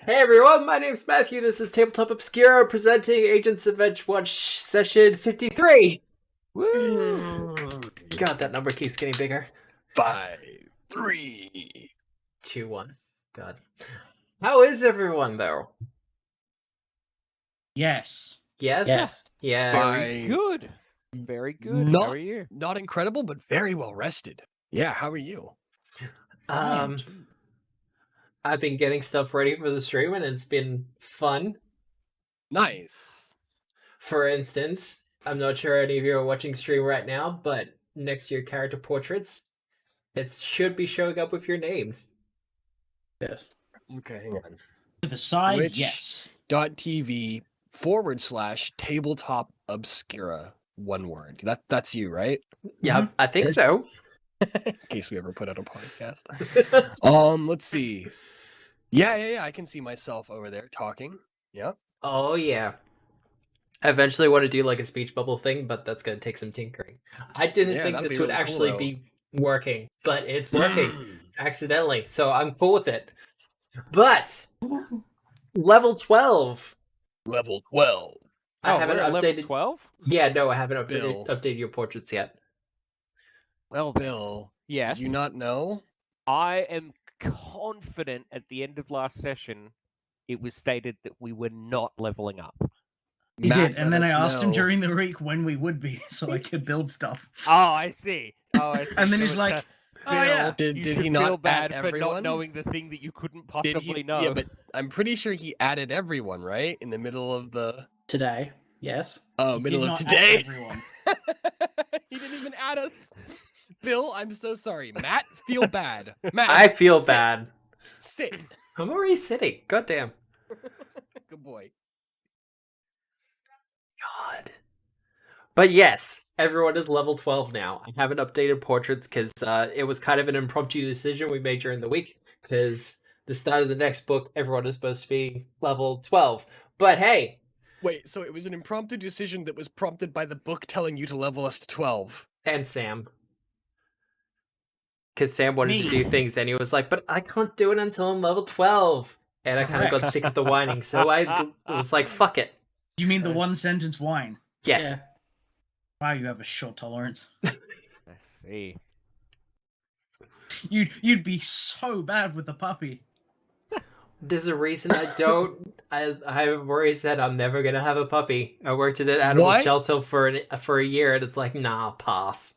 Hey everyone, my name's Matthew. This is Tabletop Obscura presenting Agents of Edgewatch session 53. Woo! God, that number keeps getting bigger. 5, 3, 2, 1. God. How is everyone though? Yes. Yes? Yes. Fine. Good. Very good. Not- How are you? Not incredible, but very well rested. Yeah, how are you? I've been getting stuff ready for the stream and it's been fun. Nice. For instance, I'm not sure any of you are watching stream right now, but next to your character portraits, it should be showing up with your names. Yes. Okay, hang on. To the side, Which- yes. .tv/tabletop obscura. One word. That's you, right? Yeah, I think so. In case we ever put out a podcast. Let's see. Yeah. I can see myself over there talking. Yeah. Oh yeah. I eventually want to do like a speech bubble thing, but that's gonna take some tinkering. I didn't Yeah, think that'd this be would really cool, actually though. be working, but it's working accidentally, so I'm cool with it. But level 12. Level 12. I haven't we're at level updated. 12? Yeah, no, I haven't Bill. updated your portraits yet. Well, Bill, yes. did you not know? I am confident at the end of last session, it was stated that we were not leveling up. He Matt did, and let then I us asked him know. during the week when we would be, so I could build stuff. Oh, I see. And then So he's it's like, a, "Oh yeah." Did you he should not feel add bad for everyone? not knowing the thing that you couldn't Did possibly he? know. Yeah, but I'm pretty sure he added everyone, right? In the middle of the Today, yes. oh, He middle did of not add today. everyone. He didn't even add us. Bill, I'm so sorry. Matt, feel bad. Matt, I feel sit. bad. Sit. I'm already sitting. Goddamn. Good boy. God. But yes, everyone is level 12 now. I haven't updated portraits because it was kind of an impromptu decision we made during the week because the start of the next book, everyone is supposed to be level 12. But hey, Wait, so it was an impromptu decision that was prompted by the book telling you to level us to 12. and Sam. Because Sam wanted to Me. do things and he was like, but I can't do it until I'm level 12. And I kind of got Correct. sick of the whining, so I was like, fuck it. You mean the one sentence whine? Yes. Yeah. Wow, you have a short tolerance. I see. You'd be so bad with the puppy. There's a reason I don't. I've already said I'm never gonna have a puppy. I worked at an animal What? shelter for a year, and it's like, nah, pass.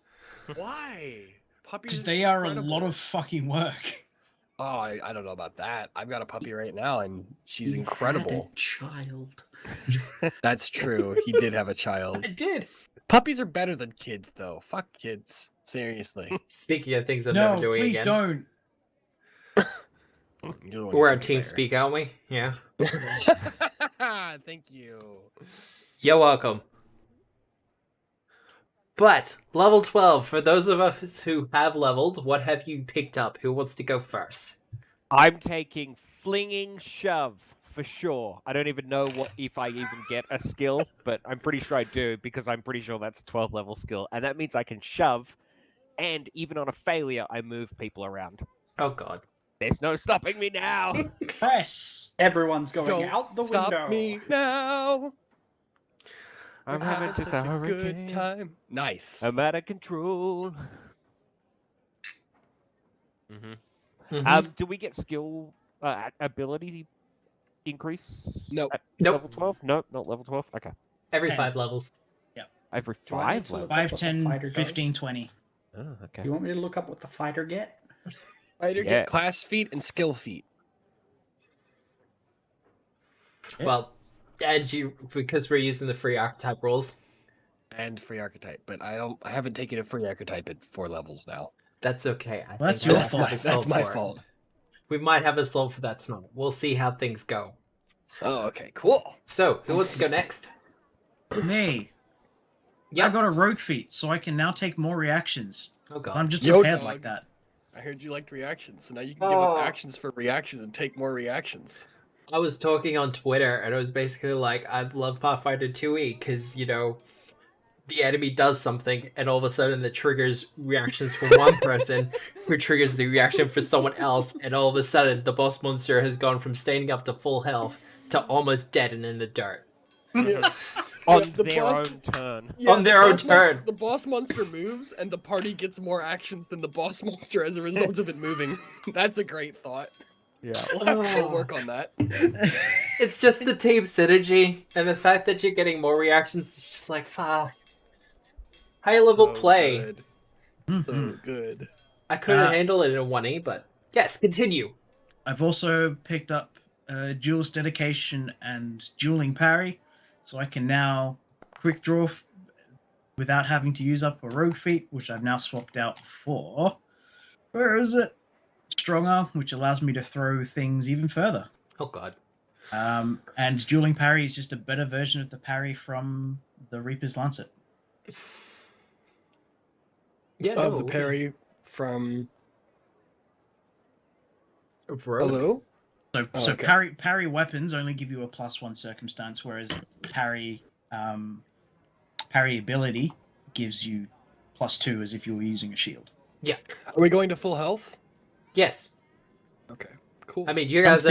Why? Puppies Because they are incredible. a lot of fucking work. Oh, I don't know about that. I've got a puppy right now, and she's He incredible. had a child. That's true. He did have a child. I did. Puppies are better than kids, though. Fuck kids. Seriously. Speaking of things I'm No, never doing please again, don't. You're the one we're who on took it TeamSpeak, aren't we? Yeah. there. Thank you. You're welcome. But level 12, for those of us who have leveled, what have you picked up? Who wants to go first? I'm taking flinging shove for sure. I don't even know if I even get a skill, but I'm pretty sure I do because I'm pretty sure that's a 12 level skill, and that means I can shove, and even on a failure, I move people around. Oh god. There's no stopping me now. Press. Everyone's going Don't out the stop window. me now. I'm We're having having just such a a hurricane. good time. Nice. I'm out of control. Mm-hmm. Mhm. Do we get skill ability increase? Nope. At Nope. Level 12? Nope, not level 12. Okay. Every 10. 5 levels. Every Do I need 5 to levels. look up 5, what the 10, fighter 15, does? 20. Oh, okay. Do you want me to look up what the fighter get? Fighter Yeah. get class feat and skill feat. Yeah. Well, and because we're using the free archetype rules, And free archetype, but I haven't taken a free archetype at 4 levels now. that's okay. I Well, that's think your I might fault. have a solve That's my for it. fault. We might have a solve for that tonight. We'll see how things go. Oh, okay, cool. So, who wants to go next? Me. Yeah. I got a rogue feat, so I can now take more reactions. Oh god. I'm just Yo, prepared dog. like that. I heard you liked reactions, so now you can give Oh. up actions for reactions and take more reactions. I was talking on Twitter, and it was basically like, I love Pathfinder 2e, because, the enemy does something, and all of a sudden it triggers reactions for one person, who triggers the reaction for someone else, and all of a sudden the boss monster has gone from standing up to full health to almost dead and in the dirt. Yeah. On the their boss- own turn. Yeah, On their the own boss monster- turn. the boss monster moves, and the party gets more actions than the boss monster as a result of it moving. That's a great thought. Yeah. We'll have to go work on that. It's just the team synergy, and the fact that you're getting more reactions is just like, fuck. High level So play. Good. Mhm. So good. I couldn't Uh, handle it in a 1E, but yes, continue. I've also picked up Duel's Dedication and Dueling Parry, so I can now quick draw without having to use up a rogue feat, which I've now swapped out for. Where is it? Strong Arm, which allows me to throw things even further. Oh god. And Dueling Parry is just a better version of the parry from the Reaper's Lancet. Yeah, Of no, the parry from Rogue. Hello? So, Oh, so okay. parry weapons only give you a +1 circumstance, whereas parry ability gives you +2 as if you were using a shield. Yeah. Are we going to full health? Yes. Okay. Cool. I mean, you guys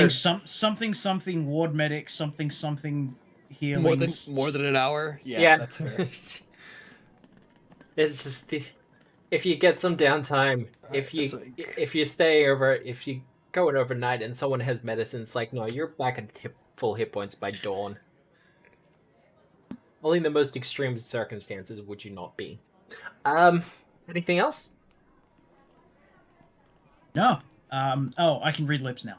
Something are... something ward medic, something healing. more than an hour? Yeah. That's fair. It's just if you get some downtime, if you stay over, if you go in overnight and someone has medicine, it's like, no, you're back at full hit points by dawn. Only in the most extreme circumstances would you not be. Anything else? No. Oh, I can read lips now.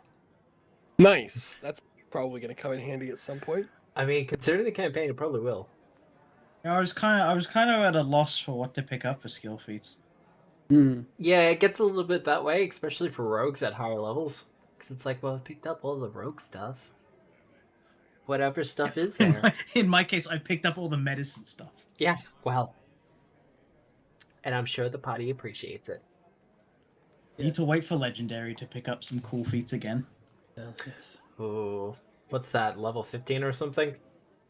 Nice. That's probably going to come in handy at some point. I mean, considering the campaign, it probably will. I was kind of at a loss for what to pick up for skill feats. Yeah, it gets a little bit that way, especially for rogues at higher levels. Because it's like, well, I picked up all the rogue stuff. Whatever stuff is there. In my case, I picked up all the medicine stuff. Yeah, well. And I'm sure the party appreciates it. Need to wait for legendary to pick up some cool feats again. Yes. Ooh. What's that, level 15 or something?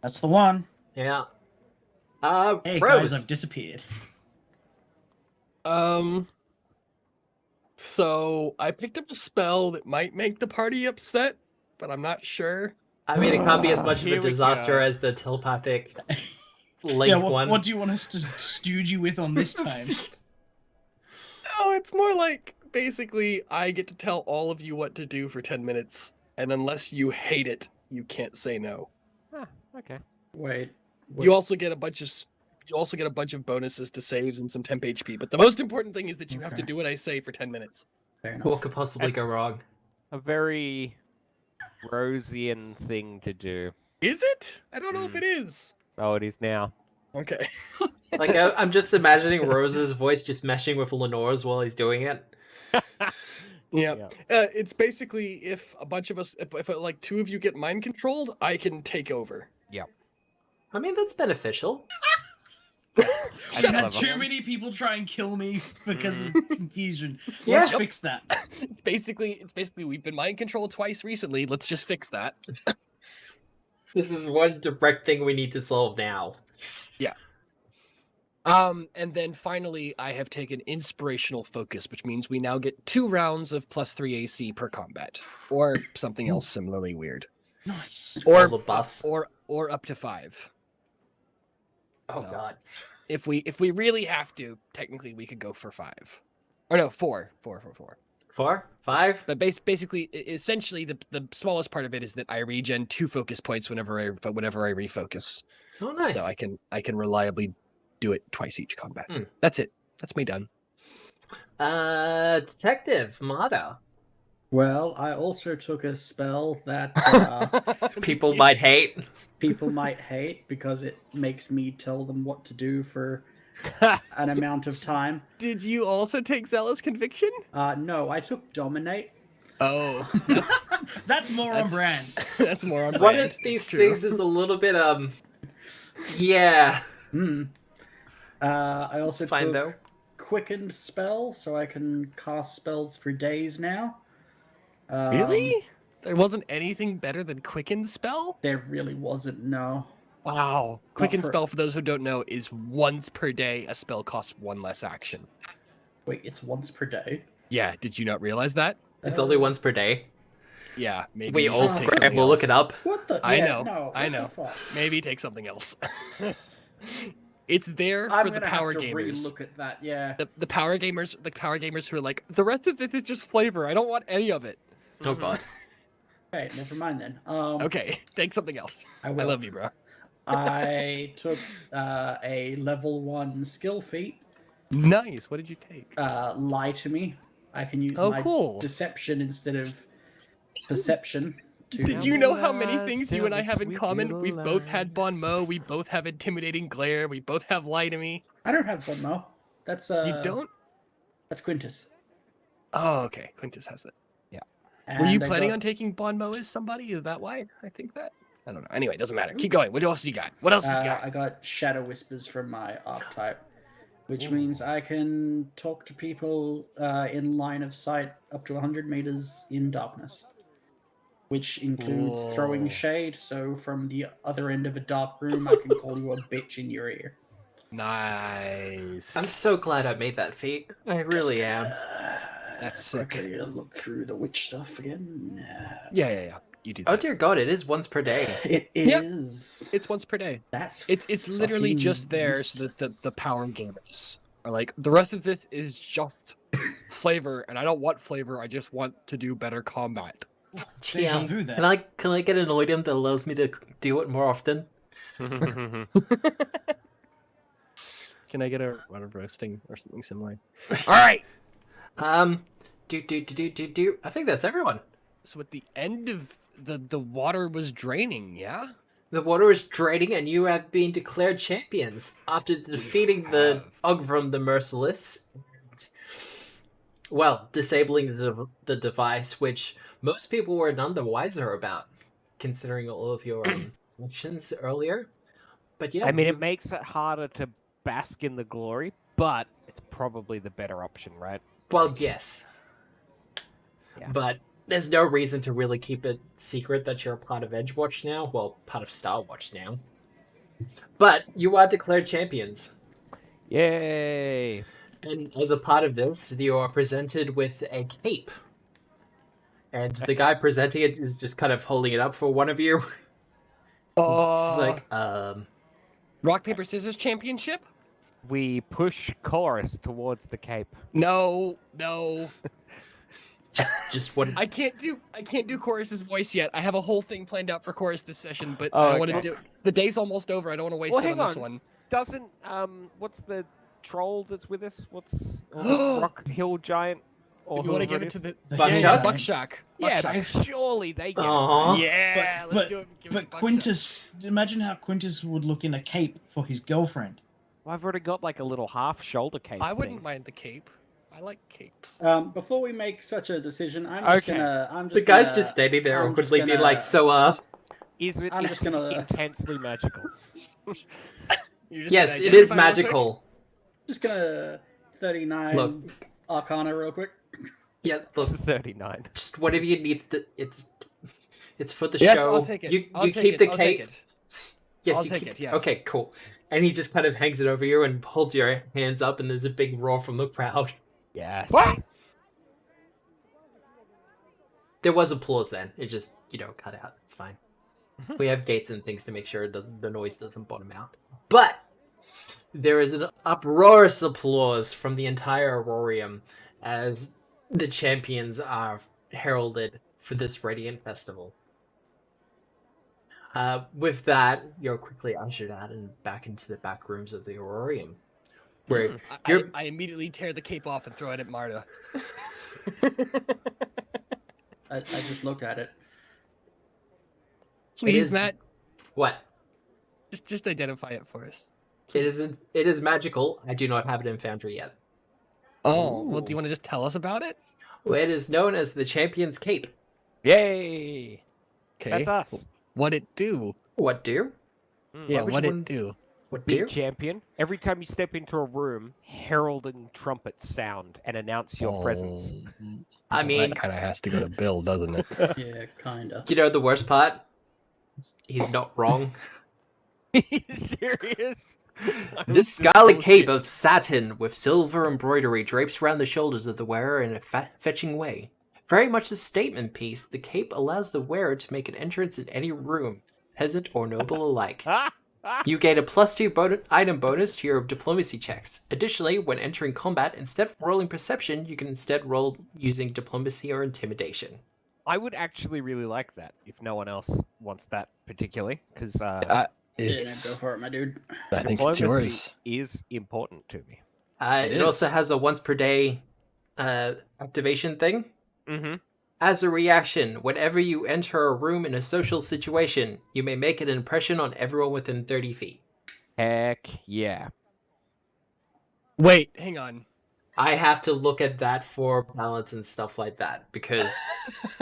That's the one. Yeah. Hey Rose. guys, I've disappeared. So I picked up a spell that might make the party upset, but I'm not sure. I mean, it can't be as much of Here a we disaster go. as the telepathic link Yeah, one. what do you want us to stooge you with on this time? No, it's more like basically I get to tell all of you what to do for 10 minutes, and unless you hate it, you can't say no. Ah, okay. Wait. You also get a bunch of bonuses to saves and some temp HP, but the most important thing is that you have to Okay. do what I say for 10 minutes. Fair enough. What could possibly go wrong? A very Rosian thing to do. Is it? I don't know if it is. Oh, it is now. Okay. Like, I'm just imagining Rose's voice just meshing with Lenore's while he's doing it. Yeah. Yeah. It's basically if a bunch of us, if like two of you get mind controlled, I can take over. I mean, that's beneficial. That's I've had clever. too many people try and kill me because of confusion. Yeah. Let's fix that. It's basically we've been mind controlled twice recently. Let's just fix that. This is one direct thing we need to solve now. And then finally, I have taken Inspirational Focus, which means we now get 2 rounds of +3 AC per combat, or something else similarly weird, Nice. All the buffs. or up to 5. Oh No. god. If we really have to, technically we could go for 5, or no, 4. 4? 5? But basically, essentially, the smallest part of it is that I regen 2 focus points whenever I refocus, Oh, nice. so I can reliably do it twice each combat. Hmm. That's it. That's me done. Detective Marta. Well, I also took a spell that People might hate. people might hate because it makes me tell them what to do for an amount of time. Did you also take Zealous Conviction? No, I took Dominate. Oh, That's more That's- on brand. that's more on One brand. of these It's true. things is a little bit, yeah. I also It's fine, took though. Quickened spell, so I can cast spells for days now. Really? There wasn't anything better than Quicken Spell? There really wasn't, no. Wow. Quicken for- spell, for those who don't know, is once per day. A spell costs one less action. Wait, it's once per day. Yeah, did you not realize that? It's only once per day. Yeah, maybe We you all should take scram. something We'll look else. it up. What the? I yeah, know, No, I what know. The fuck? Maybe take something else. It's there I'm for the gonna power have to gamers. Look at that. Yeah. The power gamers who are like, the rest of this is just flavor. I don't want any of it. Oh god. Okay, never mind then. Okay, take something else. I I will. love you, bro. I took a level 1 skill feat. Nice. What did you take? Lie to me. I can use Oh, my cool. deception instead of perception. To... Did you know how many Lies, things you tell and I the have in sweet common? little We've both had lies. Bon Mo. We both have intimidating glare. We both have lie to me. I don't have one more. That's You don't? That's Quintus. Oh, okay. Quintus has it. And Were you I planning got- on taking Bon Mo as somebody? Is that why I think that? I don't know. Anyway, it doesn't matter. Keep going. What else you got? What else you got? I got Shadow Whispers from my archetype, which means I can talk to people in line of sight up to 100 meters in darkness, which includes throwing Whoa. shade. So from the other end of a dark room, I can call you a bitch in your ear. Nice. I'm so glad I made that feat. I really am. That's sick. Okay, look through the witch stuff again. Yeah. You do that. Oh dear god, it is once per day. It Yep. is. It's once per day. That's It's literally fucking just there so that useless. the power gamers are like, the rest of this is just flavor, and I don't want flavor. I just want to do better combat. Deja vu then. Can I get an item that allows me to do it more often? Can I get a roasting or something similar? All right. Do. I think that's everyone. So at the end of the water was draining, yeah? The water is draining, and you have been declared champions after defeating the Ogvrum the Merciless. Well, disabling the device, which most people were none the wiser about, considering all of your actions earlier. But yeah, I mean, it makes it harder to bask in the glory, but it's probably the better option, right? well, yes. Yeah. But there's no reason to really keep it secret that you're a part of Edgewatch now. Well, part of Starwatch now. But you are declared champions. Yay! And as a part of this, you are presented with a cape. And the guy presenting it is just kind of holding it up for one of you. He's just like, Rock, paper, scissors championship? We push Chorus towards the cape. No. just what? I can't do Chorus's voice yet. I have a whole thing planned out for Chorus this session, but Oh, I don't want to okay. do. The day's almost over. I don't want to waste Well, it on hang this on. one. Doesn't what's the troll that's with us? What's or the rock hill giant? Or You want to whoever give it to the Buckshot? Buckshock. Yeah, Buckshock. but surely they get it. Aww. Yeah, But- let's do it. Give it But to Buckshot. Quintus, imagine how Quintus would look in a cape for his girlfriend. Well, I've already got like a little half shoulder cape. I wouldn't thing. mind the cape. I like capes. Before we make such a decision, I'm just Okay. gonna. The guy's just standing there I'm just awkwardly being gonna- like, so, Is it I'm just gonna- intensely magical? You're just yes, gonna it is identify real quick? magical. Just gonna 39 Look. Arcana real quick. Yeah, look, 39. just whatever you need to, it's for the Yes, show. I'll take it. You I'll take keep it. the I'll take cape. it. Yes, I'll you take keep... it, yes. Okay, cool. And he just kind of hangs it over you and holds your hands up, and there's a big roar from the crowd. Yes. What? There was applause then. It just, cut out. It's fine. We have gates and things to make sure the noise doesn't bottom out. But there is an uproarious applause from the entire Aurorium as the champions are heralded for this Radiant Festival. With that, you're quickly ushered out and back into the back rooms of the Aurorium. Where I immediately tear the cape off and throw it at Marta. I just look at it. Please, is- Matt, what? just identify it for us. It is magical. I do not have it in Foundry yet. Oh, well, do Ooh. you want to just tell us about it? Well, it is known as the Champion's Cape. Yay! Okay. That's us. What it do? What do? Yeah, would what you it want- do? What Big do? champion. Every time you step into a room, heralding trumpets sound and announce your presence. I mean, that kind of has to go to Bill, doesn't it? Yeah, kinda. you know the worst part? He's not wrong. Are you serious? This scarlet cape of satin with silver embroidery drapes around the shoulders of the wearer in a fetching way. Very much a statement piece, the cape allows the wearer to make an entrance in any room, peasant or noble alike. You gain a +2 item bonus to your diplomacy checks. Additionally, when entering combat, instead of rolling perception, you can instead roll using diplomacy or intimidation. I would actually really like that if no one else wants that particularly, because Yeah, go It's. for it, my dude. I think it's yours. is important to me. It also is. has a once per day activation thing. Mm-hmm. As a reaction, whenever you enter a room in a social situation, you may make an impression on everyone within 30 feet. Heck yeah. Wait, hang on. I have to look at that for balance and stuff like that, because...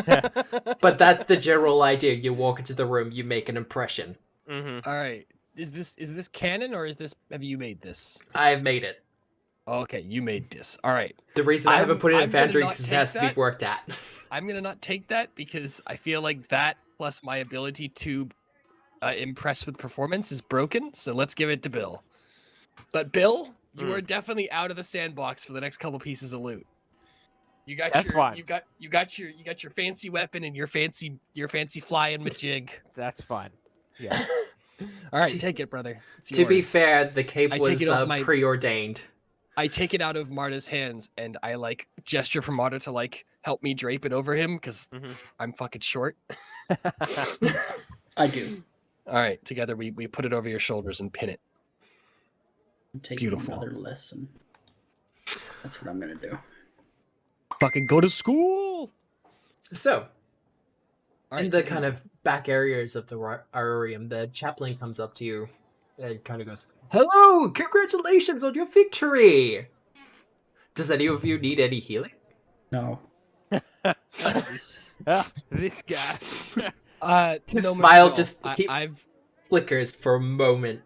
But that's the general idea. You walk into the room, you make an impression. Mm-hmm. All right. Is this canon or have you made this? I have made it. Okay, you made this. All right. The reason I haven't put it in I'm gonna Foundry not is because it take has to be that. worked at. I'm gonna not take that because I feel like that plus my ability to impress with performance is broken. So let's give it to Bill. But Bill, you are definitely out of the sandbox for the next couple pieces of loot. You got That's fine. you got your fancy weapon and your fancy flying majig. That's fine. Yeah. All right, take it, brother. It's To be yours. fair, the cape I take was it off my- preordained. I take it out of Marta's hands and I like gesture for Marta to like help me drape it over him because Mhm. I'm fucking short. I do. All right, together we put it over your shoulders and pin it. I'm taking Beautiful. another lesson. That's what I'm gonna do. Fucking go to school. So, All in right, the kind of back areas of the Aurorium, the chaplain comes up to you and kind of goes, "Hello! Congratulations on your victory! Does any of you need any healing?" No. This guy. His no, smile Michelle, just I've flickers for a moment.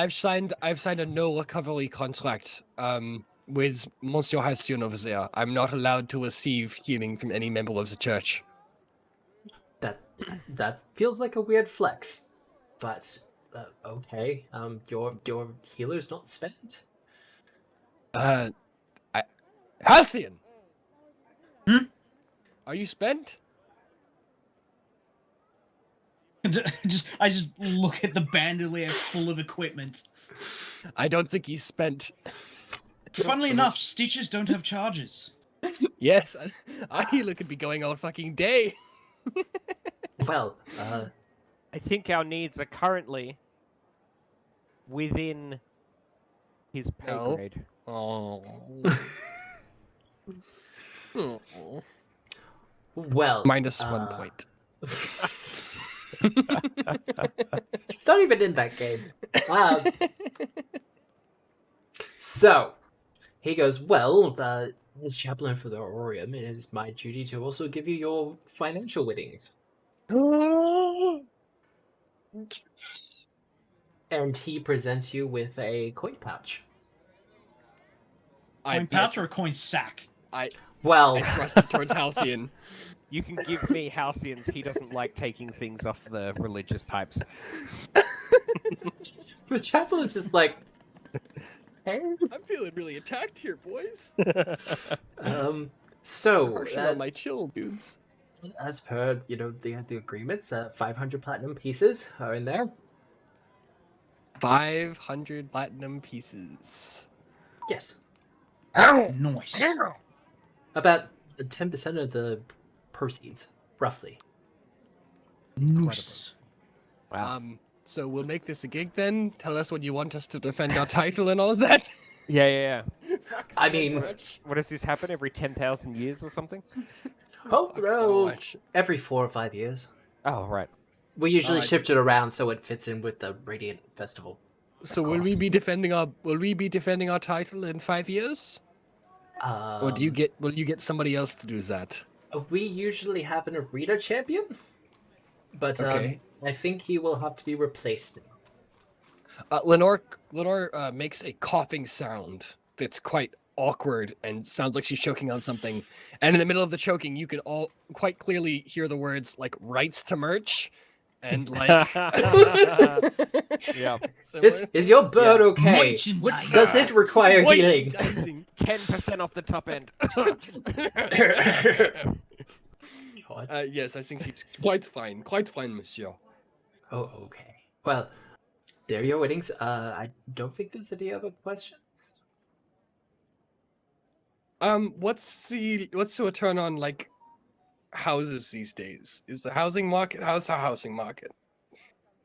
signed a no recovery contract with Monsieur Halcyon over there. I'm not allowed to receive healing from any member of the church. That feels like a weird flex, but okay. Your healer's not spent. Halcyon. Hmm? Are you spent? I just look at the bandolier full of equipment. I don't think he's spent. Funnily enough, stitches don't have charges. Yes, our healer could be going all fucking day. Well, I think our needs are currently within his pay No. grade. Oh. well. -1 point. It's not even in that game. So, he goes, "Well, as chaplain for the Aurorium, it is my duty to also give you your financial winnings." And he presents you with a coin pouch. Coin pouch or a coin sack? Well, I thrust it towards Halcyon. You can give me Halcyon's. He doesn't like taking things off the religious types. the chaplain's just like, "Hey." I'm feeling really attacked here, boys. So, Harshing on my chill, dudes. as per, the agreements, 500 platinum pieces are in there. 500 platinum pieces. Yes. Nice. About 10% of the proceeds, roughly. Nice. Wow. So we'll make this a gig then. Tell us when you want us to defend our title and all that. Yeah. I mean- What does this happen every 10,000 years or something? Oh, so no. much. Every 4 or 5 years. Oh, right. We usually Alright. shift it around so it fits in with the Radiant Festival. So will we be defending our title in 5 years? Or will you get somebody else to do that? We usually have an arena champion, but Okay. I think he will have to be replaced now. Lenore makes a coughing sound that's quite awkward and sounds like she's choking on something. And in the middle of the choking, you can all quite clearly hear the words like "rights to merch," and like. Yeah. Is your bird okay? Merchandising. Does it require healing? 10% off the top end. God. Yes, I think she's quite fine, monsieur. Oh, okay. Well, there are your winnings. I don't think there's any other questions. What's the return on like houses these days? Is the housing market? How's the housing market?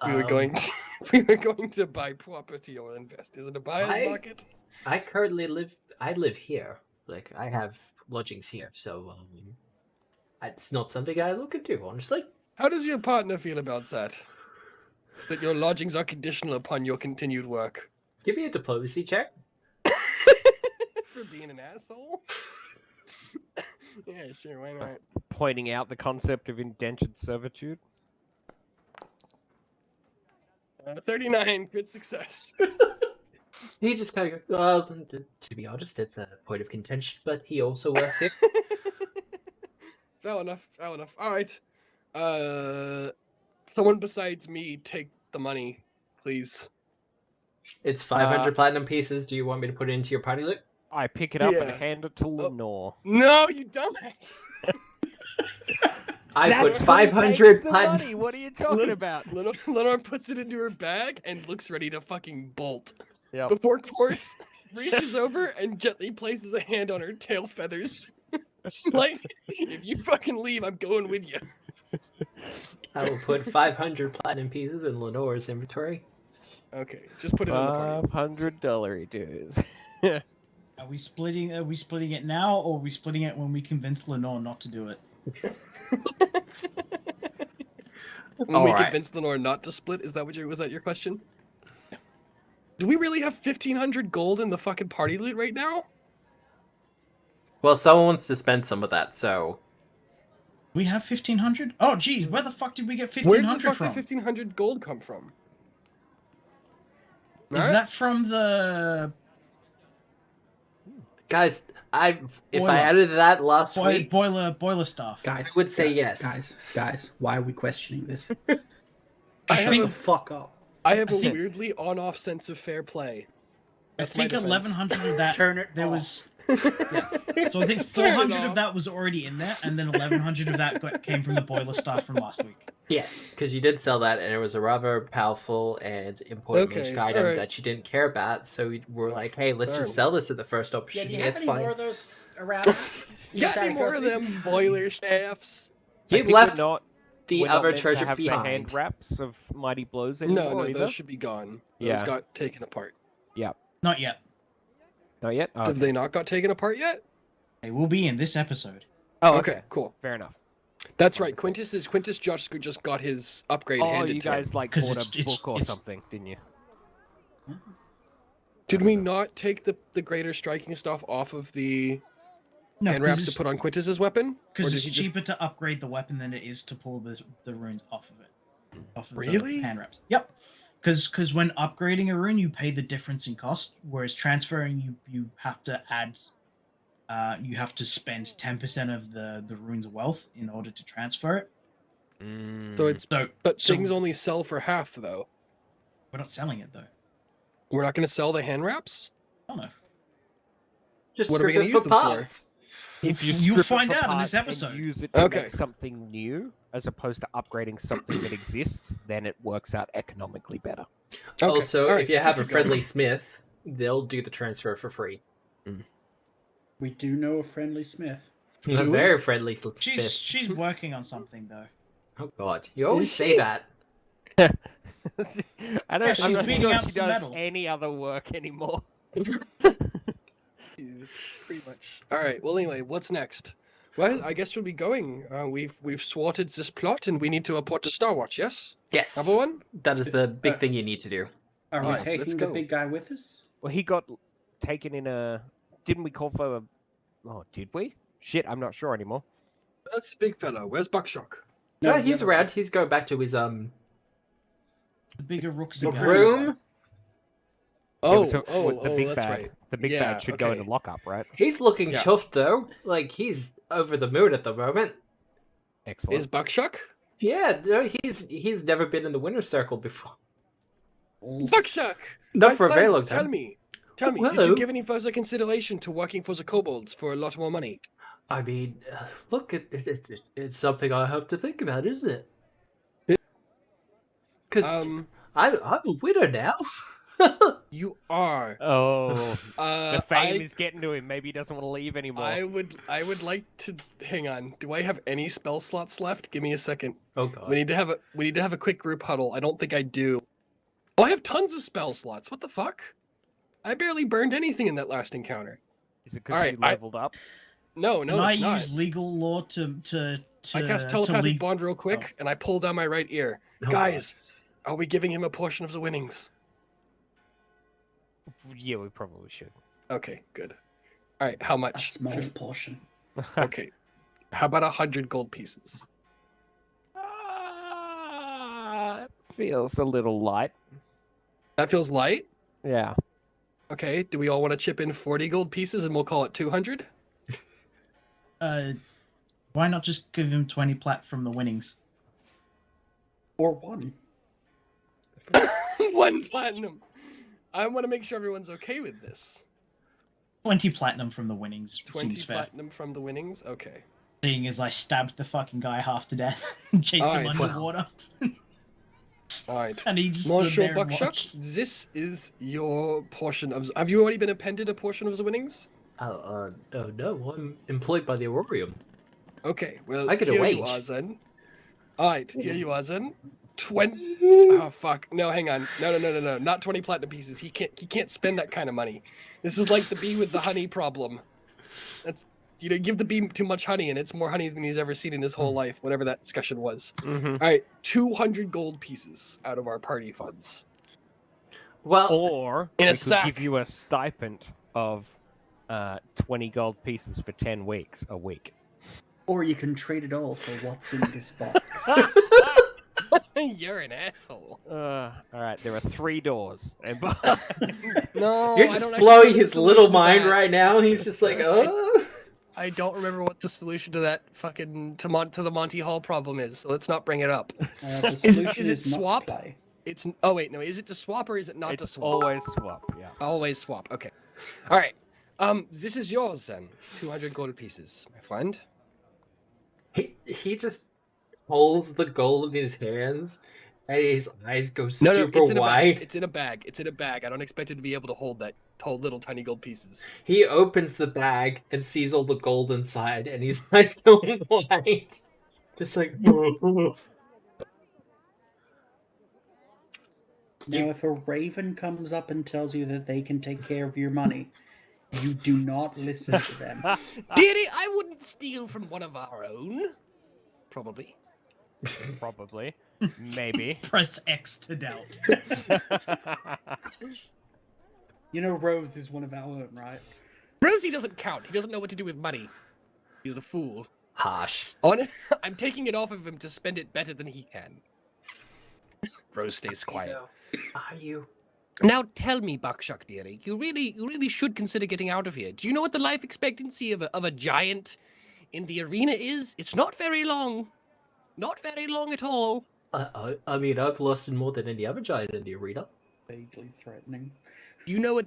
We were going to buy property or invest. Is it a buyer's market? I currently live here. Like, I have lodgings here, so it's not something I look into, honestly. How does your partner feel about that? That your lodgings are conditional upon your continued work? Give me a diplomacy check. For being an asshole? Yeah, sure, why not? Pointing out the concept of indentured servitude. 39, good success. He just kind of goes, well, to be honest, it's a point of contention, but he also works here. Fair enough. Alright. Someone besides me take the money, please. It's 500 platinum pieces. Do you want me to put it into your party loot? I pick it up and Yeah. hand it to Lenore. No, you dumbass! I put That's who 500 takes the platinum. money. What are you talking about? Lenore puts it into her bag and looks ready to fucking bolt. Yep. Before Chorus reaches over and gently places a hand on her tail feathers. Like, if you fucking leave, I'm going with you. I will put 500 platinum pieces in Lenore's inventory. Okay, just put it on the party. $500 dues. Are we splitting it now, or are we splitting it when we convince Lenore not to do it? When we Alright. convince Lenore not to split, was that your question? Do we really have 1,500 gold in the fucking party loot right now? Well, someone wants to spend some of that, so... We have 1,500? Oh, geez, where the fuck did we get Where did the 1,500 fuck from? did 1,500 gold come from? Is Alright. that from the Guys, if Boiler. I added that last week, boiler stuff? Guys, I would say yes. Guys, why are we questioning this? I I have think a Fuck up. I have a think- weirdly on-off sense of fair play. I That's my think defense. 1,100 of that Turn it there off. was. So I think Turn it 400 off. of that was already in there, and then 1,100 of that came from the boiler stuff from last week. Yes, because you did sell that, and it was a rather powerful and important Okay, magic item alright. that you didn't care about, so we were like, hey, let's Fair just enough. sell this at the first Yeah, do opportunity, you have it's any fine. more of those around? You got any more of them boiler staffs? I You think left we're not the not other meant to treasure have the behind. hand wraps of Mighty Blows anymore No, either. those should be gone. Those Yeah. got taken apart. Not yet. Not yet? Oh, Have they not got taken apart yet? They will be in this episode. oh, Okay, cool. Fair enough. That's right. Quintus just got his upgrade Oh, handed you to him. guis like 'Cause bought it's- a it's- book or it's- something, didn't you? Did we not take the greater striking stuff off of the No, hand wraps to put on Quintus's weapon? Or because did it's he just cheaper to upgrade the weapon than it is to pull the runes off of it. Off of Really? The hand wraps. Yep. Because when upgrading a rune, you pay the difference in cost, whereas transferring, you have to add, you have to spend 10% of the rune's wealth in order to transfer it. So it's So but so things only sell for half though. we're not selling it though. We're not going to sell the hand wraps? Oh no. Just What are we strip gonna it for use them for? parts. If You'll strip it find out in apart this and episode. Use it to Okay. make something new, as opposed to upgrading something that exists, then it works out economically better. Okay, Also, alright, if you have just a keep going. friendly smith, they'll do the transfer for free. We do know a friendly smith. A Do we? very friendly smith. She's working on something though. Oh god, you always Is say she? that. I Yeah, don't she's think beating out she some does metal. any other work anymore. Jeez, pretty much. All right. Well, anyway, what's next? Well, I guess we'll be going. We've thwarted this plot, and we need to report to Starwatch. Yes, Yes, number one. that is the big thing you need to do. Are we Alright, let's taking the go. big guy with us? Well, he got taken in a. Didn't we call for a? Oh, did we? Shit, I'm not sure anymore. That's the big fella. Where's Buckshock? No, the he's other around. He's going back to his The bigger rooks the are going. room. Oh, Yeah, we the big that's bad. right. The big Yeah, bad should go okay. into lockup, right? He's looking Yeah. chuffed though. Like he's over the moon at the moment. Excellent. Is Buckshock? Yeah, no, he's never been in the winner's circle before. Buckshuck! Not for a very long Tell time. me, Oh, did hello. you give any further consideration to working for the kobolds for a lot more money? I mean, look, it's something I have to think about, isn't it? Because I'm a winner now. You are. Oh, the fame I is getting to him. Maybe he doesn't want to leave anymore. I would like to hang on. Do I have any spell slots left? Give me a second. Oh god. We need to have a quick group huddle. I don't think I do. Oh, I have tons of spell slots. What the fuck? I barely burned anything in that last encounter. Is it because Alright, you leveled up? No, Can it's I not. use legal law to I cast telepathic bond real quick, and I pull down my right ear. Oh, Guys, are we giving him a portion of the winnings? Yeah, we probably should. Okay, good. All right, how A much? small portion. Okay, how about 100 gold pieces? Feels a little light. That feels light. Yeah. Okay, do we all want to chip in 40 gold pieces and we'll call it 200? Why not just give him 20 plat from the winnings? Or one. 1 platinum. I want to make sure everyone's okay with this. 20 platinum from the winnings 20 seems fair. platinum from the winnings. Okay. Seeing as I stabbed the fucking guy half to death and chased him Alright, underwater. All right. And he just stood Marshal there and Buckshuck, watched. this is your portion of. Have you already been appended a portion of the winnings? Oh no, I'm employed by the Aurorium. Okay, well, I get a here you wage. are then. All right, here you are then. 20. Oh fuck! No, hang on. No. Not 20 platinum pieces. He can't spend that kind of money. This is like the bee with the honey problem. That's give the bee too much honey, and it's more honey than he's ever seen in his whole life. Whatever that discussion was. Mm-hmm. All right, 200 gold pieces out of our party funds. Well, Or In a we could sack. give you a stipend of 20 gold pieces for 10 weeks a week. Or you can trade it all for what's in this box. You're an asshole. All right, there are 3 doors. And No, you're I just don't actually blowing know the his little solution to mind that. right now. He's just like, oh. I don't remember what the solution to that fucking to the Monty Hall problem is, so let's not bring it up. The Is solution it not to swap? play. It's oh wait, no, is it to swap or is it not to it's swap? always swap, yeah. Always swap. Okay. All right. This is yours then. 200 gold pieces, my friend. He just holds the gold in his hands, and his eyes go No, super it's in a wide. bag. It's in a bag. It's in a bag. I don't expect it to be able to hold little tiny gold pieces. He opens the bag and sees all the gold inside, and his eyes go wide. Just like. Now, if a raven comes up and tells you that they can take care of your money, you do not listen to them. Dearie, I wouldn't steal from one of our own. Probably. Probably. Maybe. Press X to doubt. You know Rose is one of our own, right? Rosie doesn't count. He doesn't know what to do with money. He's a fool. Harsh. I'm taking it off of him to spend it better than he can. Rose stays quiet. Are you? Now tell me, Buckshuck dearie, you really should consider getting out of here. Do you know what the life expectancy of a giant in the arena is? It's not very long. Not very long at all. I mean, I've lost in more than any other giant in the arena. Vaguely threatening. Do you know what...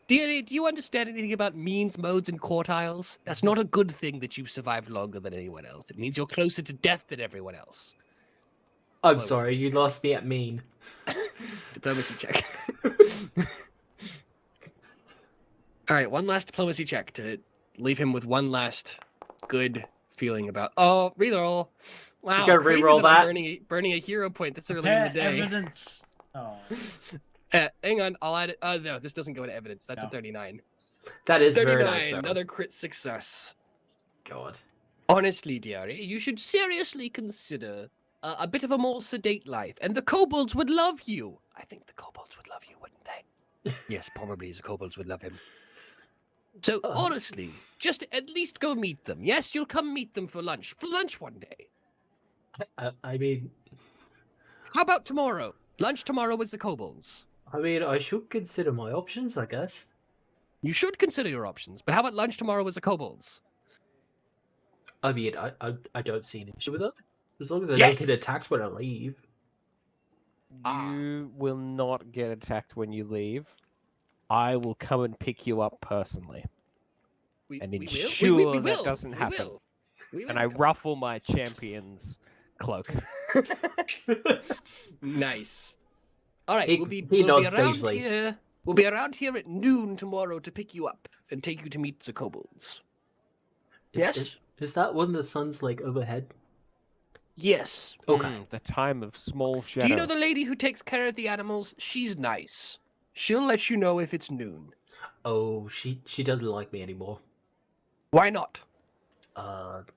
Dearie, do you understand anything about means, modes, and quartiles? That's not a good thing that you've survived longer than anyone else. It means you're closer to death than everyone else. I'm Close. sorry, you lost me at mean. Diplomacy check. Alright, one last diplomacy check to leave him with one last good feeling about... Oh, reroll. Wow, gotta crazy reroll I'm that. burning a hero point this early in the day. Evidence. Oh. Hang on, I'll add it. No, this doesn't go into evidence. That's No. a 39. That is 39, very nice, though. another crit success. God. Honestly, dearie, you should seriously consider a bit of a more sedate life, and the kobolds would love you. I think the kobolds would love you, wouldn't they? Yes, probably the kobolds would love him. So, honestly, just at least go meet them. Yes, you'll come meet them for lunch. For lunch one day. I mean, How about tomorrow? Lunch tomorrow with the kobolds. I should consider my options, I guess. You should consider your options, but how about lunch tomorrow with the kobolds? I mean, I don't see an issue with that. As long as I Yes! don't get attacked when I leave. You will not get attacked when you leave. I will come and pick you up personally and ensure that doesn't happen. And I ruffle my champion's cloak. Nice. All right, He we'll be nods around sagely. here. We'll be around here at noon tomorrow to pick you up and take you to meet the kobolds. Yes? Is that when the sun's like overhead? Yes. Okay. The time of small shadow. Do you know the lady who takes care of the animals? She's nice. She'll let you know if it's noon. Oh, she doesn't like me anymore. Why not?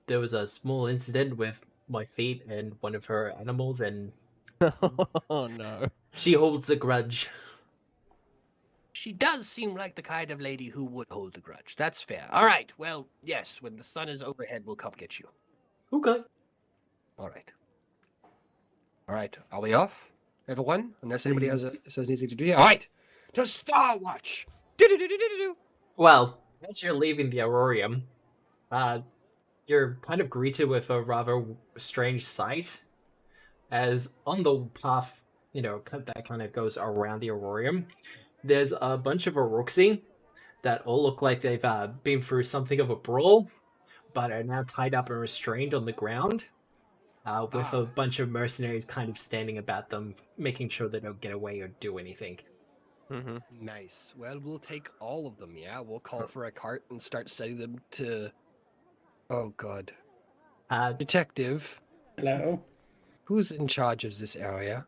There was a small incident with my feet and one of her animals, and Oh no. she holds a grudge. She does seem like the kind of lady who would hold a grudge. That's fair. All right. Well, yes, when the sun is overhead, we'll come get you. Okay. All right. All right. Are we off, everyone? Unless anybody Please. says anything to do here. All right. To Star Watch. Do-do-do-do-do-do. Well, as you're leaving the Aurorium, you're kind of greeted with a rather strange sight, as on the path, that kind of goes around the Aurorium, there's a bunch of Oroxi that all look like they've been through something of a brawl, but are now tied up and restrained on the ground, with a bunch of mercenaries kind of standing about them, making sure they don't get away or do anything. Mm-hmm. Nice. Well, we'll take all of them, yeah? We'll call for a cart and start sending them to... Oh, God. Detective, Hello. who's in charge of this area?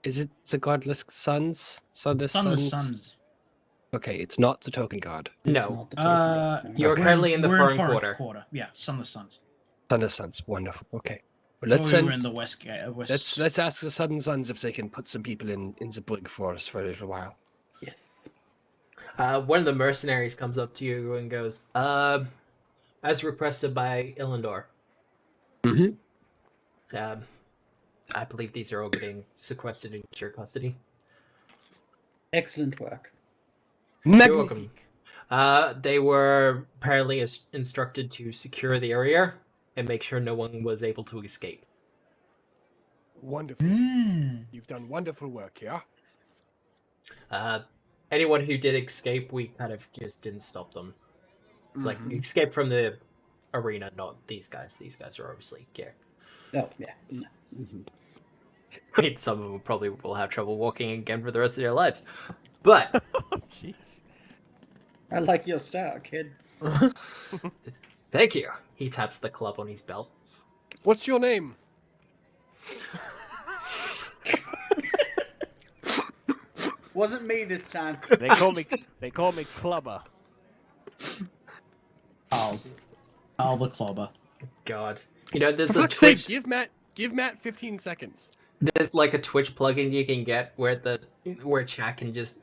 Is it the Godless Sons? Sunless Sons? Okay, it's not the Token God. It's No. not the token yet, no. You're currently in the we're foreign quarter. Yeah, Sunless Sons. Sunless Sons, wonderful. Okay. Well, Let's let's send... we're in the west gate. Let's ask the Southern Sons if they can put some people in the brig for us for a little while. Yes. One of the mercenaries comes up to you and goes, as requested by Illendor. Mm-hmm. I believe these are all getting sequestered into your custody. Excellent work. You're welcome. They were apparently instructed to secure the area and make sure no one was able to escape. Wonderful. You've done wonderful work, yeah? Anyone who did escape, we kind of just didn't stop them. Like, escape from the arena, not these guys. These guys are obviously here. Oh, yeah. I mean, some of them probably will have trouble walking again for the rest of their lives. But Jeez. I like your style, kid. thank you. He taps the club on his belt. What's your name? Wasn't me this time. They call me Clubber. Oh, the clobber. God. There's For a fuck's sake, Twitch. give Matt 15 seconds. There's like a Twitch plugin you can get where chat can just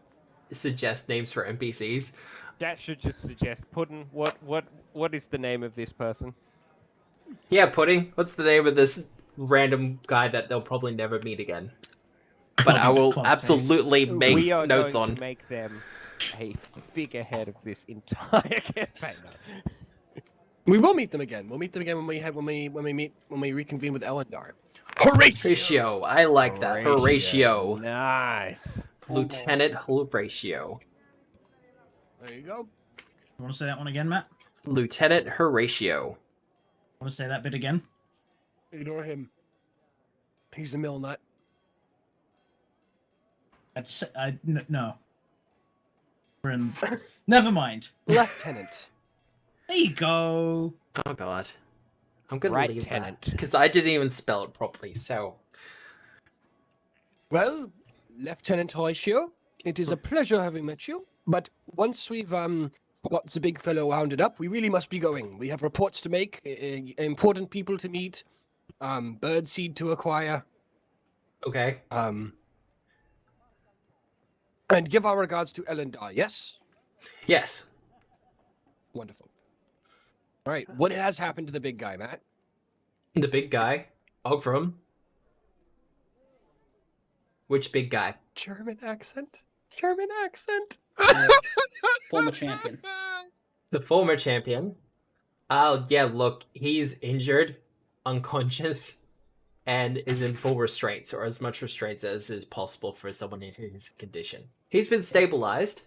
suggest names for NPCs. That should just suggest Puddin. What is the name of this person? Yeah, Pudding. What's the name of this random guy that they'll probably never meet again? But I will Club absolutely make we are notes going on. to make them a figurehead of this entire campaign. We will meet them again. We'll meet them again when we reconvene with Elendar. Horatio! Horatio. I like that. Horatio. Nice. Lieutenant Horatio. There you go. You want to say that one again, Matt? Lieutenant Horatio. Want to say that bit again? Ignore him. He's a mill nut. No. We're in. Never mind. Lieutenant. There you go. Oh god. I'm gonna Right, leave Lieutenant. that because I didn't even spell it properly. So Well, Lieutenant Horatio, it is a pleasure having met you. But once we've got the big fellow rounded up, we really must be going. We have reports to make, important people to meet, bird seed to acquire, okay. and give our regards to Elendar. Yes. Yes. Wonderful. All right. What has happened to the big guy, Matt? The big guy. Ogrum. Which big guy? German accent. German accent. Former champion. The former champion. Oh yeah, look, he's injured. unconscious and is in full restraints, or as much restraints as is possible for someone in his condition. He's been stabilized,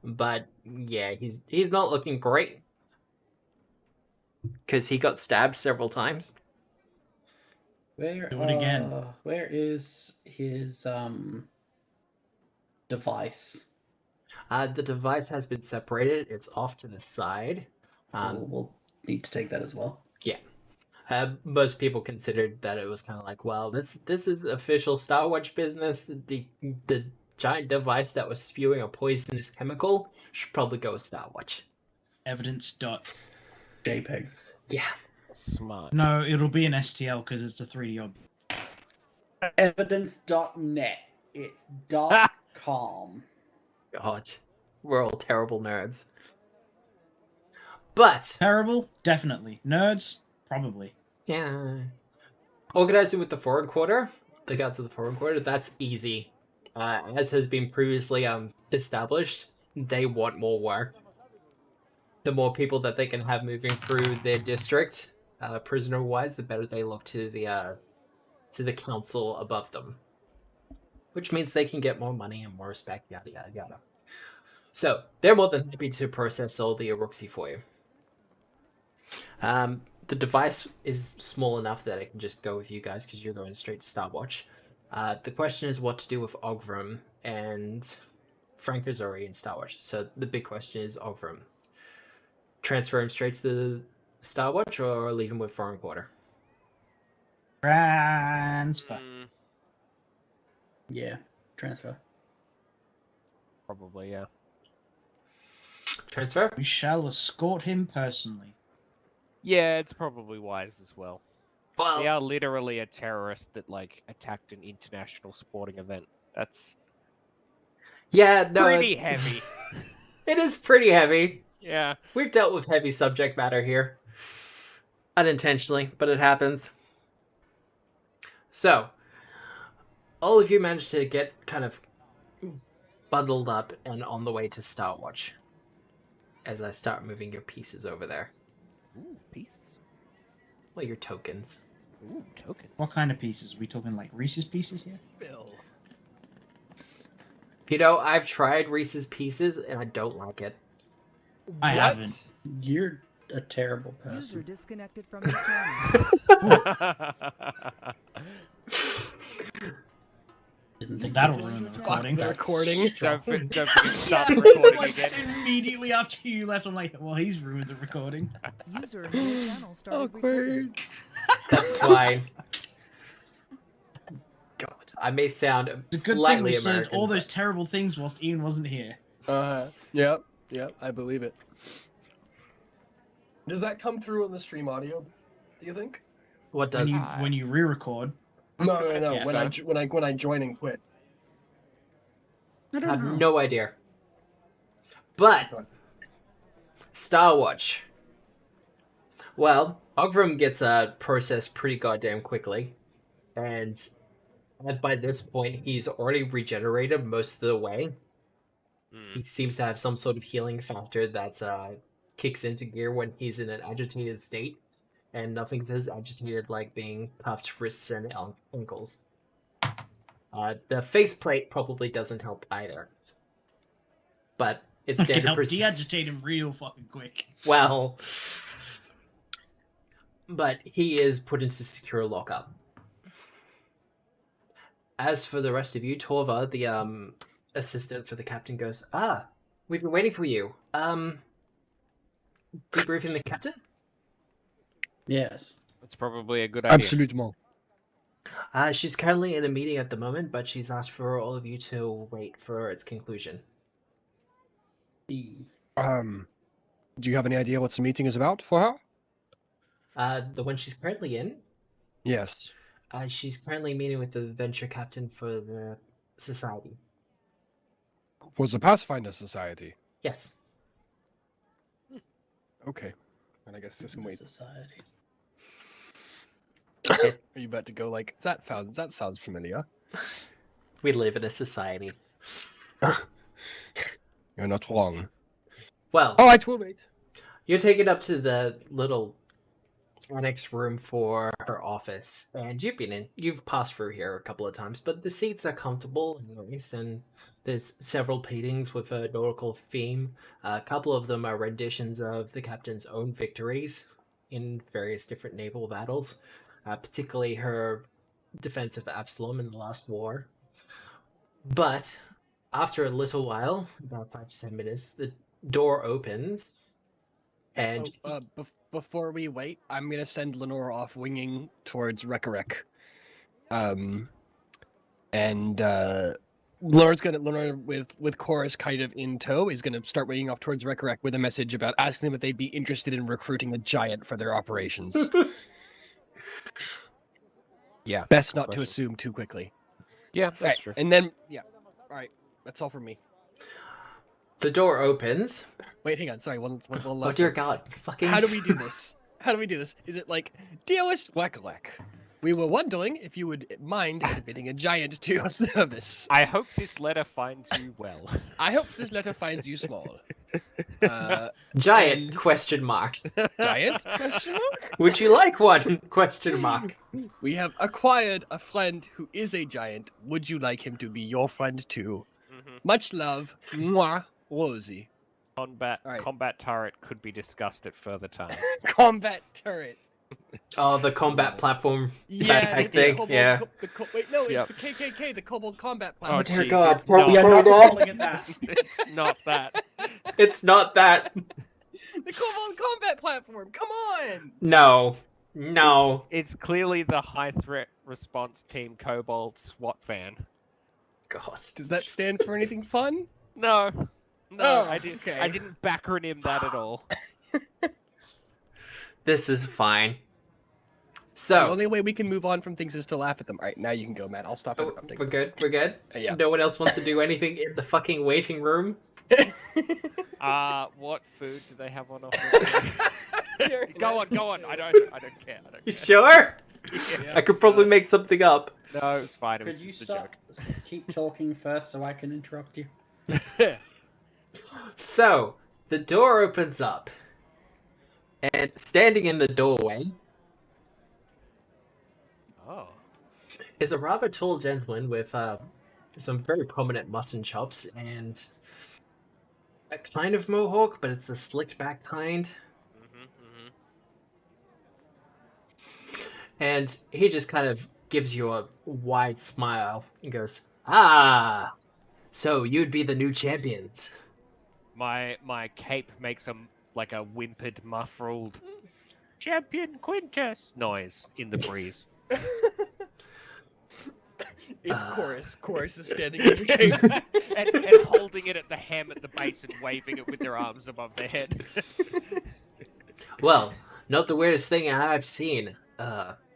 but yeah, he's not looking great because he got stabbed several times. Do it again. Where is his device? The device has been separated. It's off to the side. We'll need to take that as well. Yeah. Most people considered that it was kind of like, well, this is official Starwatch business. The giant device that was spewing a poisonous chemical should probably go with Starwatch. Evidence dot. JPEG. Yeah. Smart. No, it'll be an STL because it's a 3D object. Evidence.net. It's .com. God, we're all terrible nerds. But Terrible? Definitely. Nerds? Probably. yeah, organizing with the forward quarter, the guts of the forward quarter, that's easy. As has been previously established, they want more work. The more people that they can have moving through their district, prisoner-wise, the better they look to the council above them. Which means they can get more money and more respect, yada yada yada. So they're more than happy to process all the Uruxi for you. The device is small enough that it can just go with you guys because you're going straight to Starwatch. The question is what to do with Ogvram, and Frank is already in Starwatch. So the big question is Ogvram. Transfer him straight to the Starwatch or leave him with Foreign Quarter? Transfer. Yeah, transfer. Probably, yeah. Transfer? We shall escort him personally. Yeah, it's probably wise as well. Well, They are literally a terrorist that, like, attacked an international sporting event. That's yeah, no, pretty heavy. It is pretty heavy. Yeah. We've dealt with heavy subject matter here. Unintentionally, but it happens. So, all of you managed to get kind of bundled up and on the way to Starwatch. As I start moving your pieces over there. Ooh, pieces. Well, your tokens. Ooh, tokens. What kind of pieces? Are we talking like Reese's pieces here? Bill. You know, I've tried Reese's Pieces and I don't like it. I What? haven't. You're a terrible User person. disconnected from the channel. Didn't think That'll so. ruin the Fuck recording. the recording. don't forget to stop Yeah, recording like, again. immediately after you left, I'm like, well, he's ruined the recording. User in your channel started recording. That's why. God, I may sound It's a good thing slightly we said American. all those but- terrible things whilst Ian wasn't here. Yep, I believe it. Does that come through on the stream audio? Do you think? What When does? you re-record. No. Yeah, When I join and quit. I I don't have know. no idea. But Starwatch. Well, Ogvram gets processed pretty goddamn quickly, and by this point, he's already regenerated most of the way. He seems to have some sort of healing factor that kicks into gear when he's in an agitated state, and nothing's as agitated like being cuffed wrists and ankles. The faceplate probably doesn't help either, but it's I can standard help procedure. de-agitate him real fucking quick. Well, but he is put into secure lockup. As for the rest of you, Torva, the assistant for the captain, goes, we've been waiting for you. Debriefing the captain? Yes. That's probably a good idea. Absolument. She's currently in a meeting at the moment, but she's asked for all of you to wait for its conclusion. E. Do you have any idea what the meeting is about for her? The one she's currently in, Yes. she's currently meeting with the venture captain for the society. For the Pathfinder Society. Yes. Okay. And I guess this can wait. Society. Are you about to go like that sounds familiar? We live in a society. You're not wrong. Well, Alright, we'll wait. you're taken up to the little annex room for her office, and you've passed through here a couple of times, but the seats are comfortable and nice, and there's several paintings with a nautical theme. A couple of them are renditions of the captain's own victories in various different naval battles, particularly her defense of Absalom in the last war. But after a little while, about 5 to 10 minutes, the door opens, and Before we wait, I'm gonna send Lenore off winging towards Rekarek. Lenore with Chorus kind of in tow is gonna start winging off towards Rekarek with a message about asking them if they'd be interested in recruiting a giant for their operations. Yeah. Best not to question. assume too quickly. Yeah, that's Right, true. and then all right, that's all from me. the door opens. Wait, hang on. Sorry, one Oh last. dear thing. God! Fucking. How do we do this? Is it like, dearest Wakalek, we were wondering if you would mind admitting a giant to your service. I hope this letter finds you well. I hope this letter finds you small. Giant and- question mark. Giant? Question mark? Would you like one? Question mark. We have acquired a friend who is a giant. Would you like him to be your friend too? Mhm. Much love, moi, Rosie. Combat All right. combat turret could be discussed at further time. Combat turret. Oh, the combat platform Yeah, backpack thing. Kobold, Yeah. wait, no, Yep. it's the KKK, the Kobold Combat Oh, Platform. dear jeez, God, it's we not- are not calling it that. Not that. It's not that. The Kobold Combat Platform. Come on. No. No. It's clearly the high threat response team Kobold SWAT fan. God. Does that stand for anything fun? No. No, Oh, I okay. didn't backronym that at all. This is fine. The So, only way we can move on from things is to laugh at them. All right, now you can go, Matt. I'll stop oh, interrupting. we're good. We're good. Yeah. No one else wants to do anything in the fucking waiting room. What food do they have on offer? Go on. I don't care. You sure? Yeah. I could probably make something up. No, it's fine. It was Could you just a stop? Keep talking first, so I can interrupt you. joke. So, the door opens up, and standing in the doorway Oh. is a rather tall gentleman with some very prominent mutton chops and a kind of mohawk, but it's the slicked back kind. And he just kind of gives you a wide smile and goes, "Ah, so you'd be the new champions." My cape makes a whimpered, muffled Champion Quintus noise in the breeze. It's Chorus. Chorus is standing in the cave. and holding it at the hem at the base and waving it with their arms above their head. Well, not the weirdest thing I've seen.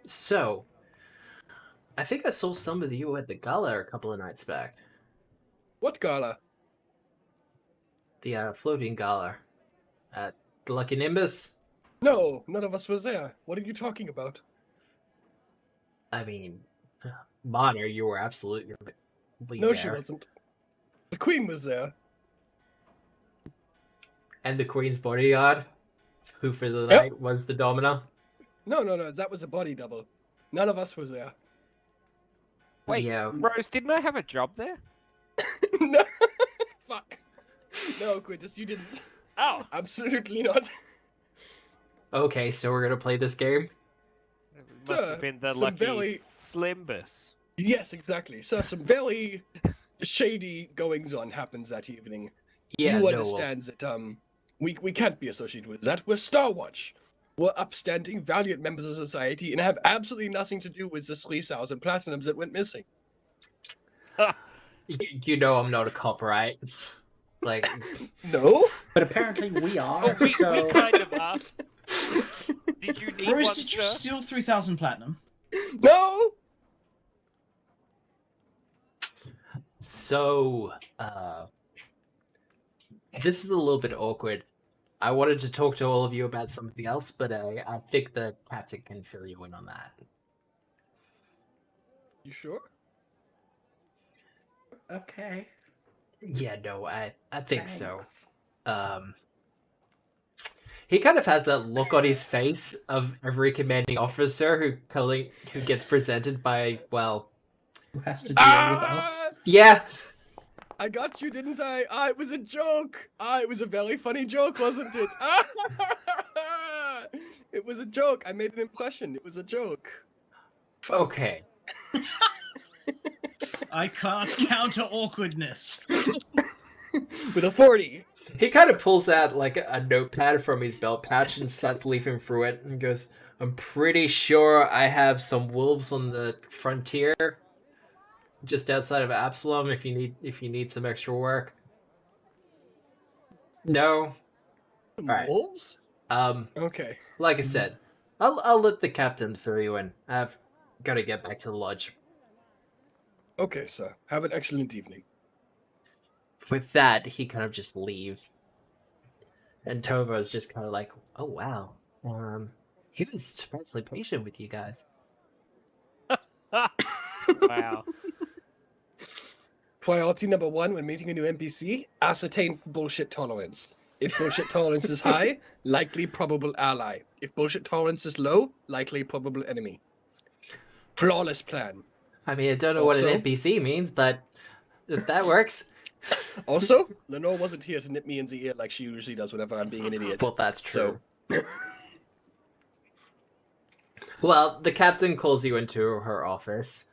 So, I think I saw some of you at the gala a couple of nights back. What gala? The floating gala at the Lucky Nimbus. No, none of us was there. What are you talking about? I mean, Marta, you were absolutely No, there. she wasn't. The Queen was there. And the Queen's bodyguard, who for the Yep. night was the Domino. No, that was a body double. None of us was there. Wait, Yeah. Rose, didn't I have a job there? No, fuck. No, Quintus, you didn't. Oh, Absolutely not. Okay, so we're gonna play this game. it must have been the Some lucky very- Slimbus. Yes, exactly. So some very shady goings on happens that evening. Yeah, You no. understand that we can't be associated with that. We're Starwatch. We're upstanding, valiant members of society and have absolutely nothing to do with the 3,000 platinums that went missing. You know I'm not a cop, right? Like, No? But apparently we are. We so kind of are. Did you need Rose, one, did you sir? steal 3,000 platinum? No? so, this is a little bit awkward. I wanted to talk to all of you about something else, but I think the captain can fill you in on that. You sure? okay. Yeah, no, I think so. Thanks. He kind of has that look on his face of every commanding officer who gets presented by, well, Who has to deal with us? yeah. I got you, didn't I? It was a joke. It was a very funny joke, wasn't it? It was a joke. I made an impression. It was a joke. Okay. I cast counter awkwardness. With a 40. He kind of pulls out like a notepad from his belt pouch and starts leafing through it and goes, I'm pretty sure I have some wolves on the frontier just outside of Absalom if you need some extra work. No. Alright. Wolves? Okay. Like I said, I'll let the captain fill you in. I've got to get back to the lodge. Okay, sir. Have an excellent evening. With that, he kind of just leaves. And Tovo's just kind of like, oh wow. He was surprisingly patient with you guys. Wow. Priority number 1 when meeting a new NPC, ascertain bullshit tolerance. If bullshit tolerance is high, likely probable ally. If bullshit tolerance is low, likely probable enemy. Flawless plan. I mean, I don't know what Also- an NPC means, but if that works. Also, Lenore wasn't here to nip me in the ear like she usually does whenever I'm being an idiot. Well, that's true. So, Well, the captain calls you into her office.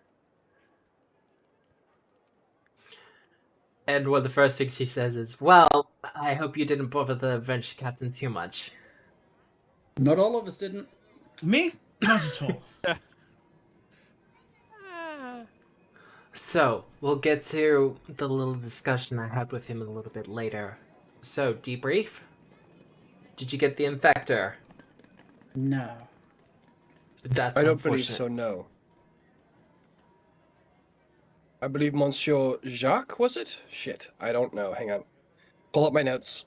And one of the first things she says is, well, I hope you didn't bother the venture captain too much. Not all of us didn't. Me? Not at all. So, we'll get to the little discussion I had with him a little bit later. So, debrief? Did you get the Infector? No. That's I don't believe unfortunate. so, no. I believe Monsieur Jacques, was it? Shit, I don't know. Hang on. Pull up my notes.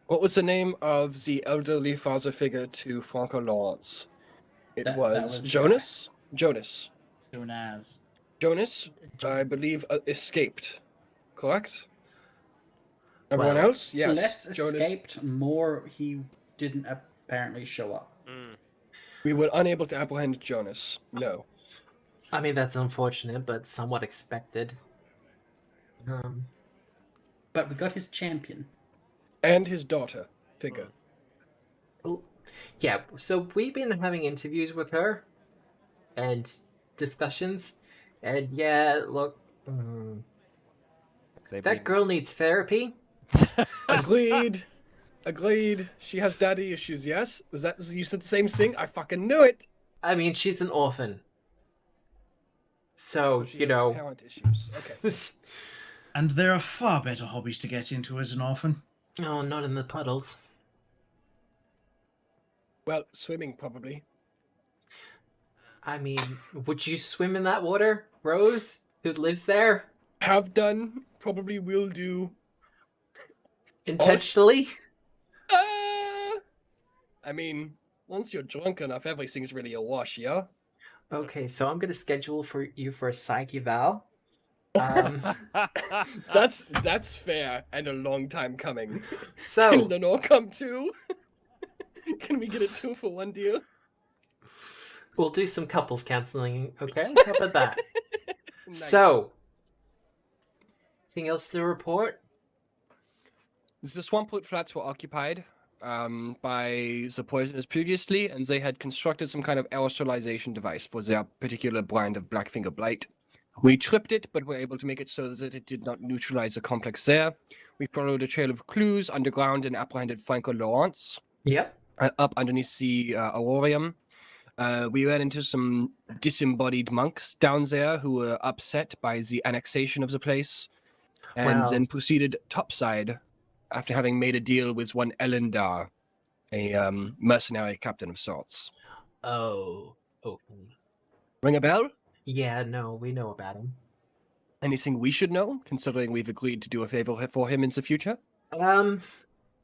What was the name of the elderly father figure to Franco Lawrence? It That was was Jonas? Jonas. Soon as. Jonas, I believe, escaped. Correct? Everyone Well, else? Yes. Less Jonas. escaped, more he didn't apparently show up. Mm. We were unable to apprehend Jonas. No. I mean, that's unfortunate, but somewhat expected. But we got his champion. And his daughter figure. Yeah, so we've been having interviews with her and discussions, and yeah, look, They've that been- girl needs therapy. Agreed. Agreed. She has daddy issues, yes? Was that you said the same thing? I fucking knew it. I mean, she's an orphan. So, She you has know, parent issues. Okay. And there are far better hobbies to get into as an orphan. oh, not in the puddles. Well, swimming probably. I mean, would you swim in that water, Rose, who lives there? Have done. Probably will do. Intentionally? I mean, once you're drunk enough, everything's really a wash, yeah? Okay, so I'm gonna schedule for you for a psych eval. That's fair and a long time coming. Can So, Lenore come too? Can we get a 2-for-1 deal? we'll do some couples counseling, okay? How about that? Nice. So, anything else to report? The Swampwood Flats were occupied by the poisoners previously, and they had constructed some kind of aerosolization device for their particular brand of Blackfinger Blight. We tripped it, but were able to make it so that it did not neutralize the complex there. We followed a trail of clues underground and apprehended Franco Lawrence Yep. up underneath the Aurorium. We ran into some disembodied monks down there who were upset by the annexation of the place, and Wow. then proceeded topside after having made a deal with one Elendar, a mercenary captain of sorts. Oh, okay. Ring a bell? Yeah, no, we know about him. Anything we should know, considering we've agreed to do a favor for him in the future?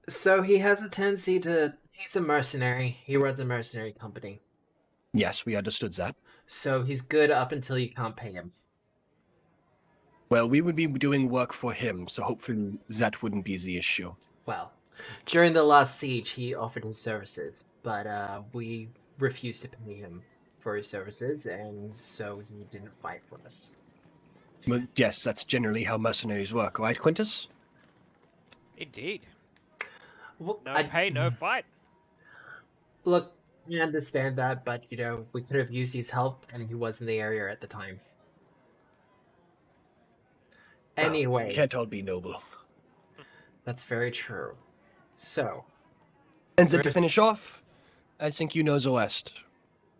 So he has a tendency to... He's a mercenary. He runs a mercenary company. Yes, we understood that. So he's good up until you can't pay him. Well, we would be doing work for him, so hopefully that wouldn't be the issue. Well, During the last siege, he offered his services, but we refused to pay him for his services, and so he didn't fight for us. Well, yes, that's generally how mercenaries work, right, Quintus? Indeed. Well, No pay, no fight. Look, I understand that, but we could have used his help, and he was in the area at the time. Anyway, We can't all be noble. that's very true. So, And then to Where's- finish off, I think you know the rest.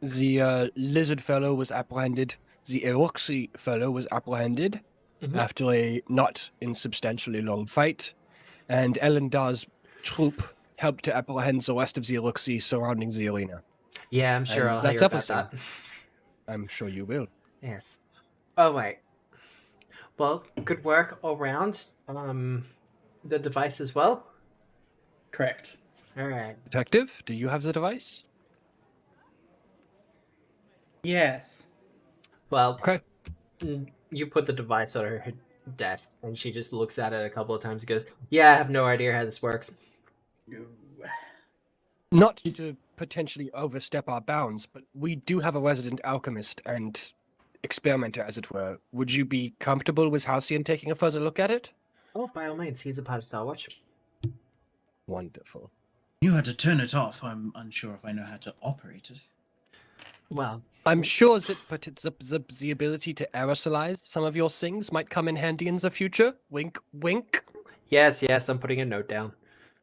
The lizard fellow was apprehended. The Eroxy fellow was apprehended Mhm. after a not insubstantially long fight, and Elendar's troop helped to apprehend the rest of the Eroxy surrounding the arena. yeah, I'm sure And I'll that's hear about everything. that. I'm sure you will. Yes. Oh, wait. Well, good work all round. The device as well? Correct. Alright. Detective, do you have the device? Yes. Well, Okay. you put the device on her desk, and she just looks at it a couple of times and goes, yeah, I have no idea how this works. No. Not to potentially overstep our bounds, but we do have a resident alchemist and experimenter, as it were. Would you be comfortable with Halcyon taking a further look at it? Oh, by all means, he's a part of Star Watch. Wonderful. Knew how to turn it off. I'm unsure if I know how to operate it. Well, I'm sure that but the ability to aerosolize some of your things might come in handy in the future. Wink, wink. yes, I'm putting a note down.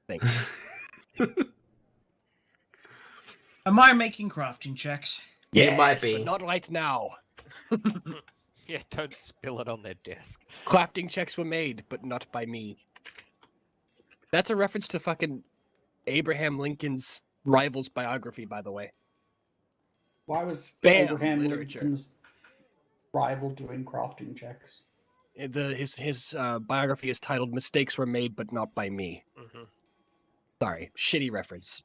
Thanks. Am I making crafting checks? You might Yes, be. but not right now. Yeah, don't spill it on their desk. Crafting checks were made, but not by me. That's a reference to fucking Abraham Lincoln's rival's biography, by the way. Why was Bam, Abraham literature. Lincoln's rival doing crafting checks? His biography is titled "Mistakes Were Made, but Not by Me." Mm-hmm. Sorry, shitty reference.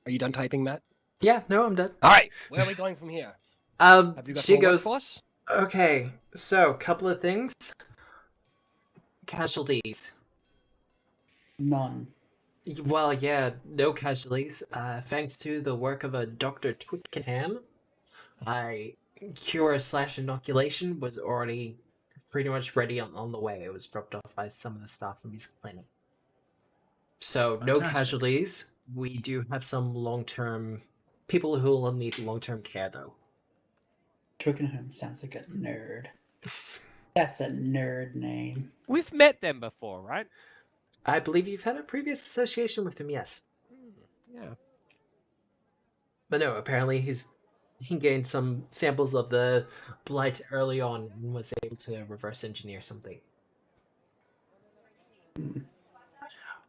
Are you done typing, Matt? Yeah, no, I'm done. All right, where are we going from here? Have you got She more work goes, for us? okay, so, couple of things. Casualties. None. Well, yeah, no casualties. Thanks to the work of a Dr. Twickenham, cure/inoculation was already pretty much ready on the way. It was dropped off by some of the staff from his clinic. So, no Fantastic. casualties. We do have some long-term people who will need long-term care, though. Twickenham sounds like a nerd. That's a nerd name. We've met them before, right? I believe you've had a previous association with him, yes. Yeah. But no, apparently he gained some samples of the blight early on and was able to reverse engineer something.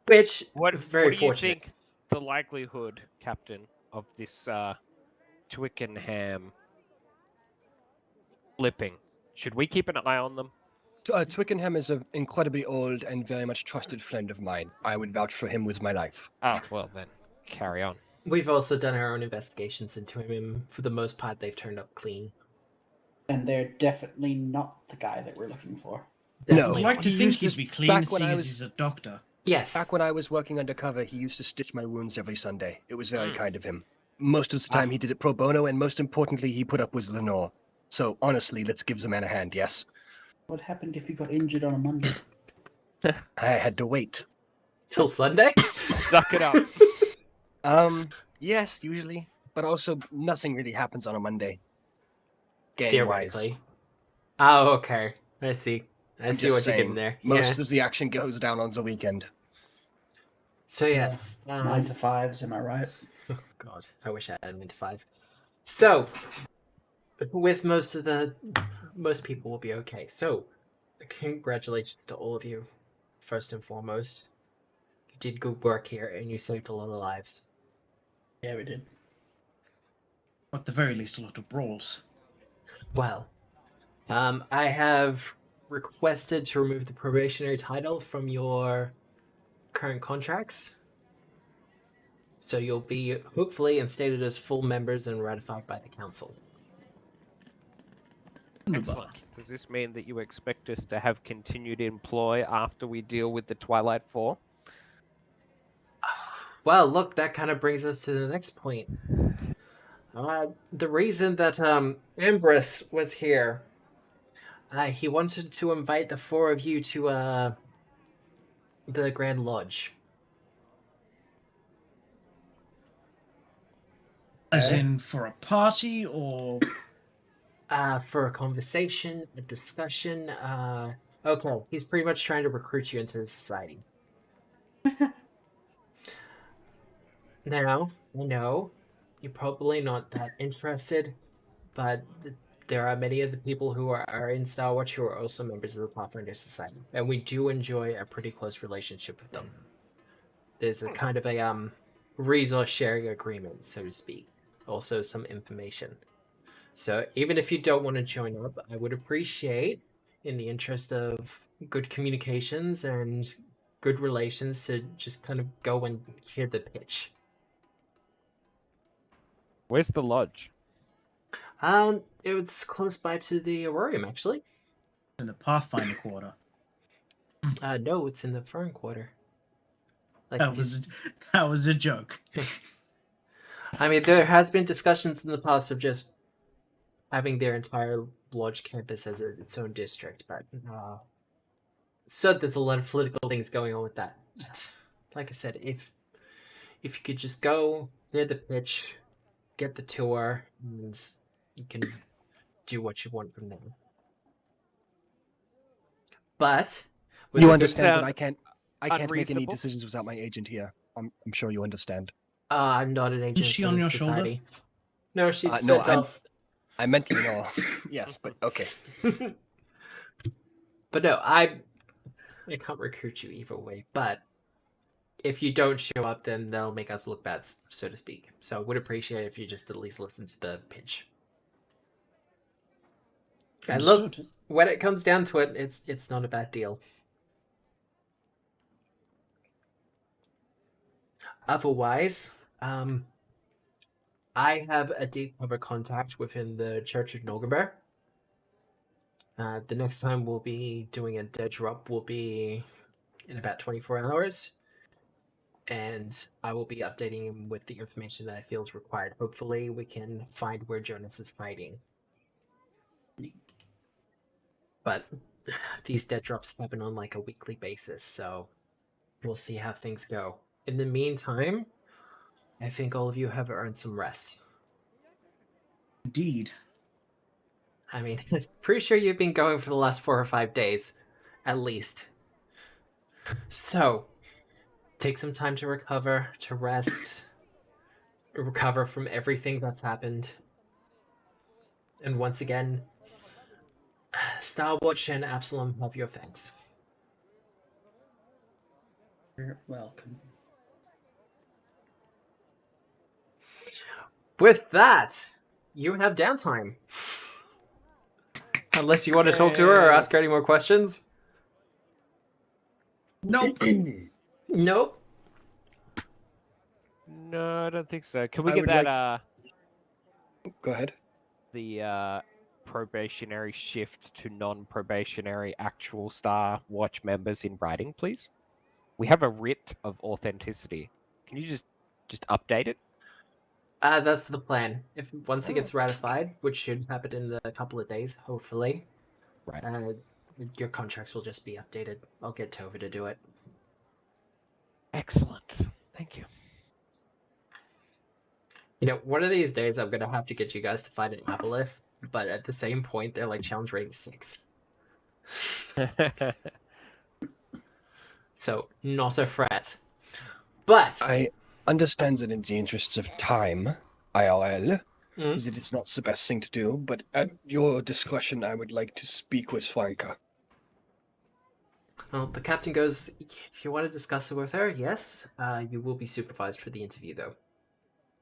Which What very do you fortunate. think the likelihood, Captain, of this Twickenham flipping? Should we keep an eye on them? Twickenham is an incredibly old and very much trusted friend of mine. I would vouch for him with my life. Oh, well then, carry on. We've also done our own investigations into him, and for the most part, they've turned up clean. And they're definitely not the guy that we're looking for. I'd Definitely like not. to He think used to- he'd be clean, back when seeing I as was- he's a doctor. Yes. Back when I was working undercover, he used to stitch my wounds every Sunday. It was very Mm. kind of him. Most of the time, he did it pro bono, and most importantly, he put up with Lenore. So honestly, let's give the man a hand, yes? What happened if you got injured on a Monday? I had to wait. Till Sunday? Suck it up. Yes, usually. But also, nothing really happens on a Monday. Game-wise. Theoretically. Oh, okay. I see. I I'm see just what you're getting saying, there. Most Yeah. of the action goes down on the weekend. So yes. 9 to 5s, am I right? God, I wish I had a 9 to 5. So, with most people will be okay. So, congratulations to all of you, first and foremost. You did good work here, and you saved a lot of lives. Yeah, we did. Or at the very least, a lot of brawls. Well, I have requested to remove the probationary title from your current contracts. So you'll be hopefully instated as full members and ratified by the council. Excellent. Does this mean that you expect us to have continued employ after we deal with the Twilight 4? Well, look, that kind of brings us to the next point. The reason that Ambrose was here, he wanted to invite the four of you to the Grand Lodge. As in for a party or For a conversation, a discussion. Okay, he's pretty much trying to recruit you into the society. Now, I know you're probably not that interested, but there are many of the people who are in Starwatch who are also members of the Pathfinder Society, and we do enjoy a pretty close relationship with them. There's a kind of a resource sharing agreement, so to speak. Also, some information. So even if you don't want to join up, I would appreciate, in the interest of good communications and good relations, to just kind of go and hear the pitch. Where's the lodge? It was close by to the Aurorium, actually. in the Pathfinder quarter. No, it's in the Fern Quarter. Like That was a joke. I mean, there has been discussions in the past of just having their entire lodge campus as its own district, but so there's a lot of political things going on with that. Like I said, if you could just go hear the pitch, get the tour, and you can do what you want from there. But You understand that sound I can't make any unreasonable? decisions without my agent here. I'm sure you understand. I'm not an agent she for on the your shoulder? society. No, she's No, sent off. I meant you know. Yes, but okay. But no, I can't recruit you either way. But if you don't show up, then that'll make us look bad, so to speak. So I would appreciate if you just at least listen to the pitch. And look, Understood. when it comes down to it, it's not a bad deal. Otherwise, I have a deep cover contact within the Church of Nogabert. The next time we'll be doing a dead drop will be in about 24 hours. And I will be updating him with the information that I feel is required. Hopefully we can find where Jonas is fighting. But these dead drops happen on like a weekly basis, so we'll see how things go. In the meantime, I think all of you have earned some rest. Indeed. I mean, pretty sure you've been going for the last 4 or 5 days, at least. So, take some time to recover, to rest, recover from everything that's happened. And once again, Starwatch and Absalom have your thanks. You're welcome. With that, you have downtime. Unless you want to talk to her or ask her any more questions. Nope. Nope. No, I don't think so. Can we I get would that Go ahead. the probationary shift to non-probationary actual Star Watch members in writing, please? We have a writ of authenticity. Can you just update it? That's the plan. If once it gets ratified, which should happen in a couple of days, hopefully, Right. your contracts will just be updated. I'll get Tova to do it. Excellent. Thank you. You know, one of these days I'm gonna have to get you guys to find an Aboleth, but at the same point, they're like challenge rating 6. So, not a fret. But I understand that in the interests of time, IRL, Mhm. that it's not the best thing to do, but at your discretion, I would like to speak with Franca. Well, the captain goes, if you want to discuss it with her, yes, you will be supervised for the interview, though.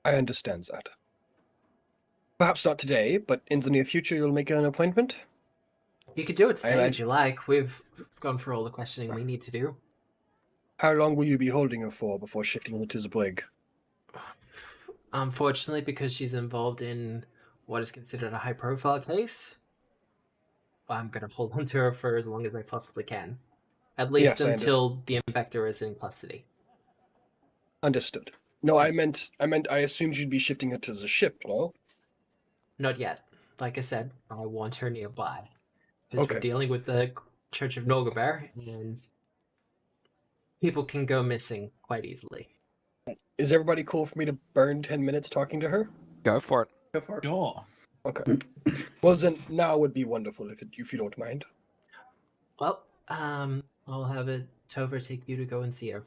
I understand that. Perhaps not today, but in the near future you'll make an appointment? You could do it today if imagine- you like. We've gone through all the questioning we need to do. How long will you be holding her for before shifting her to the brig? Unfortunately, because she's involved in what is considered a high-profile case, I'm going to hold on to her for as long as I possibly can. At least Yes, I until the Infector is in custody. Understood. No, I meant I assumed you'd be shifting it to the ship, no? Not yet. Like I said, I want her nearby. Because we're Okay. dealing with the Church of Nogaber, and people can go missing quite easily. Is everybody cool for me to burn 10 minutes talking to her? Go for it. Go for it. Sure. Okay. Well, then now would be wonderful if you don't mind. Well, I'll have it Tova take you to go and see her.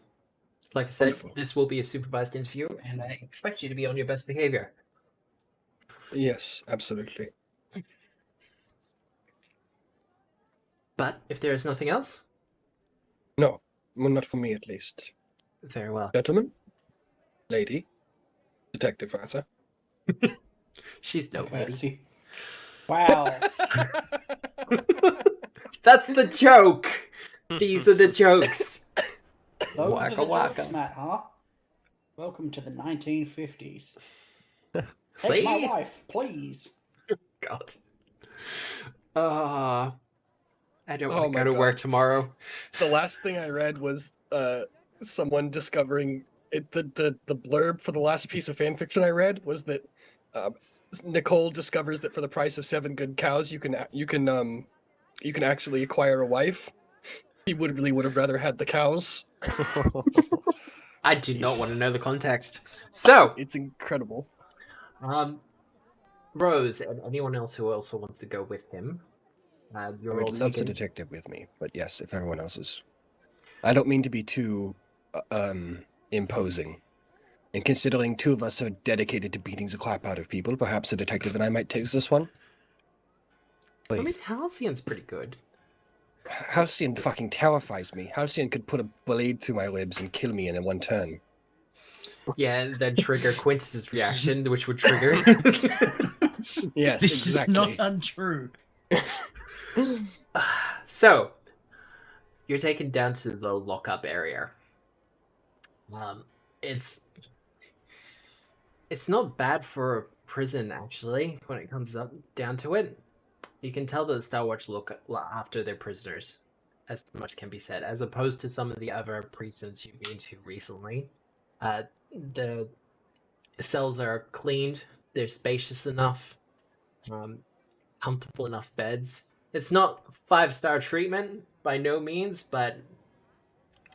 Like I said, Wonderful. this will be a supervised interview, and I expect you to be on your best behavior. Yes, absolutely. But if there is nothing else, No, well, not for me at least. very well. Gentlemen, lady, detective rather. She's no lady. Curtsy. Wow. That's the joke. These are the jokes. Those Waka are the waka. jokes, Matt, huh? Welcome to the 1950s. See? Take my wife, please. God. I don't Oh want to my go to work God. tomorrow. The last thing I read was someone discovering it. The blurb for the last piece of fan fiction I read was that Nicole discovers that for the price of 7 good cows, you can actually acquire a wife. He would have rather had the cows. I do not want to know the context. So, It's incredible. Rose and anyone else who also wants to go with him, I you're all would love the taken... detective with me, but yes, if everyone else is. I don't mean to be too imposing. And considering 2 of us are dedicated to beating the crap out of people, perhaps a detective and I might take this one. I mean, Please. Halcyon's pretty good. Halcyon fucking terrifies me. Halcyon could put a blade through my ribs and kill me in one turn. Yeah, and then trigger Quintus's reaction, which would trigger. Yes, This exactly. is not untrue. So, you're taken down to the lockup area. It's not bad for a prison, actually, when it comes down to it. You can tell that the Star Watch look after their prisoners, as much can be said, as opposed to some of the other prisons you've been to recently. The cells are cleaned, they're spacious enough, comfortable enough beds. It's not 5-star treatment by no means, but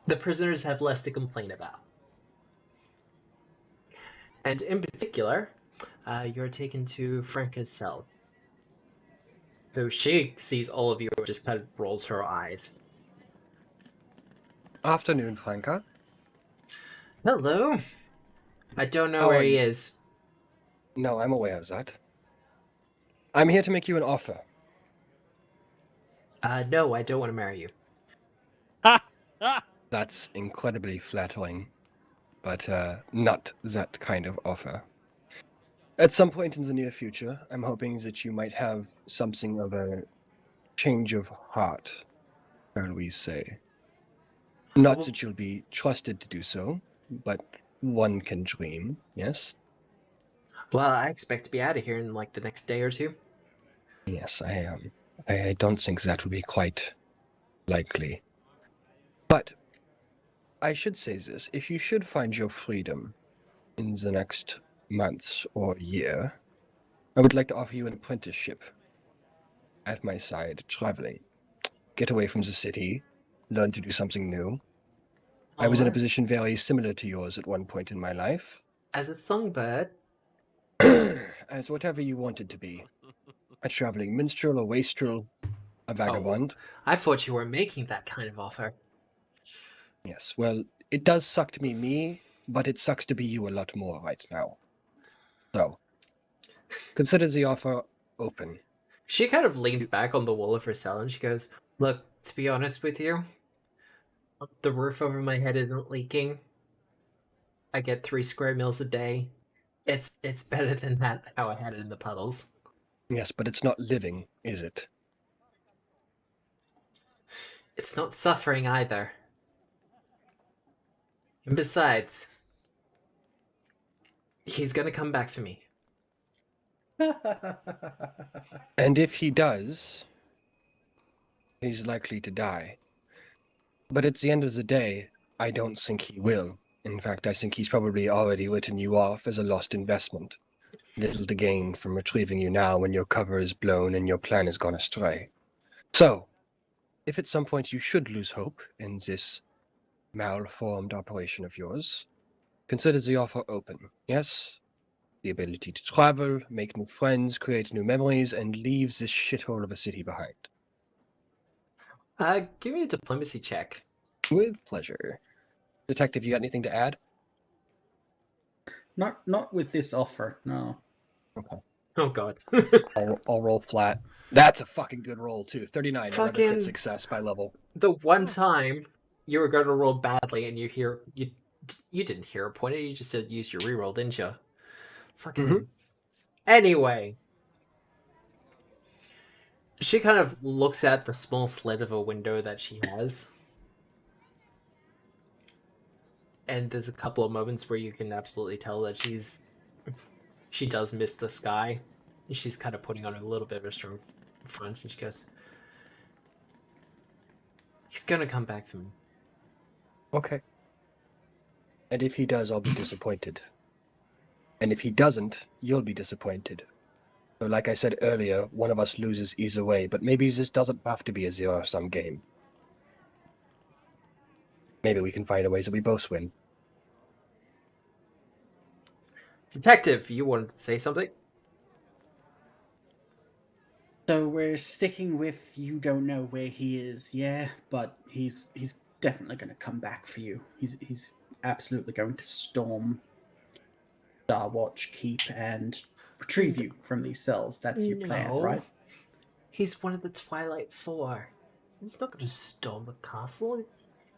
the prisoners have less to complain about. And in particular, you're taken to Franca's cell. So she sees all of you, just kind of rolls her eyes. Afternoon, Franca. Hello. I don't know How where are he you? is. No, I'm aware of that. I'm here to make you an offer. No, I don't want to marry you. That's incredibly flattering, but not that kind of offer. At some point in the near future, I'm hoping that you might have something of a change of heart, shall we say. Not Well- that you'll be trusted to do so, but one can dream, yes? Well, I expect to be out of here in like the next day or two. Yes, I am. I don't think that will be quite likely. But I should say this, if you should find your freedom in the next months or year, I would like to offer you an apprenticeship at my side, traveling. Get away from the city, learn to do something new. I was in a Alright. position very similar to yours at one point in my life. As a songbird, As whatever you wanted to be. A traveling minstrel, a wastrel, a vagabond. I thought you were making that kind of offer. Yes, well, it does suck to be me, but it sucks to be you a lot more right now. So, consider the offer open. She kind of leans back on the wall of her cell and she goes, "Look, to be honest with you, the roof over my head isn't leaking. I get 3 square meals a day. It's better than that, how I had it in the puddles." Yes, but it's not living, is it? It's not suffering either. And besides, he's gonna come back for me. And if he does, he's likely to die. But at the end of the day, I don't think he will. In fact, I think he's probably already written you off as a lost investment. Little to gain from retrieving you now when your cover is blown and your plan has gone astray. So, if at some point you should lose hope in this malformed operation of yours, consider the offer open. Yes? The ability to travel, make new friends, create new memories, and leave this shithole of a city behind. Give me a diplomacy check. With pleasure. Detective, you got anything to add? Not with this offer, no. Oh god. I'll roll flat. That's a fucking good roll, too. 39, another Fucking- crit success by level. The one time you were going to roll badly and you didn't hear a point, you just said use your reroll, didn't you? Fucking. Mhm. Anyway. She kind of looks at the small slit of a window that she has. And there's a couple of moments where you can absolutely tell that she does miss the sky. She's kind of putting on a little bit of a strong front, and she goes, "He's gonna come back for me." Okay. And if he does, I'll be disappointed. And if he doesn't, you'll be disappointed. So like I said earlier, one of us loses either way, but maybe this doesn't have to be a zero-sum game. Maybe we can find a way so we both win. Detective, you wanted to say something? So we're sticking with you don't know where he is, yeah, but he's definitely going to come back for you. He's absolutely going to storm Starwatch Keep and retrieve you from these cells. That's your plan, No. right? He's one of the Twilight Four. He's not going to storm the castle.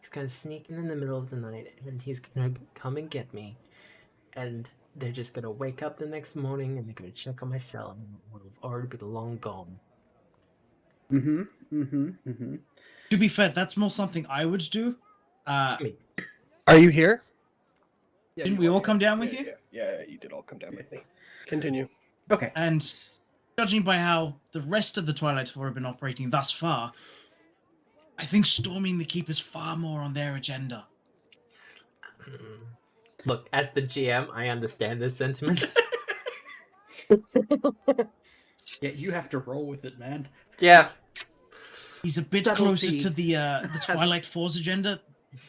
He's going to sneak in the middle of the night, and he's going to come and get me. And they're just going to wake up the next morning, and they're going to check on my cell, and we'll have already been long gone. To be fair, that's more something I would do. I mean, Are you here? Didn't we all come down with you? Yeah, you did all come down with me. Continue. Okay. And judging by how the rest of the Twilight Four have been operating thus far, I think storming the keep is far more on their agenda. look, as the GM, I understand this sentiment. Yeah, you have to roll with it, man. Yeah. He's a bit Subtlety closer to the Twilight Four's agenda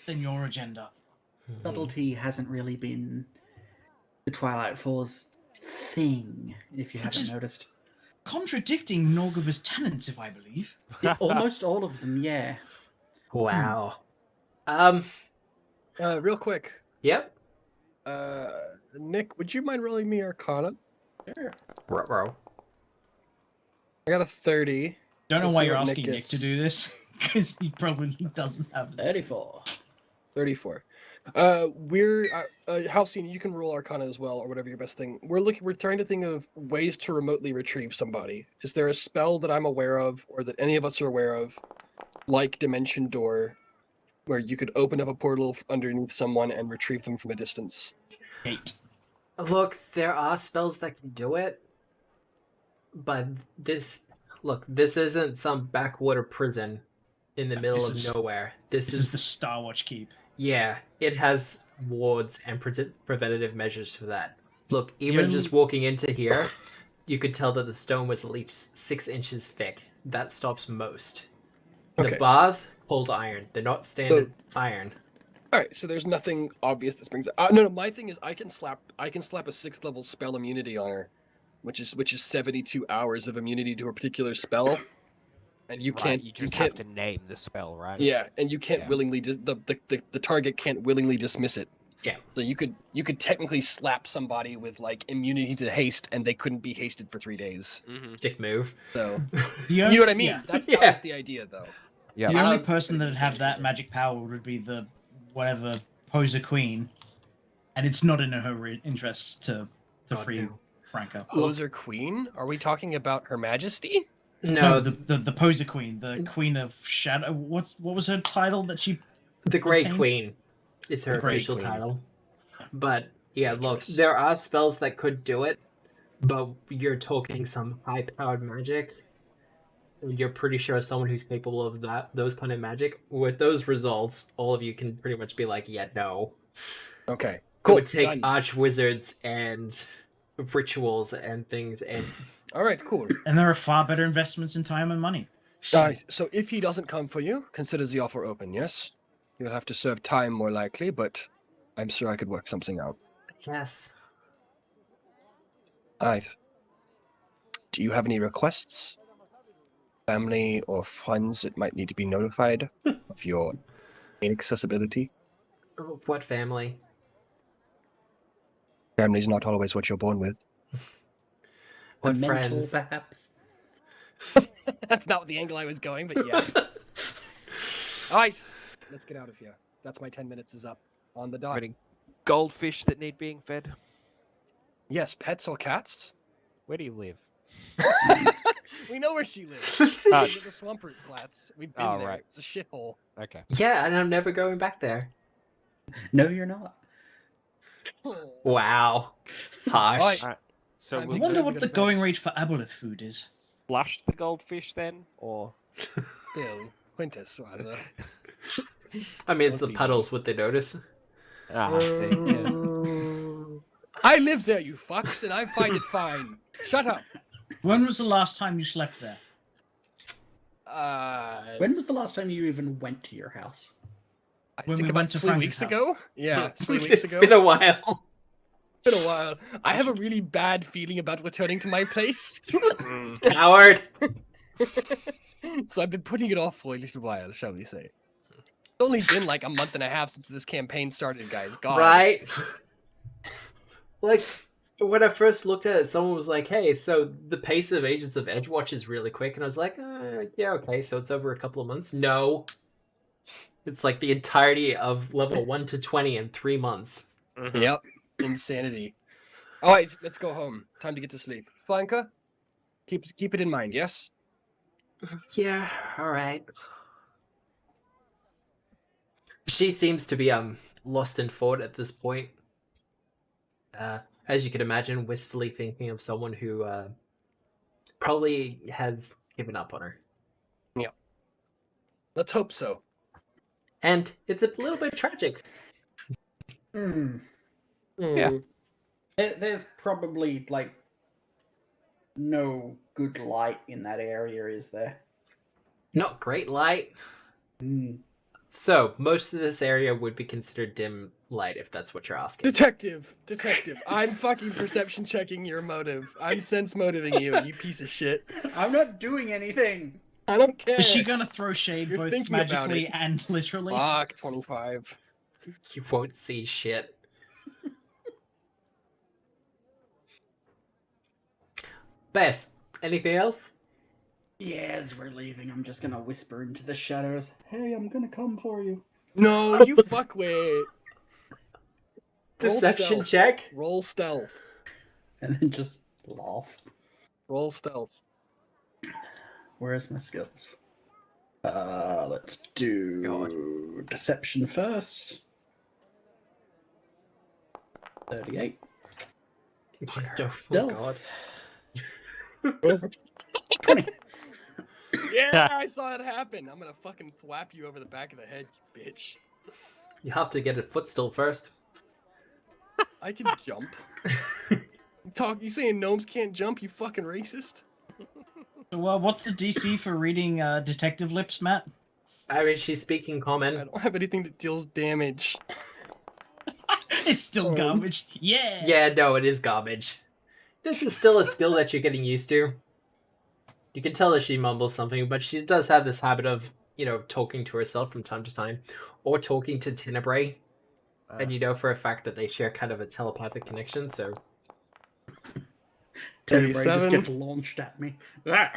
than your agenda. Subtlety hasn't really been the Twilight Four's thing, if you haven't is- noticed. Contradicting Norgaba's tenants, if I believe. Almost all of them, yeah. Wow. Real quick. Yep. Nick, would you mind rolling me Arcana? Sure. Ruh-roh. I got a 30. Don't know We'll why see you're what asking Nick Nick to gets. do this, because he probably doesn't have it. 34. 34. Halcyon, you can roll Arcana as well, or whatever your best thing. We're trying to think of ways to remotely retrieve somebody. Is there a spell that I'm aware of, or that any of us are aware of, like Dimension Door, where you could open up a portal underneath someone and retrieve them from a distance? 8. Look, there are spells that can do it, but this isn't some backwater prison in the middle This of is- nowhere. This is the Starwatch Keep. Yeah, it has wards and preventative measures for that. Look, even Yeah. just walking into here, you could tell that the stone was at least 6 inches thick. That stops most. The Okay. bars, cold iron. They're not standard iron. All right, so there's nothing obvious that springs. No. My thing is, I can slap a 6th level spell immunity on her, which is 72 hours of immunity to a particular spell, and you Right, can't. you just can't. have to name the spell, right? Yeah, and you can't Yeah. willingly. The target can't willingly dismiss it. Yeah. So you could technically slap somebody with like immunity to haste, and they couldn't be hasted for 3 days. Mm-hmm. Dick move. So The you only, know what I mean? yeah. That Yeah. was the idea, though. Yeah. The only Um, person that'd have that magic power would be the whatever Poser Queen, and it's not in her interest to God, free no. Franco. Poser Queen? Are we talking about Her Majesty? No, the Poser Queen, the Queen of Shadow. What was her title that she? the Grey retained? Queen is her The Grey official Queen. title. But yeah, Good look, choice. there are spells that could do it, but you're talking some high-powered magic. You're pretty sure someone who's capable of those kind of magic. With those results, all of you can pretty much be like, yeah, no. Okay. It would take done. arch wizards and rituals and things, and All right, cool. And there are far better investments in time and money. All right, so if he doesn't come for you, consider the offer open, yes? You'll have to serve time more likely, but I'm sure I could work something out. yes. All right. Do you have any requests? Family or friends that might need to be notified of your inaccessibility? What family? Family's not always what you're born with. What Mental, friends? perhaps. That's not the angle I was going, but yeah. All right, let's get out of here. That's my 10 minutes is up on the dot. Any goldfish that need being fed? Yes, pets or cats? Where do you live? We know where she lives. Ah, She's at the Swamp Root Flats. We've been Oh, there. right. It's a shithole. Okay. Yeah, and I'm never going back there. No, you're not. Wow. Harsh. Right. So I I we'll wonder We're what gonna the pay. going rate for aboleth food is. flush the goldfish then, or Bill, Quintus, rather. I mean, it's the Don't be puddles. Would they notice? ah, see, yeah. I live there, you fucks, and I find it fine. Shut up. When was the last time you slept there? When was the last time you even went to your house? I When think we about went to 3 Frank's weeks house. ago. Yeah, 3 weeks It's ago. been a while. Been a while. I have a really bad feeling about returning to my place. Coward. So I've been putting it off for a little while, shall we say. It's only been like a month and a half since this campaign started, guys. God. Right? Like, when I first looked at it, someone was like, hey, so the pace of Agents of Edgewatch is really quick. And I was like, yeah, okay, so it's over a couple of months. No. It's like the entirety of level 1 to 20 in 3 months. Yep. Insanity. All right, let's go home. Time to get to sleep. Flanka, keep it in mind, yes? Yeah, alright. She seems to be lost in thought at this point. As you can imagine, wistfully thinking of someone who probably has given up on her. Let's hope so. And it's a little bit tragic. Yeah. There's probably, like, no good light in that area, is there? Not great light. Mm. So, most of this area would be considered dim light, if that's what you're asking. Detective, I'm fucking perception checking your motive. I'm sense motiving you, you piece of shit. I'm not doing anything. I don't care. Is she gonna throw shade You're both thinking about magically it. and literally? Fuck, 25. You won't see shit. Bess, anything else? Yeah, as we're leaving, I'm just gonna whisper into the shadows, hey, I'm gonna come for you. No, you fuckwit. Deception stealth. check? Roll stealth. And then just laugh. Roll stealth. Where's my skills? Let's do deception first. 38. Oh, Stealth. God. 20. Yeah, I saw it happen. I'm gonna fucking thwap you over the back of the head, you bitch. You have to get a footstool first. I can jump. You saying gnomes can't jump, you fucking racist? So, what's the DC for reading detective lips, Matt? I mean, she's speaking I common. don't have anything that deals damage. It's still garbage. Yeah. Yeah, no, it is garbage. This is still a skill that you're getting used to. You can tell that she mumbles something, but she does have this habit of, talking to herself from time to time, or talking to Tenebrae. And you know for a fact that they share kind of a telepathic connection, so... Tenebrae just 37. gets launched at me. Ah!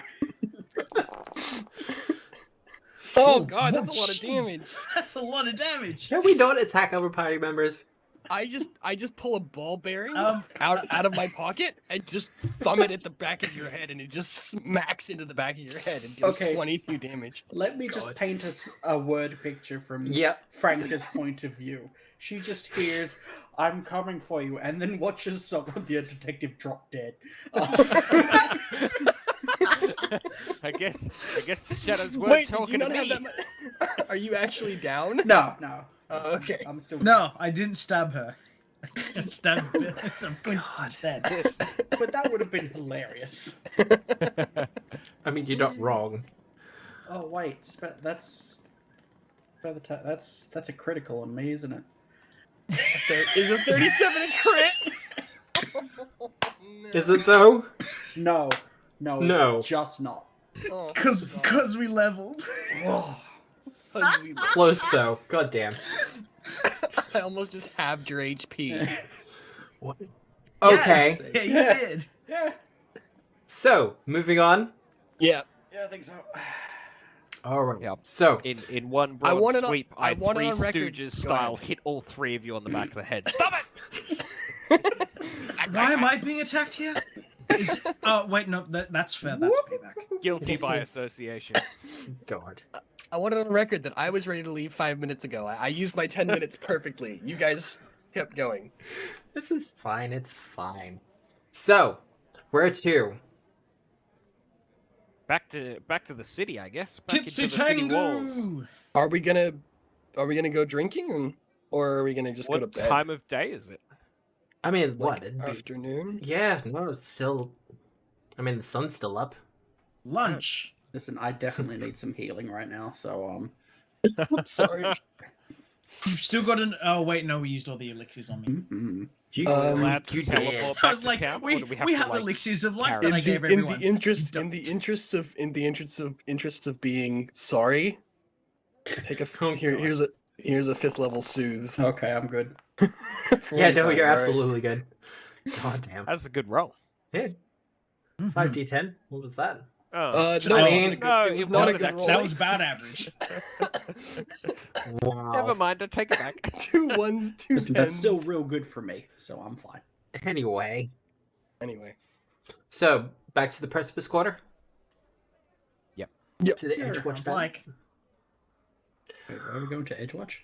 Oh god, that's a lot of jeez. damage. That's a lot of damage. Can we not attack other party members? I just pull a ball bearing Um, out of my pocket and just thumb it at the back of your head, and it just smacks into the back of your head and deals Okay. 22 damage. Let me just paint us a word picture from Yep. Franca's point of view. She just hears, I'm coming for you, and then watches someone, the detective, drop dead. I guess the shadows weren't Wait, did talking you not to have me. that much? Are you actually down? No. Oh, okay. I'm still. No, I didn't stab her. I stabbed Quintus instead. But that would have been hilarious. I mean, you're not wrong. Oh wait, that's a critical on me, isn't it? Is a 37 a crit? Is it though? No, No. it's just not. Oh, Because we leveled. Oh, Close though. God damn. I almost just halved your HP. What? Okay. Yes, yeah, you did. yeah, So, moving on. Yeah. I think so. All right. Yep. So, In one broad want it on- sweep, I I want it Three on record. Stooges Go style ahead. hit all three of you on the back of the head. Stop it! Why am I being attacked here? Oh wait, no, that's fair. That's payback. Guilty by association. God. I want it on record that I was ready to leave 5 minutes ago. I used my 10 minutes perfectly. You guys kept going. This is fine. It's fine. So, where to? Back to the city, I guess. Back Tipsy into the city walls. Tango. Are we gonna go drinking, or are we gonna just go to What bed? time of day is it? I mean, Like, what? It'd be- afternoon? Yeah, no, it's still. I mean, the sun's still up. Lunch. Listen, I definitely need some healing right now. So I'm sorry. You've still got an. Oh wait, no, we used all the elixirs on me. mhm. You, Allowed to you did. teleport I back was to like, camp, or we do have, to, like, elixirs of life carry that I gave everyone. in the interest of being sorry, take a Oh, here's a 5th level soothe. Okay, I'm good. Yeah, no, 45, you're alright. absolutely good. God damn. That's a good roll. Yeah. Mhm. 5d10. What was that? Oh, No, I it mean- wasn't a good, No, it was it not a wasn't good roll. That was about average. Wow. never mind. I take it back. 2 1s, 2 Listen, that's still 10s. real good for me, so I'm fine. Anyway, Anyway. so back to the precipice quarter. Yep. To the Yeah, Edgewatch sounds like. Wait, where are we going to Edgewatch?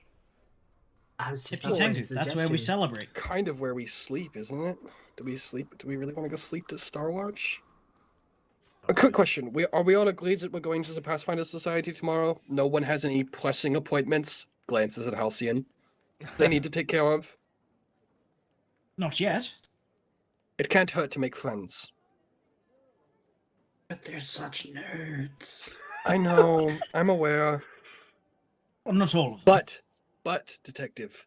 I was just Tipsy offering a Tango. That's where we suggestion. celebrate. Kind of where we sleep, isn't it? Do we sleep? Do we really want to go sleep to Star Watch? A quick question: are we all agreed that we're going to the Pathfinder Society tomorrow? No one has any pressing appointments. Glances at Halcyon. They need to take care of. Not yet. It can't hurt to make friends. But they're such nerds. I know. I'm aware. Well, not all of them. But detective,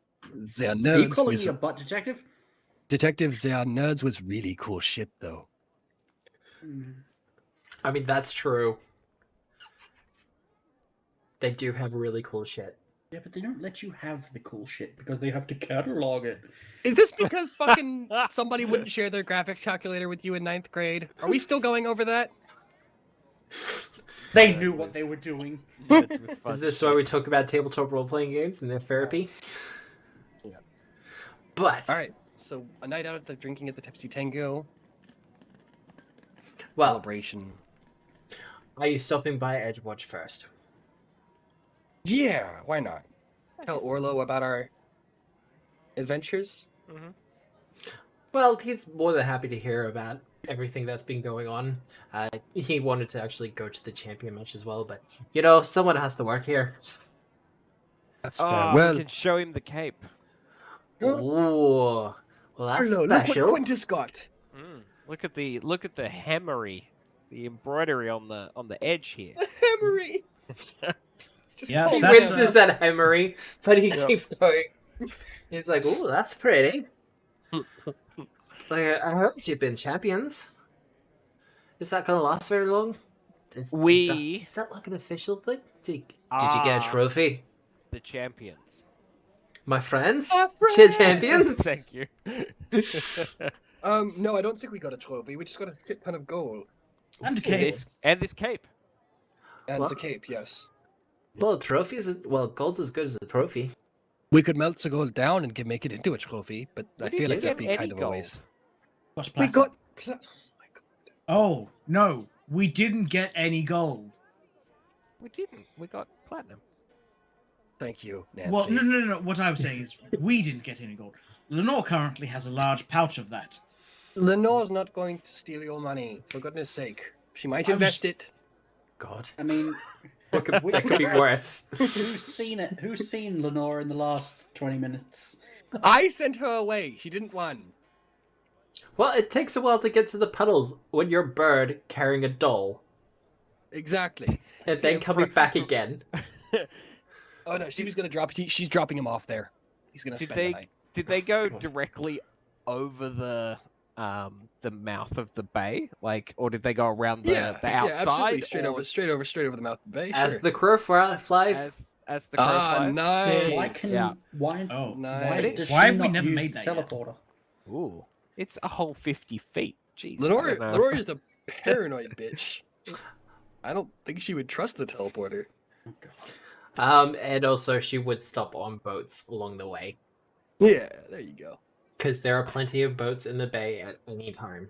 they're Are you nerds calling with me a butt detective? detectives. They are nerds with really cool shit, though. I mean, that's true. They do have really cool shit. Yeah, but they don't let you have the cool shit because they have to catalog it. Is this because fucking somebody wouldn't share their graphics calculator with you in 9th grade? Are we still going over that? They knew what they were doing. Is this why we talk about tabletop role-playing games and their therapy? Yeah. But, All right. So a night out at the drinking at the Tipsy Tango well, celebration. are you stopping by Edgewatch first? Yeah, why not? Tell Orlo about our adventures. Well, he's more than happy to hear about everything that's been going on. He wanted to actually go to the champion match as well, but, you know, someone has to work here. That's Oh, fair. we can show him the cape. Ooh. Well, that's Orlo, look what special. Quintus got. Look at the hammery, the embroidery on the edge here. Hammery. It's just Yeah, called He that's, Hammer. winces at Emery, but he Yep. keeps going. He's like, "Ooh, that's pretty." Like, I heard you've been champions. Is that gonna last very long? Is that like an official thing? Did you get a trophy, The champions. my friends? My Champions. Thank you. No, I don't think we got a trophy. We just got a shit ton of gold. And a cape. This cape. And What? a cape, yes. Well, trophies. Well, gold's as good as a trophy. We could melt the gold down and make it into a trophy, but I feel like didn't that'd get be any kind of a gold. waste. What's We platinum? got. Oh my god. Oh no, we didn't get any gold. We didn't. We got platinum. Thank you, Nancy. Well, no. What I was saying is we didn't get any gold. Lenore currently has a large pouch of that. Lenore's not going to steal your money, for goodness sake. She might I was- invest it. God, I mean, that could be worse. who's seen it? Who's seen Lenore in the last 20 minutes? I sent her away. She didn't run. Well, it takes a while to get to the puddles when you're a bird carrying a doll, Exactly. and then Yeah, coming back again. Oh no, she was gonna drop. She's dropping him off there. He's gonna Did spend the they night. did they go God. directly over the mouth of the bay, like, or did they go around the outside? absolutely. Straight or over the mouth of the bay. As sure. the crow flies, as the crow flies? Nice. Why can Yeah. why Oh, Nice. why Why does have she we not never use made the that yet? teleporter? Ooh, it's a whole 50 feet. Jeez, I Lenore, don't know. Lenore is a paranoid bitch. I don't think she would trust the teleporter. Oh, God. and also she would stop on boats along the way, Yeah, there you go. because there are plenty of boats in the bay at any time.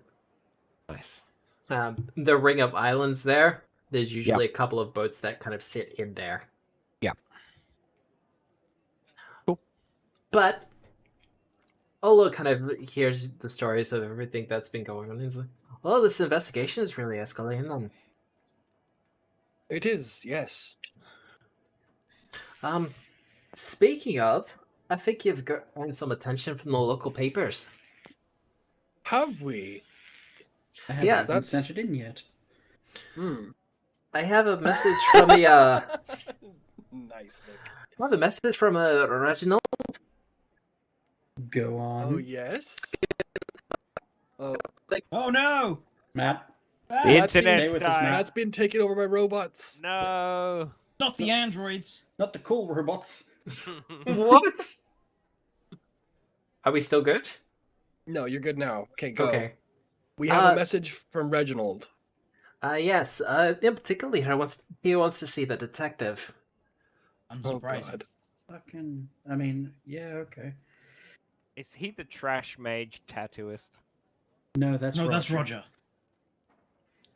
Nice. The ring of islands there's usually a couple of boats that kind of sit in there. Yep. Cool. But Olo kind of hears the stories of everything that's been going on. He's like, "Oh, this investigation is really escalating." It is, yes. Speaking of, I think you've gotten some attention from the local papers. Have we? I haven't Yeah, even that's- sent it in yet. I have a message from the Nice, Nick. I have a message from Reginald. Go on, Oh yes. Oh, Oh no! Matt. The Ah, That's been- internet stay with us, died. Matt. that's been taken over by robots. No. not the androids. Not the cool robots. What? Are we still good? No, you're good now. Okay, go. Okay. We have a Uh, message from Reginald. Yes. In particular, he wants to see the detective. I'm Oh surprised. god. Fucking. I mean, yeah, okay. Is he the trash mage tattooist? No, that's No, Roger. that's Roger.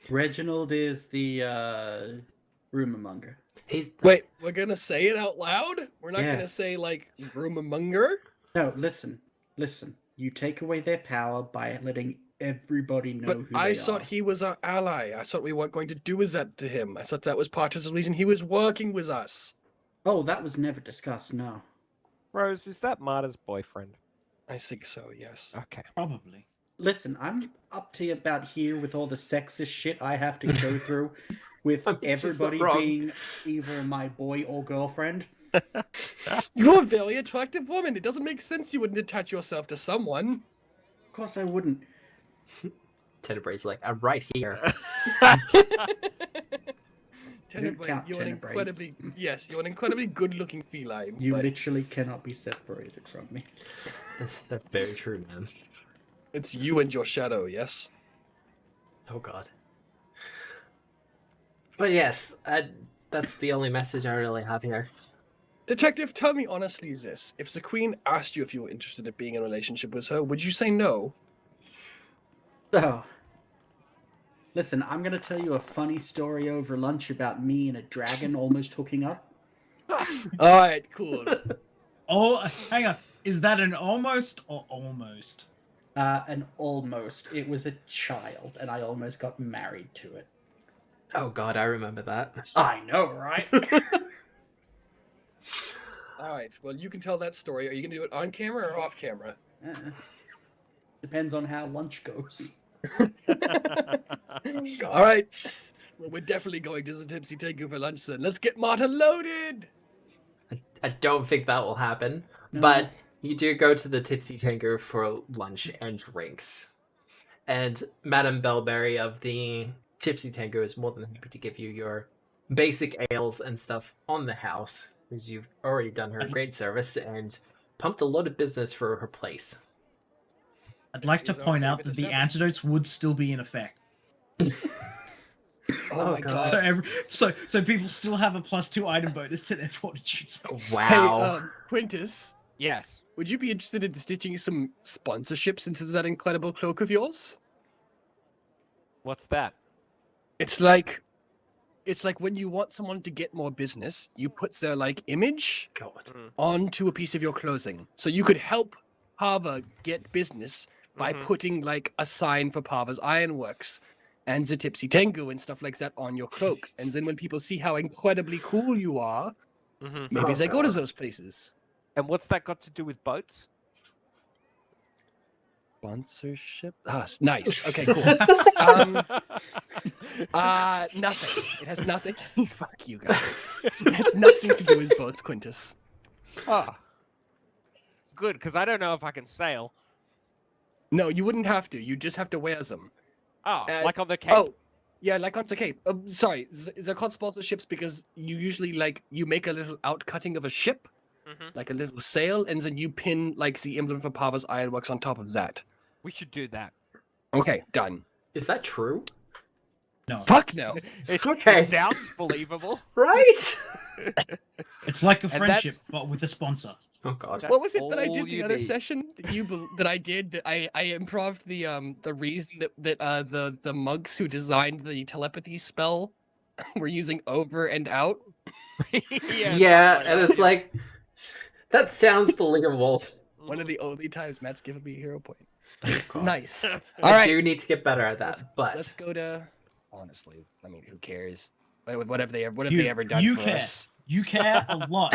Reginald is the rumor monger. He's Wait, we're gonna say it out loud? We're not Yeah. gonna say like rumonger? No, listen. You take away their power by letting everybody know But who I they thought are. he was our ally. I thought we weren't going to do that to him. I thought that was part of the reason he was working with us. Oh, that was never discussed. No. Rose, is that Marta's boyfriend? I think so, yes. Okay. Probably. Listen, I'm up to about here with all the sexist shit I have to go through with I'm just everybody wrong. being either my boy or girlfriend. You're a very attractive woman. It doesn't make sense you wouldn't attach yourself to someone. Of course I wouldn't. Tenebrae's like, I'm right here. Tenebrae, count you're an Tenebrae. incredibly you're an incredibly good-looking feline. You but literally cannot be separated from me. That's very true, man. it's you and your shadow, yes. Oh god. But yes, that's the only message I really have here. Detective, tell me honestly this. If the Queen asked you if you were interested in being in a relationship with her, would you say no? So, listen, I'm going to tell you a funny story over lunch about me and a dragon almost hooking up. Alright, cool. Oh, hang on. Is that an almost or almost? An almost. It was a child, and I almost got married to it. Oh god, I remember that. I know, right? Alright, well, you can tell that story. Are you going to do it on camera or off camera? Depends on how lunch goes. Alright. Well, we're definitely going to the Tipsy Tango for lunch then. Let's get Marta loaded! I don't think that will happen. No. But you do go to the Tipsy Tango for lunch and drinks. And Madame Bellberry of the Tipsy Tango is more than happy to give you your basic ales and stuff on the house, because you've already done her a great service and pumped a lot of business for her place. I'd like to Is our point out favorite that the establishment. antidotes would still be in effect. Oh, God. So people still have a +2 item bonus to their fortitude saves. Wow. Hey, Quintus, Yes. would you be interested in stitching some sponsorships into that incredible cloak of yours? What's that? It's like when you want someone to get more business, you put their like image God. onto a piece of your clothing. So you could help Parva get business by Mhm. putting like a sign for Parva's Ironworks and the Tipsy Tengu and stuff like that on your cloak. And then when people see how incredibly cool you are, Hmm. maybe Oh, they go to God. those places. And what's that got to do with boats? Sponsorship? Ah, nice. Okay, cool. Nothing. It has nothing. Fuck you guys. It has nothing to do with boats, Quintus. Ah, good, because I don't know if I can sail. No, you wouldn't have to. You just have to wear them. Oh, Uh, like on the cape. Oh, yeah, like on the cape. Sorry, they're called sponsorships because you usually you make a little outcutting of a ship, Mhm. like a little sail, and then you pin like the emblem for Parva's Ironworks on top of that. We should do that. Okay, done. Is that true? No. Fuck no. Okay. It sounds believable. Right? It's like a And friendship, but with a sponsor. Oh, God. That's What was it that I all did the you other need. session that I did that I improved the reason that the monks who designed the telepathy spell were using over and out. Yeah, and it's like, that sounds believable. One of the only times Matt's given me a hero point. Oh, God. Nice. I All right. do need to get better at that, but Let's go to. Honestly, I mean, who cares? What have they You- ever done you for care. us? You care a lot.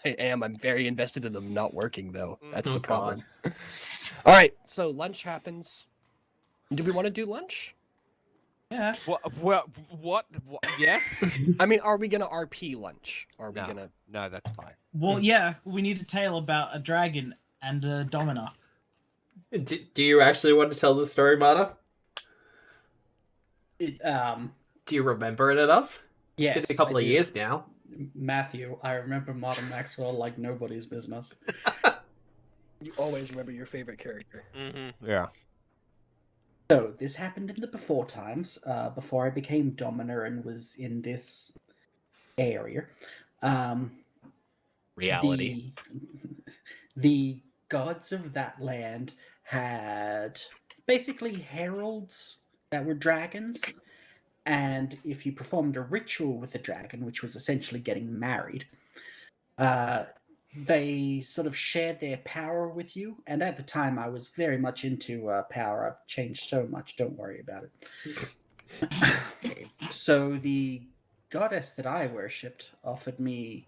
I am. I'm very invested in them not working though. That's Oh, the problem. God. All right. So lunch happens. Do we want to do lunch? Yeah. What? Yes? I mean, are we gonna RP lunch? Are we No. gonna? No, that's fine. Well, yeah, we need a tale about a dragon and a domina. do you actually want to tell the story, Marta? Do you remember it enough? Yes, It's been a couple I of do. years now. Matthew, I remember Marta Maxwell like nobody's business. You always remember your favorite character. Mm-hmm. Yeah. So this happened in the before times, before I became Dominer and was in this area. Reality. The gods of that land had basically heralds that were dragons, and if you performed a ritual with a dragon, which was essentially getting married, they sort of shared their power with you. And at the time, I was very much into power. I've changed so much. Don't worry about it. So the goddess that I worshipped offered me,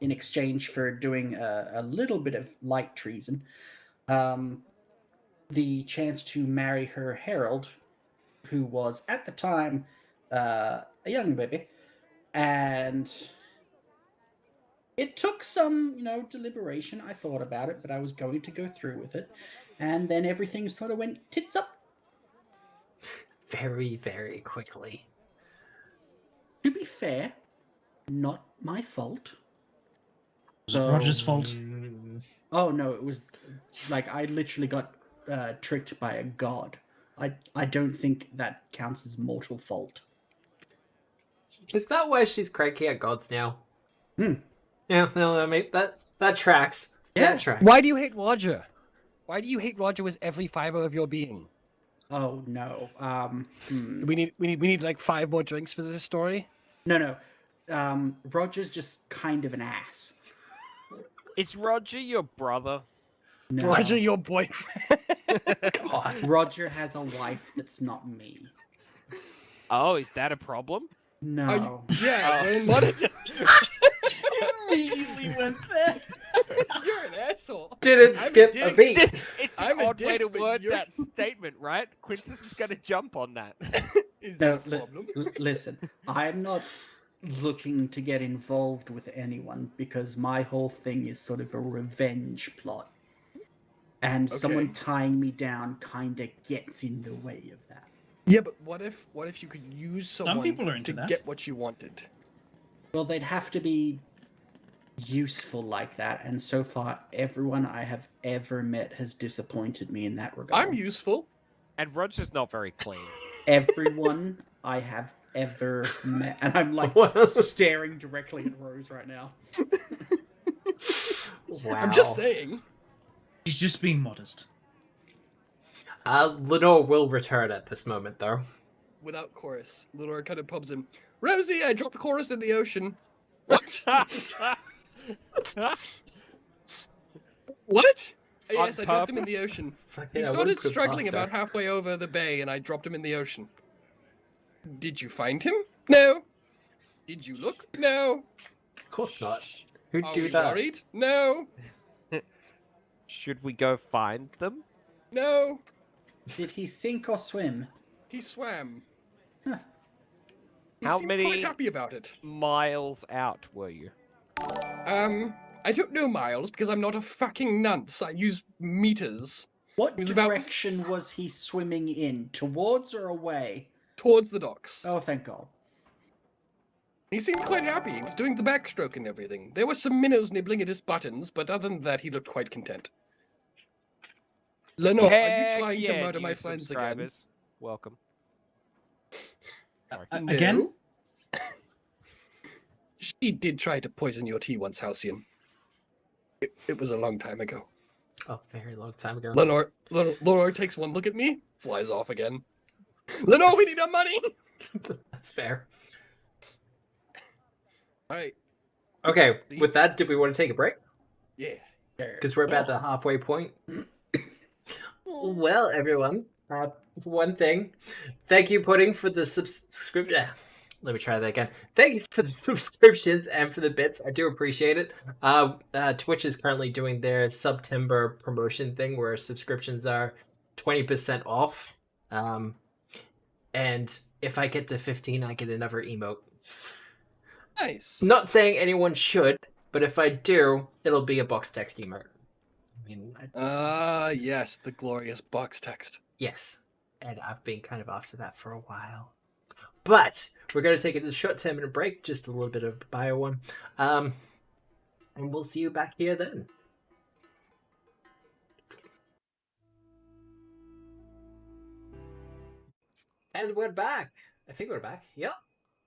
in exchange for doing a little bit of light treason, the chance to marry her herald, who was at the time a young baby, and it took some, deliberation. I thought about it, but I was going to go through with it, and then everything sort of went tits up. Very, very quickly. To be fair, not my fault. Was it Roger's fault? Mm, Oh no, it was like I literally got tricked by a god. I don't think that counts as mortal fault. Is that why she's cranky at gods now? Hmm. Yeah, no, I mean, that tracks. Yeah. That tracks. Why do you hate Roger? Why do you hate Roger with every fiber of your being? Oh no. We need like 5 more drinks for this story. No. Roger's just kind of an ass. Is Roger your brother? No. Roger, your boyfriend. God. Roger has a wife that's not me. Oh, is that a problem? No. Yeah. Oh. When what? Immediately went there. You're an asshole. Didn't I'm a skip a dick. beat. It's I'm an a odd way dick, to but word you're- that statement, right? Quintus is going to jump on that. Is No, that a problem? listen, I'm not looking to get involved with anyone because my whole thing is sort of a revenge plot. And someone Okay. tying me down kind of gets in the way of that. Yeah, but what if you could use someone people are into to that. get what you wanted? Well, they'd have to be useful like that, and so far, everyone I have ever met has disappointed me in that regard. I'm useful. And Roger's not very clean. Everyone I have ever met, and I'm like What? staring directly at Rose right now. Wow. I'm just saying. He's just being modest. Lenore will return at this moment, though. Without chorus, Lenore kind of pubs him. Rosie, I dropped a chorus in the ocean. What? What? Yes, I dropped him in purpose? the ocean. Fucking He hell, what a started good struggling master. about halfway over the bay, and I dropped him in the ocean. Did you find him? No. Did you look? No. Of course not. Who'd Are do we that? worried? No. Should we go find them? No. Did he sink or swim? He swam. Huh. He How seemed many- quite happy about it. Miles out were you? I don't know miles because I'm not a fucking nunce. I use meters. What It was about- direction was he swimming in? Towards or away? Towards the docks. Oh, thank God. He seemed quite happy. He was doing the backstroke and everything. There were some minnows nibbling at his buttons, but other than that, he looked quite content. Lenore, are you Heck trying to yeah, murder new my friends again? subscribers. Welcome. Again? No. She did try to poison your tea once, Halcyon. It was a long time ago. Oh, very long time ago. Lenore takes one look at me, flies off again. Lenore, we need our money! That's fair. Alright, Okay, with that, did we want to take a break? yeah. Because we're about the halfway point. Well, everyone, for one thing, thank you, Pudding, for the subscription. Let me try that again. Thank you for the subscriptions and for the bits. I do appreciate it. Twitch is currently doing their September promotion thing where subscriptions are 20% off. And if I get to 15, I get another emote. Nice. Not saying anyone should, but if I do, it'll be a box text emote. I mean, Yes, the glorious box text. yes. And I've been kind of after that for a while. But we're going to take a short 10-minute break, just a little bit of bio one. And we'll see you back here then. And we're back. I think we're back. Yep.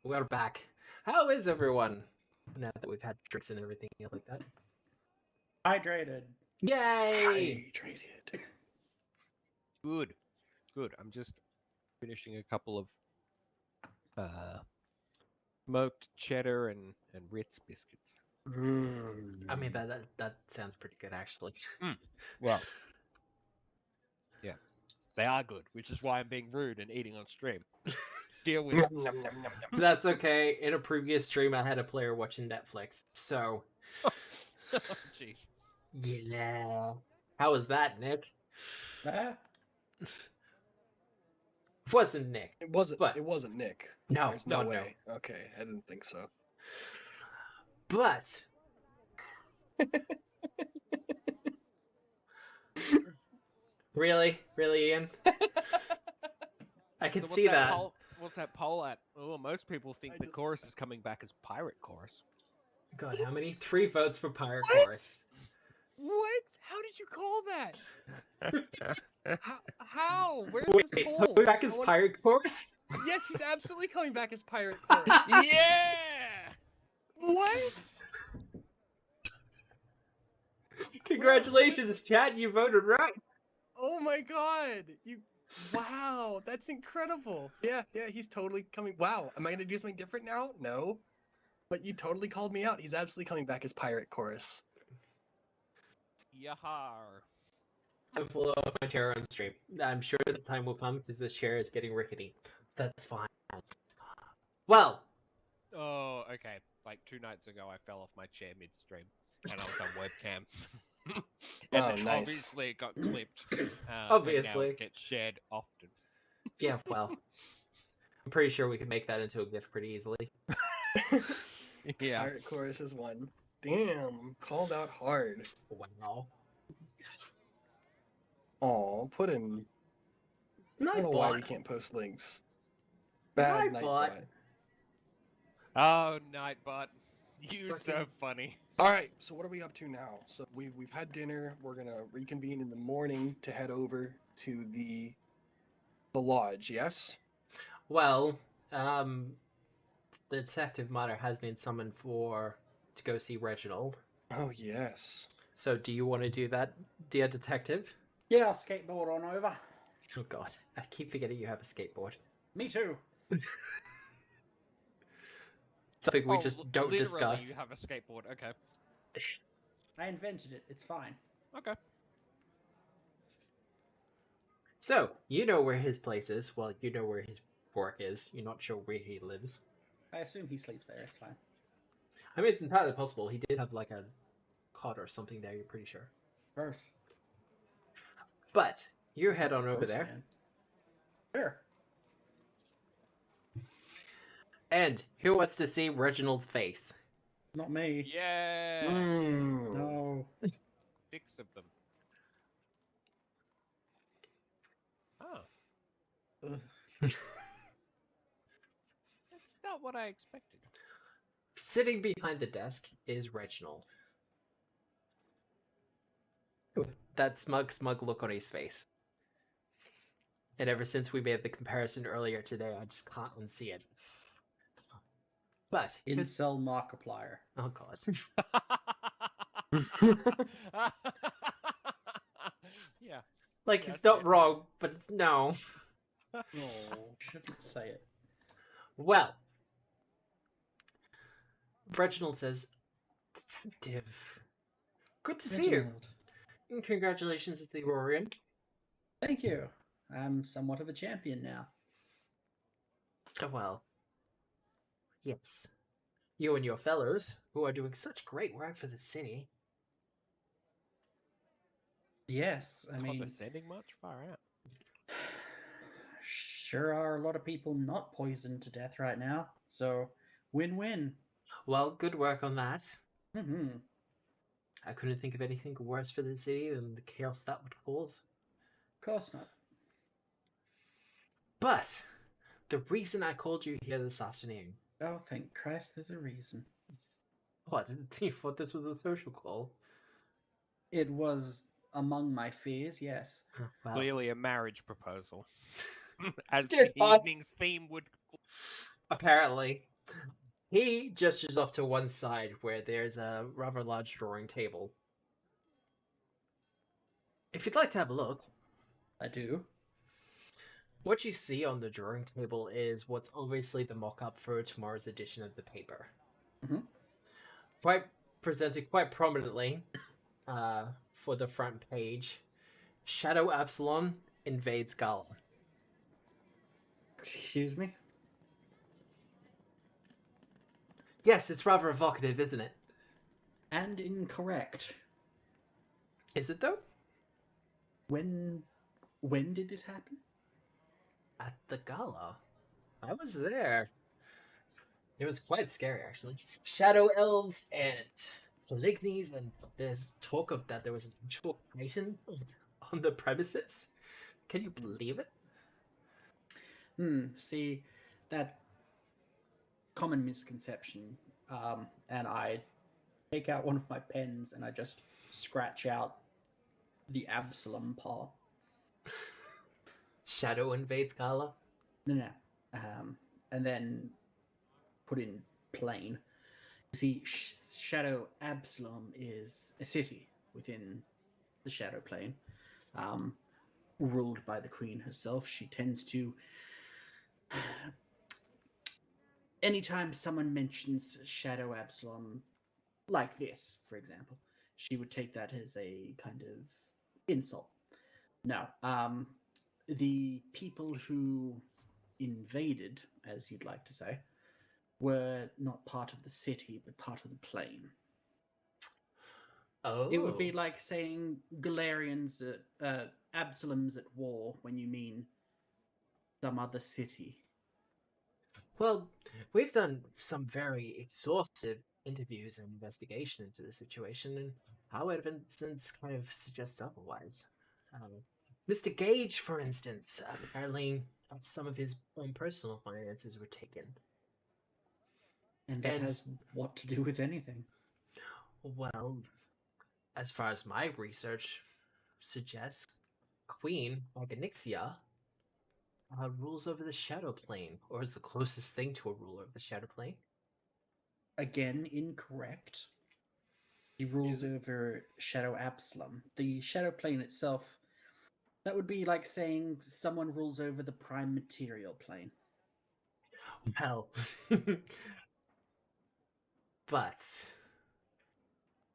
We're back. How is everyone? Now that we've had drinks and everything like that. Hydrated. Yay! Hydrated. Good. Good. I'm just finishing a couple of smoked cheddar and Ritz biscuits. I mean, that sounds pretty good, actually. Well, yeah, they are good, which is why I'm being rude and eating on stream. Deal with it. That's okay. In a previous stream, I had a player watching Netflix, so Jeez. yeah. How was that, Nick? Ah, It wasn't Nick. It wasn't. But- It wasn't Nick. No, There's no no, way. Okay, I didn't think so. But really, Ian? I can So see that. What's that poll at? Oh, most people think I the just- chorus is coming back as pirate chorus. God, how many? 3 votes for Pirate What? Chorus. What? How did you call that? How? Where's Wait, this he's poll? coming back as I wanna- Pirate Chorus? Yes, he's absolutely coming back as pirate chorus. Yeah. What? Congratulations, chat! You voted right. Oh my god! You. Wow, that's incredible. Yeah, he's totally coming. Wow, am I gonna do something different now? No. But you totally called me out. He's absolutely coming back as pirate chorus. Yahar. I flew off my chair on stream. I'm sure the time will come because this chair is getting rickety. That's fine. Well, Oh, okay. Like 2 nights ago, I fell off my chair midstream, and I was on webcam. And Oh, then nice. obviously it got clipped. But now Obviously. it gets shared often. yeah, well. I'm pretty sure we can make that into a gift pretty easily. Yeah. Pirate chorus is one. Damn, called out hard. Wow. Aw, put him. I don't know why we can't post links. Bad Nightbot. Nightbot. Oh, Nightbot. You're so Frickin- funny. All right, so what are we up to now? So we've had dinner. We're gonna reconvene in the morning to head over to the lodge. Yes. Well, the detective Marta has been summoned to go see Reginald. Oh yes. So do you want to do that, dear detective? yeah, I'll skateboard on over. Oh god, I keep forgetting you have a skateboard. Me too. Something we Oh, just don't literally discuss. You have a skateboard. Okay. I invented it. It's fine. Okay. So, you know where his place is. Well, you know where his work is. You're not sure where he lives. I assume he sleeps there. It's fine. I mean, it's entirely possible. He did have, like, a cot or something there, you're pretty sure. Gross. But, you head on over Gross, there. man. Sure. And who wants to see Reginald's face? Not me. Yeah. No. 6 of them. Oh, Ugh. that's not what I expected. Sitting behind the desk is Reginald. With that smug look on his face. And ever since we made the comparison earlier today, I just can't unsee it. But, Incel Markiplier. oh god. Yeah. Like, That's it's not it. wrong, but it's no. Oh, shouldn't say it. Well, Reginald says, Detective, good to see you. Reginald. And congratulations at the Aurorian. Thank you. I'm somewhat of a champion now. Oh, well, yes. You and your fellows, who are doing such great work for the city. Yes, I mean, Condescending much? Far out. sure are a lot of people not poisoned to death right now. So, win-win. Well, good work on that. Mm-hmm. I couldn't think of anything worse for the city than the chaos that would cause. Of course not. But, the reason I called you here this afternoon... Oh, thank Christ, there's a reason. What, you thought this was a social call? It was among my fears, yes. Well, Clearly a marriage proposal. As Dear the God. evening's theme would. apparently. He gestures off to one side where there's a rather large drawing table. If you'd like to have a look, I do. what you see on the drawing table is what's obviously the mock-up for tomorrow's edition of the paper. Mhm. Quite presented quite prominently for the front page. Shadow Absalom invades Gala. Excuse me? Yes, it's rather evocative, isn't it? And incorrect. Is it though? When did this happen? At the gala. I was there. It was quite scary, actually. Shadow elves and polignes, and there's talk of that there was an actual Titan on the premises. Can you believe it? See, that common misconception, and I take out one of my pens and I just scratch out the Absalom part. Shadow invades gala. No. And then put in plain. See, Shadow Absalom is a city within the Shadow Plane, ruled by the Queen herself. She tends to... Anytime someone mentions Shadow Absalom, like this, for example, she would take that as a kind of insult. No, the people who invaded, as you'd like to say, were not part of the city, but part of the plane. Oh. It would be like saying Galarians, Absalom's at war when you mean some other city. Well, we've done some very exhaustive interviews and investigation into the situation, and our evidence kind of suggests otherwise. Mr. Gage, for instance, apparently some of his own personal finances were taken. And that And- has what to do with anything? Well, as far as my research suggests, Queen Organixia rules over the Shadow Plane, or is the closest thing to a ruler of the Shadow Plane. Again, incorrect. He rules over Shadow Absalom. The Shadow Plane itself, that would be like saying someone rules over the Prime Material Plane. Well, but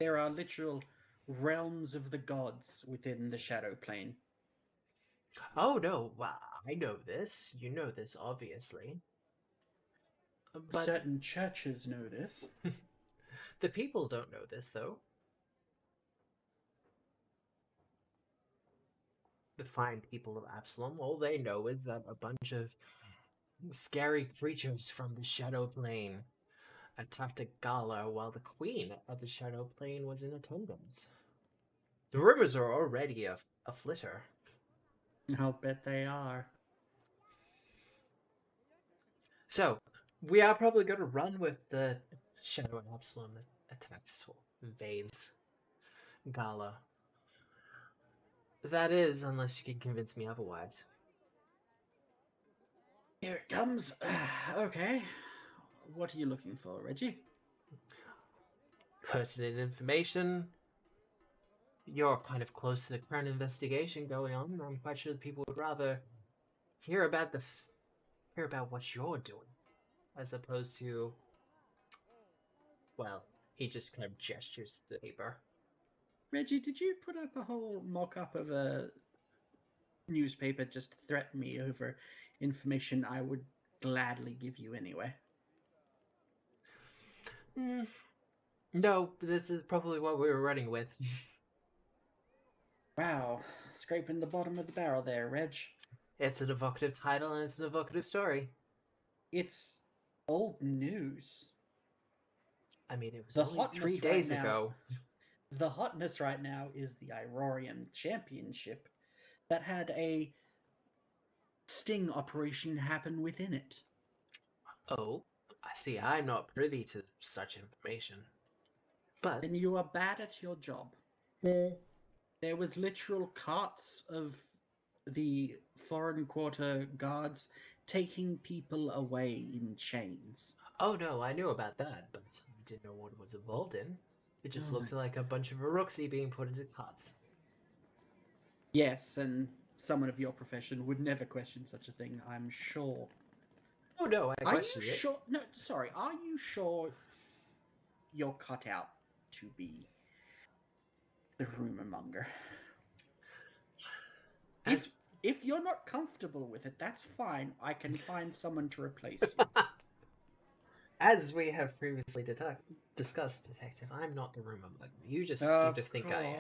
There are literal realms of the gods within the Shadow Plane. Oh no, well, I know this. You know this, obviously. But Certain churches know this. the people don't know this, though. The fine people of Absalom, all they know is that a bunch of scary creatures from the Shadow Plane attacked a gala while the queen of the Shadow Plane was in attendance. The rumors are already a flitter. I'll bet they are. So, we are probably going to run with the Shadow and Absalom attacks, or invades Gala. That is, unless you can convince me otherwise. Here it comes. Okay. What are you looking for, Reggie? Pertinent information. You're kind of close to the current investigation going on. I'm quite sure the people would rather hear about hear about what you're doing, as opposed to, well, he just kind of gestures to the paper. Reggie, did you put up a whole mock-up of a newspaper just to threaten me over information I would gladly give you anyway? No, this is probably what we were running with. Wow, scraping the bottom of the barrel there, Reg. It's an evocative title and it's an evocative story. It's old news. I mean, it was The only hotness 3 right days now- ago. The hotness right now is the Irorium Championship that had a sting operation happen within it. Oh, I see. I'm not privy to such information. But Then you are bad at your job. There was literal carts of the foreign quarter guards taking people away in chains. oh no, I knew about that, but I didn't know what it was involved in. It just Oh looked like a bunch of Uruxi being put into carts. Yes, and someone of your profession would never question such a thing, I'm sure. Oh no, I Are you questioned it. sure? No, sorry. Are you sure you're cut out to be the rumor monger? As, If you're not comfortable with it, that's fine. I can find someone to replace you. as we have previously discussed, Detective, I'm not the rumor monger. You just seem to think I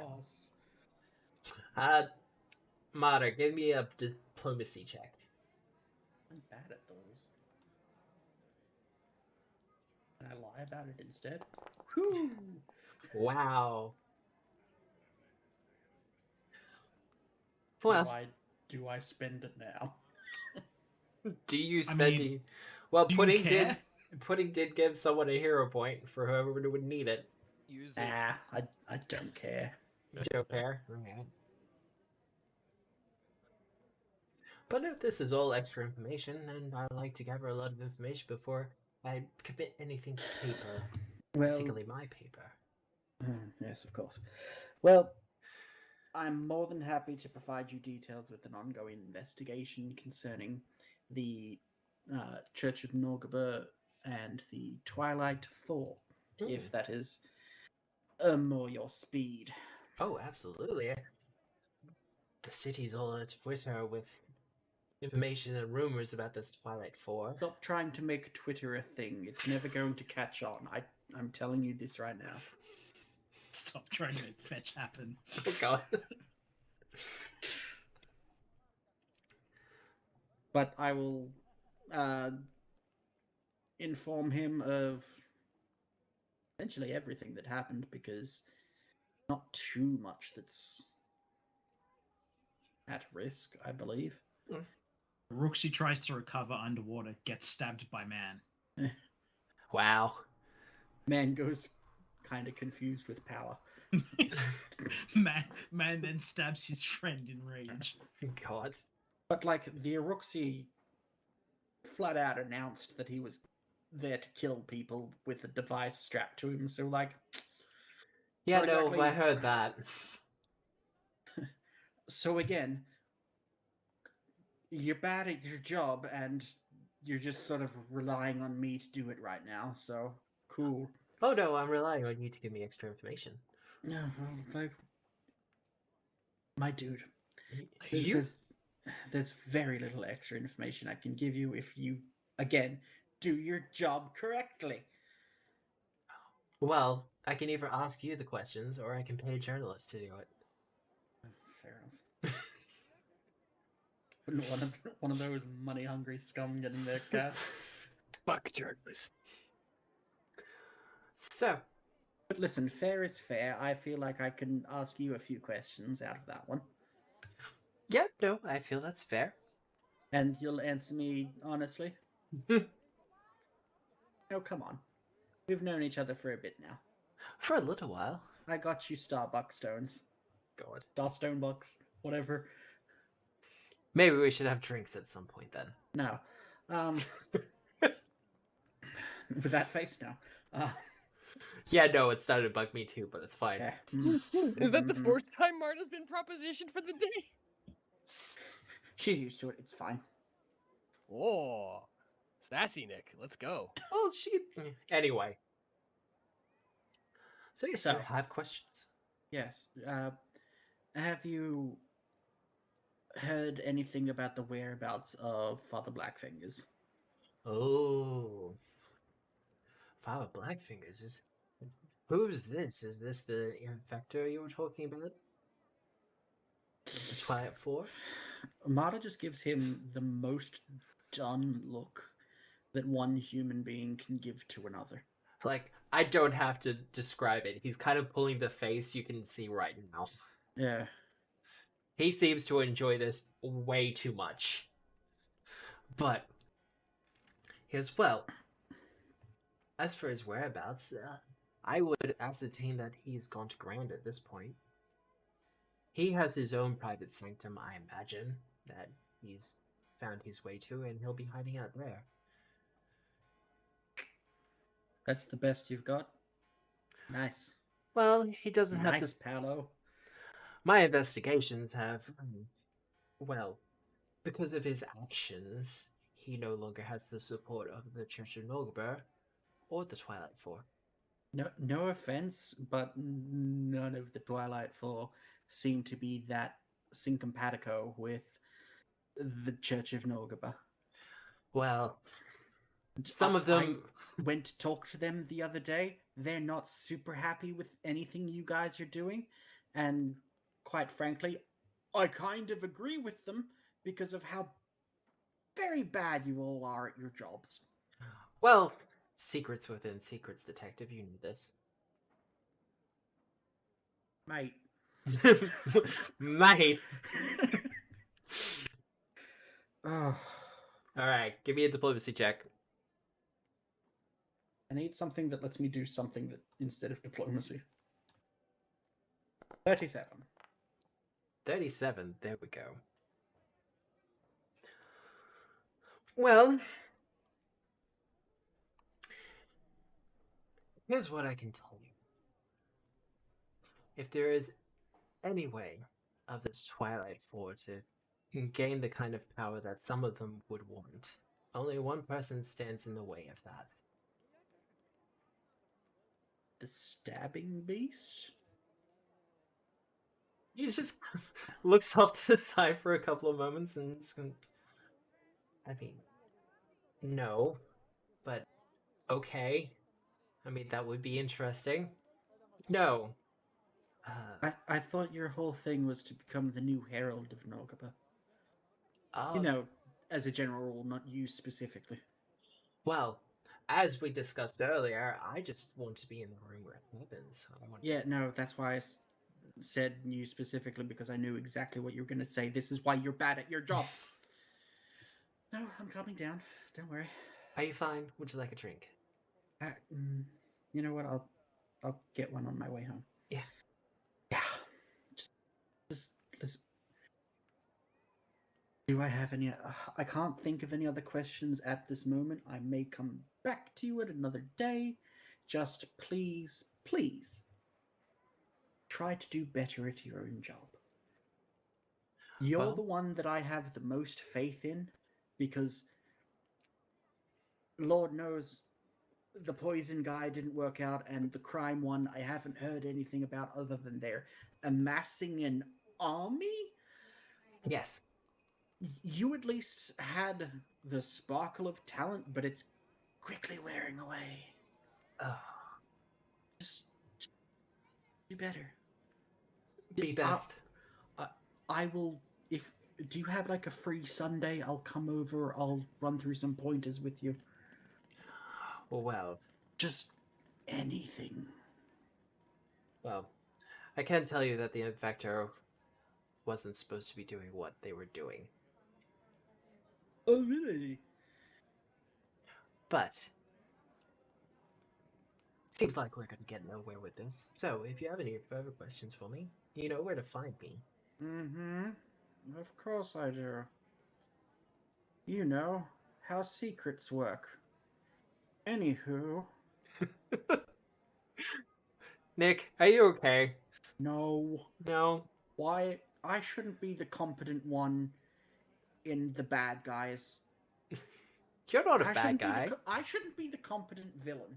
am. Marta, give me a diplomacy check. I'm bad at those. Can I lie about it instead? Whew. Wow. Well, Do I spend it now? do you I spend mean, it? Well, do you Pudding care? did give someone a hero point for whoever would need it. Use it. I don't care. Joe Pair. Okay. But no, this is all extra information, and I like to gather a lot of information before I commit anything to paper, Well, particularly my paper. yes, of course. Well, I'm more than happy to provide you details with an ongoing investigation concerning the Church of Norgaba and the Twilight Fall, if that is more your speed. Oh, absolutely. The city's all at Twitter with information and rumors about this Twilight 4. Stop trying to make Twitter a thing. It's never going to catch on. I'm telling you this right now. Stop trying to make fetch happen. Oh, God. But I will inform him of essentially everything that happened, because not too much that's at risk, I believe. Rooksy tries to recover underwater, gets stabbed by man. Wow. Man goes kind of confused with power. man then stabs his friend in rage. God. But like the Uruxi flat out announced that he was there to kill people with a device strapped to him, so like Yeah, Or no, exactly- I heard that. so again, you're bad at your job and you're just sort of relying on me to do it right now, so cool. Oh no, I'm relying on you to give me extra information. Yeah, well, like my dude. You? There's There's very little extra information I can give you if you, again, do your job correctly. Well, I can either ask you the questions, or I can pay a journalist to do it. Fair enough. One of those money-hungry scum getting their cash. Fuck journalists. So, But listen, fair is fair. I feel like I can ask you a few questions out of that one. yeah, no, I feel that's fair. And you'll answer me honestly? No, come on. We've known each other for a bit now. For a little while. I got you Starbucks stones. God. Starstone bucks, whatever. Maybe we should have drinks at some point then. No. With that face now. Yeah, no, it started to bug me too, but it's fine. Yeah. Is that the fourth time Marta's been propositioned for the day? She's used to it. It's fine. Oh, sassy Nick. Let's go. Well, Anyway. So you still So- have questions? Yes. Have you heard anything about the whereabouts of Father Blackfingers? Oh. Father Blackfingers Who's this? Is this the Infector you were talking about? The Twilight Four? Marta just gives him the most done look that one human being can give to another. Like, I don't have to describe it. He's kind of pulling the face you can see right now. Yeah. He seems to enjoy this way too much. But, as for his whereabouts, I would ascertain that he's gone to ground at this point. He has his own private sanctum, I imagine, that he's found his way to, and he'll be hiding out there. That's the best you've got? Nice. Well, he doesn't have Nice, this. Paolo. My investigations have, because of his actions, he no longer has the support of the Church of Nolgabur or the Twilight Four. No offense, but none of the Twilight Four seem to be that simpatico with the Church of Nolgabur. Well, some of them. I went to talk to them the other day. They're not super happy with anything you guys are doing. And quite frankly, I kind of agree with them because of how very bad you all are at your jobs. Well, secrets within secrets, detective. You knew this. Mate. Mate. Oh, Alright, give me a diplomacy check. I need something that lets me do something that instead of diplomacy. 37. 37, there we go. Well, here's what I can tell you. If there is any way of this Twilight Four to gain the kind of power that some of them would want, only one person stands in the way of that. The stabbing beast? He just looks off to the side for a couple of moments and just I mean, no, but okay. I mean, that would be interesting. No. I thought your whole thing was to become the new Herald of Nolgabur. You know, as a general rule, not you specifically. Well, as we discussed earlier, I just want to be in the room where it happens. Yeah, no, that's why I said you specifically, because I knew exactly what you were going to say. This is why you're bad at your job. No, I'm calming down. Don't worry. Are you fine? Would you like a drink? You know what? I'll get one on my way home. Yeah. Yeah. Just listen. Do I have any? I can't think of any other questions at this moment. I may come back to you at another day. Just please, please, try to do better at your own job. You're the one that I have the most faith in, because Lord knows the poison guy didn't work out, and the crime one I haven't heard anything about other than they're amassing an army. Yes. You at least had the sparkle of talent, but it's quickly wearing away. Oh, Just do better. be best. I will. If do you have like a free Sunday? I'll come over. I'll run through some pointers with you. Well, Just anything. well, I can tell you that the Infector wasn't supposed to be doing what they were doing. Oh really? But seems like we're gonna get nowhere with this. So if you have any further questions for me, you know where to find me. Mm-hmm. Of course I do. You know how secrets work. Anywho, Nick, are you okay? no. No. Why I shouldn't be the competent one in the bad guys. You're not a I bad shouldn't be guy. I shouldn't be the competent villain.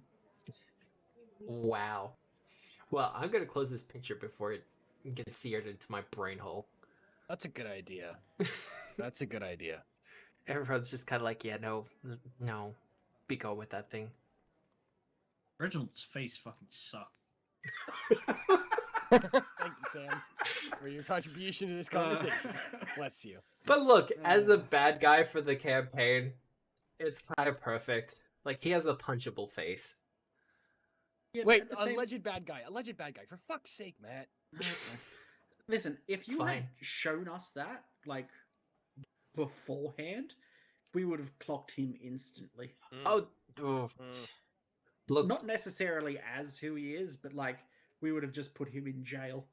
Wow. Well, I'm gonna close this picture before it gets seared into my brain hole. That's a good idea. That's a good idea. Everyone's just kind of like, yeah, no, be go with that thing. Reginald's face fucking sucked. Thank you, Sam, for your contribution to this conversation. Bless you. But look, as a bad guy for the campaign, it's kind of perfect. Like, he has a punchable face. Yeah, Wait, at the same- alleged bad guy. Alleged bad guy. For fuck's sake, Matt. Listen, if It's you fine. had shown us that, like, beforehand, we would have clocked him instantly. Oh, look, Not necessarily as who he is, but, like, we would have just put him in jail.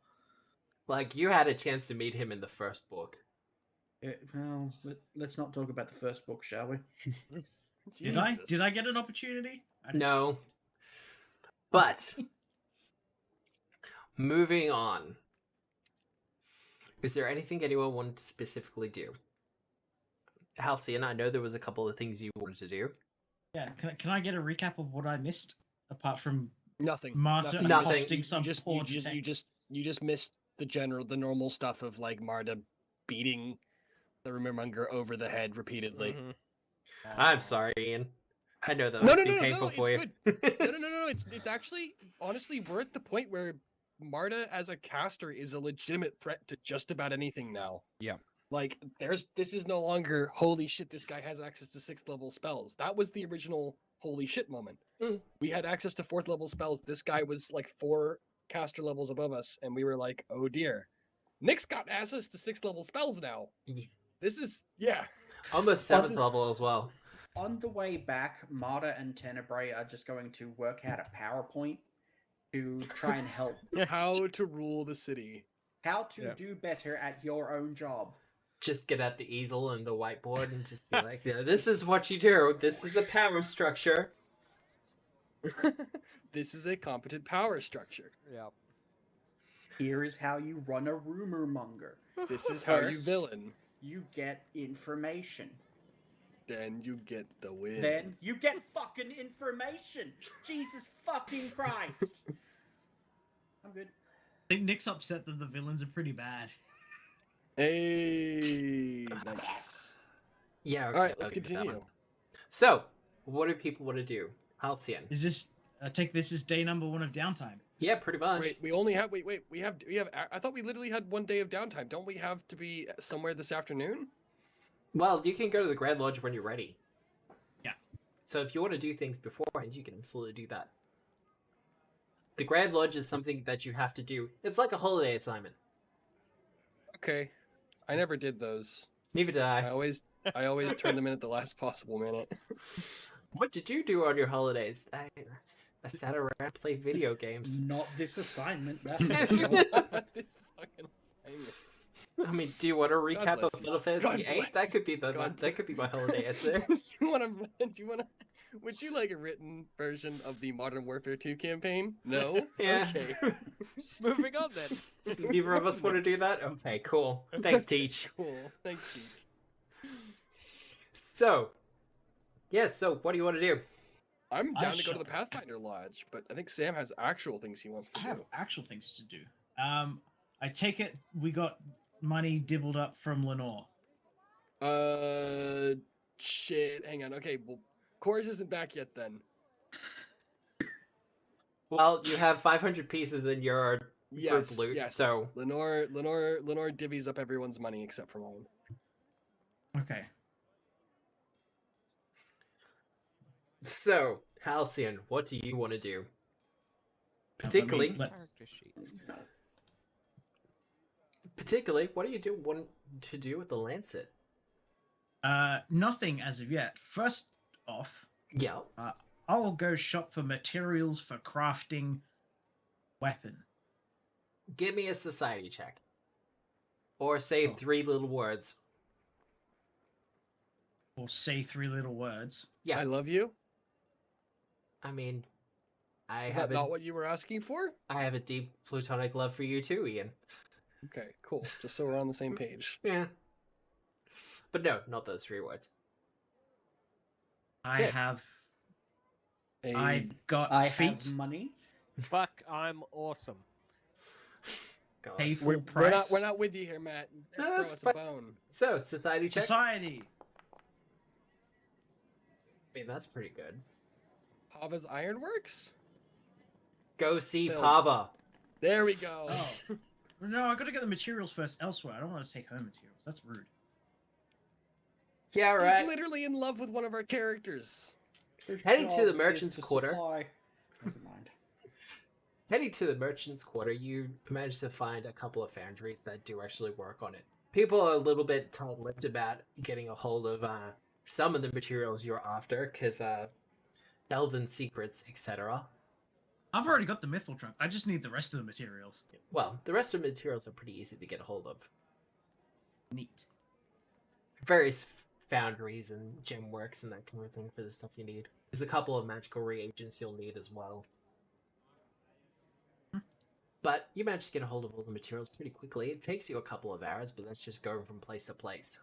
like, you had a chance to meet him in the first book. Well, let's not talk about the first book, shall we? Did I get an opportunity? I didn't. No. But, moving on. Is there anything anyone wanted to specifically do? Halcyon, I know there was a couple of things you wanted to do. Yeah, can I get a recap of what I missed apart from Nothing. Marta Nothing. accosting some poor you detective? just missed the normal stuff of like Marta beating the rumormonger over the head repeatedly. Mhm. I'm sorry, Ian. I know that No, must no, be no, no, painful it's for you. good. No. It's actually honestly we're at the point where Marta as a caster is a legitimate threat to just about anything now. Yeah. Like this is no longer holy shit, this guy has access to 6th level spells. That was the original holy shit moment. Mm. We had access to 4th level spells. This guy was like 4 caster levels above us, and we were like, oh dear. Nick's got access to 6th level spells now. Yeah. This is Almost This 7th is- level as well. On the way back, Marta and Tenebrae are just going to work out a PowerPoint to try and help how to rule the city. how to Yeah. do better at your own job. Just get at the easel and the whiteboard and just be like, yeah, this is what you do. This is a power structure. This is a competent power structure. Yeah. Here is how you run a rumor monger. This is how you First, villain. You get information. Then you get the win. Then you get fucking information. Jesus fucking Christ. I'm good. I think Nick's upset that the villains are pretty bad. Hey, nice. Yeah. Okay, All right, I'll let's give you that continue. one. So, what do people want to do? Halcyon. Is this? I take this as day number 1 of downtime. Yeah, pretty much. Wait, we only have we have. I thought we literally had 1 day of downtime. Don't we have to be somewhere this afternoon? Well, you can go to the Grand Lodge when you're ready. Yeah. So if you want to do things beforehand, you can absolutely do that. The Grand Lodge is something that you have to do. It's like a holiday assignment. Okay, I never did those. Neither did I I. always turn them in at the last possible minute. What did you do on your holidays? I sat around and played video games. Not this assignment. That's for sure. This fucking assignment. I mean, do you want a recap bless of you. Final Fantasy God VIII? bless That you. could be God that could be my holiday essay. Do you want? Would you like a written version of the Modern Warfare 2 campaign? No. Yeah. Okay. Moving on then. Neither of us want to do that? Okay, cool. Thanks, Teach. Cool. Thanks, Teach. So, yeah, so what do you want to do? I'm I down to go to shut the Pathfinder Lodge, but I think Sam has actual things he wants to I do. have actual things to do. I take it we got money dibbled up from Lenore. Shit. Hang on. Okay, well, Chorus isn't back yet then. Well, you have 500 pieces in your Yes, group loot, yes. so Lenore divvies up everyone's money except for mine. Okay. so Halcyon, what do you want to do? Let me- Particularly, Character sheet. what do you want to do with the lancet? Nothing as of yet. First off, Yeah, I'll go shop for materials for crafting weapon. give me a society check, or say Oh. 3 little words. Or say 3 little words. Yeah, I love you. I mean, Is that not what you were asking for? I have a deep platonic love for you too, Ian. Okay, cool. Just so we're on the same page. Yeah, but no, not those 3 words. I it. have. A- I got I feet. have money. Fuck, I'm awesome. God. Pay full we're price. we're not with you here, Matt. Throw That's us a fine. bone. So society check. Society. I mean, that's pretty good. Pava's Ironworks? Go see Bill. Pava. There we go. Oh. No, I gotta get the materials first elsewhere. I don't want to take home materials. That's rude. Yeah, He's right. literally in love with one of our characters. Heading to Job the is merchant's to quarter. supply- Never mind. Heading to the merchant's quarter, you manage to find a couple of foundries that do actually work on it. People are a little bit tight-lipped about getting a hold of some of the materials you're after, because elven secrets, etc. I've already got the mithril trunk. I just need the rest of the materials. Well, the rest of the materials are pretty easy to get a hold of. Neat. Various foundries and gem works and that kind of thing for the stuff you need. There's a couple of magical reagents you'll need as well. But you manage to get a hold of all the materials pretty quickly. It takes you a couple of hours, but that's just going from place to place.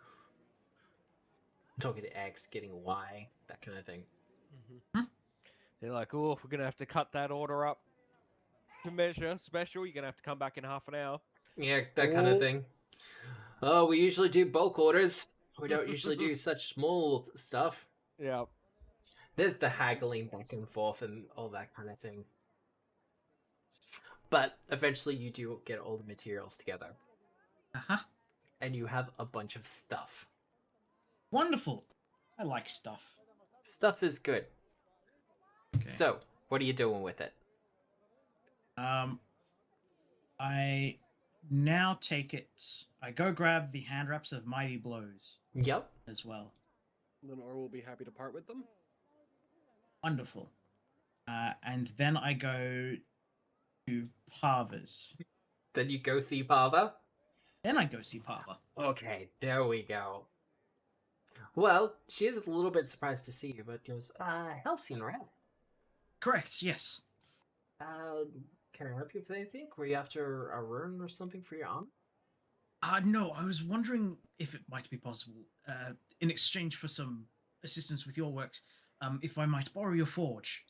Talking to X, getting Y, that kind of thing. They're like, oh, we're gonna have to cut that order up to measure special. You're gonna have to come back in half an hour. Yeah, that kind of thing. Oh, we usually do bulk orders. We don't usually do such small stuff. Yeah. There's the haggling back and forth and all that kind of thing. But eventually you do get all the materials together. Uh-huh. And you have a bunch of stuff. Wonderful. I like stuff. Stuff is good. Okay. So, what are you doing with it? I now take it. I go grab the hand wraps of Mighty Blows Yep. as well. Lenore will be happy to part with them. Wonderful. And then I go to Parva's. Then you go see Parva. Then I go see Parva. Okay, there we go. Well, she is a little bit surprised to see you, but goes, Halcyon, right? Correct, yes. Can I help you with anything? Were you after a rune or something for your arm? No, I was wondering if it might be possible, in exchange for some assistance with your works, if I might borrow your forge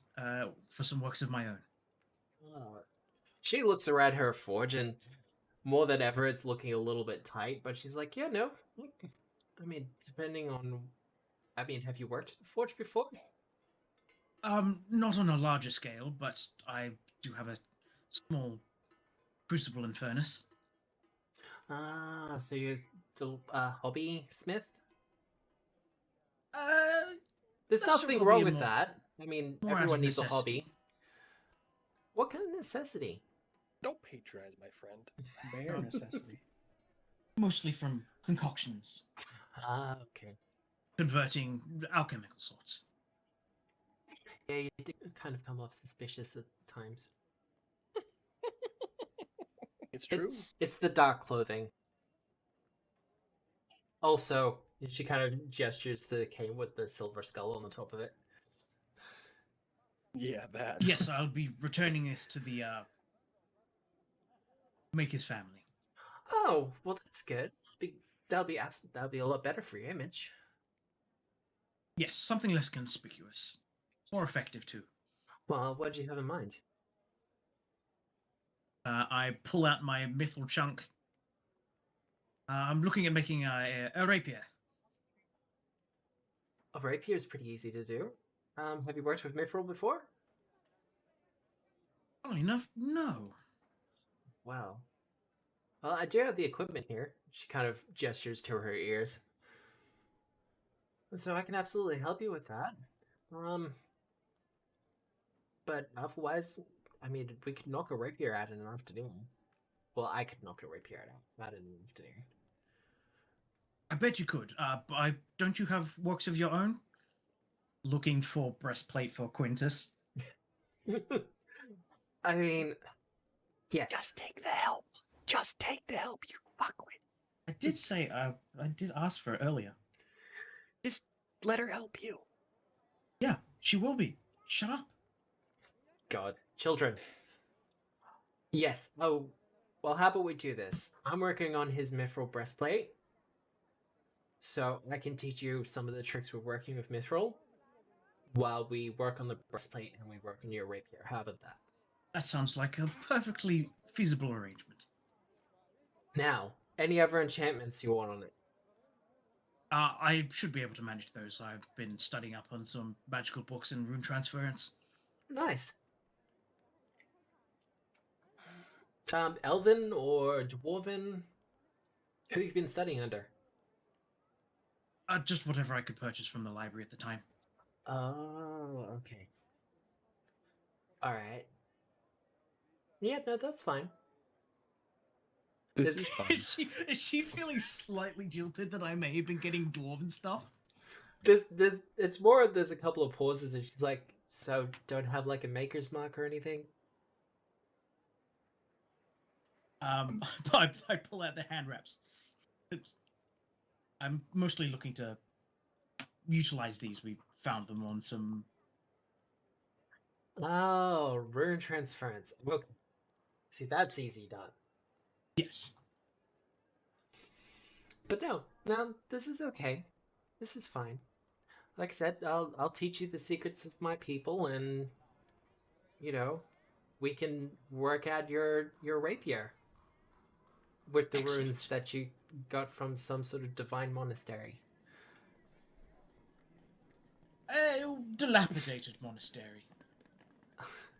for some works of my own. She looks around her forge, and more than ever, it's looking a little bit tight, but she's like, yeah, no. I mean, depending on... I mean, have you worked at the forge before? Not on a larger scale, but I do have a small crucible and furnace. So you're the hobby smith? There's That's nothing probably wrong a with more- that. I mean, more out of everyone needs a necessity. hobby. What kind of necessity? Don't patronize my friend. Bare necessity. Mostly from concoctions, Okay. converting alchemical sorts. Yeah, you do kind of come off suspicious at times. It's true. It's the dark clothing. Also, she kind of gestures to the cane with the silver skull on the top of it. Yeah, that. Yes, I'll be returning this to the Maker's family. Oh, well, that's good. That'll be a lot better for your image. Yes, something less conspicuous. More effective, too. Well, what did you have in mind? I pull out my mithril chunk. I'm looking at making a rapier. A rapier is pretty easy to do. Have you worked with mithril before? Funnily enough, no. Wow. Well, I do have the equipment here. She kind of gestures to her ears. So I can absolutely help you with that. But otherwise, I mean, we could knock a rapier out in an afternoon. Well, I could knock a rapier out in an afternoon. I bet you could. But don't you have works of your own? Looking for breastplate for Quintus. I mean, yes. Just take the help. Just take the help, you fuckwit. I did say I did ask for it earlier. Just let her help you. Yeah, she will be. Shut up. God, children. Yes. Oh, well, how about we do this? I'm working on his mithril breastplate, so I can teach you some of the tricks we're working with mithril, while we work on the breastplate and we work on your rapier. How about that? That sounds like a perfectly feasible arrangement. Now, any other enchantments you want on it? I should be able to manage those. I've been studying up on some magical books and rune transference. Nice. Elven or Dwarven? Who have you been studying under? Just whatever I could purchase from the library at the time. Oh, okay. Alright. Yeah, no, that's fine. This is fun. Is she feeling slightly jilted that I may have been getting dwarven stuff? It's more, there's a couple of pauses and she's like, so don't have like a maker's mark or anything? I pull out the hand wraps. Oops. I'm mostly looking to utilize these. We found them on some. Oh, rune transference. Okay. See, that's easy done. Yes. But no, this is okay. This is fine. Like I said, I'll teach you the secrets of my people, and you know, we can work out your rapier with the Excellent. runes that you got from some sort of divine monastery. A dilapidated monastery.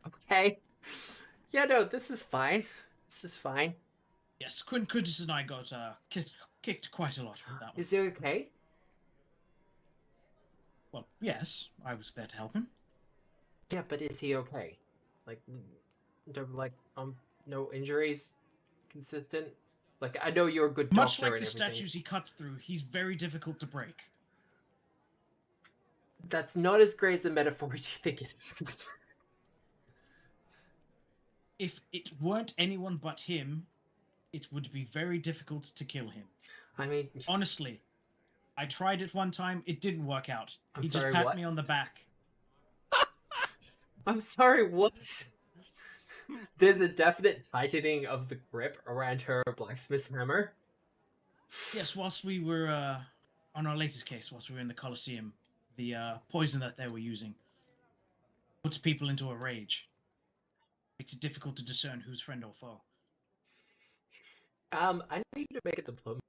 Okay. Yeah, no, this is fine. This is fine. Yes, Quintus and I got kicked quite a lot with that one. Is it okay? Well, yes, I was there to help him. Yeah, but is he okay? Like, no injuries? Consistent? Like, I know you're a good doctor Much like and the everything. statues he cuts through, he's very difficult to break. That's not as great as the metaphors you think it is. If it weren't anyone but him, it would be very difficult to kill him. I mean, Honestly, I tried it one time, it didn't work out. I'm He sorry, just patted what? me on the back. I'm sorry, what? There's a definite tightening of the grip around her blacksmith's hammer. Yes, whilst we were, on our latest case, whilst we were in the Colosseum, the poison that they were using puts people into a rage. Makes it difficult to discern who's friend or foe. I need you to make a diplomacy.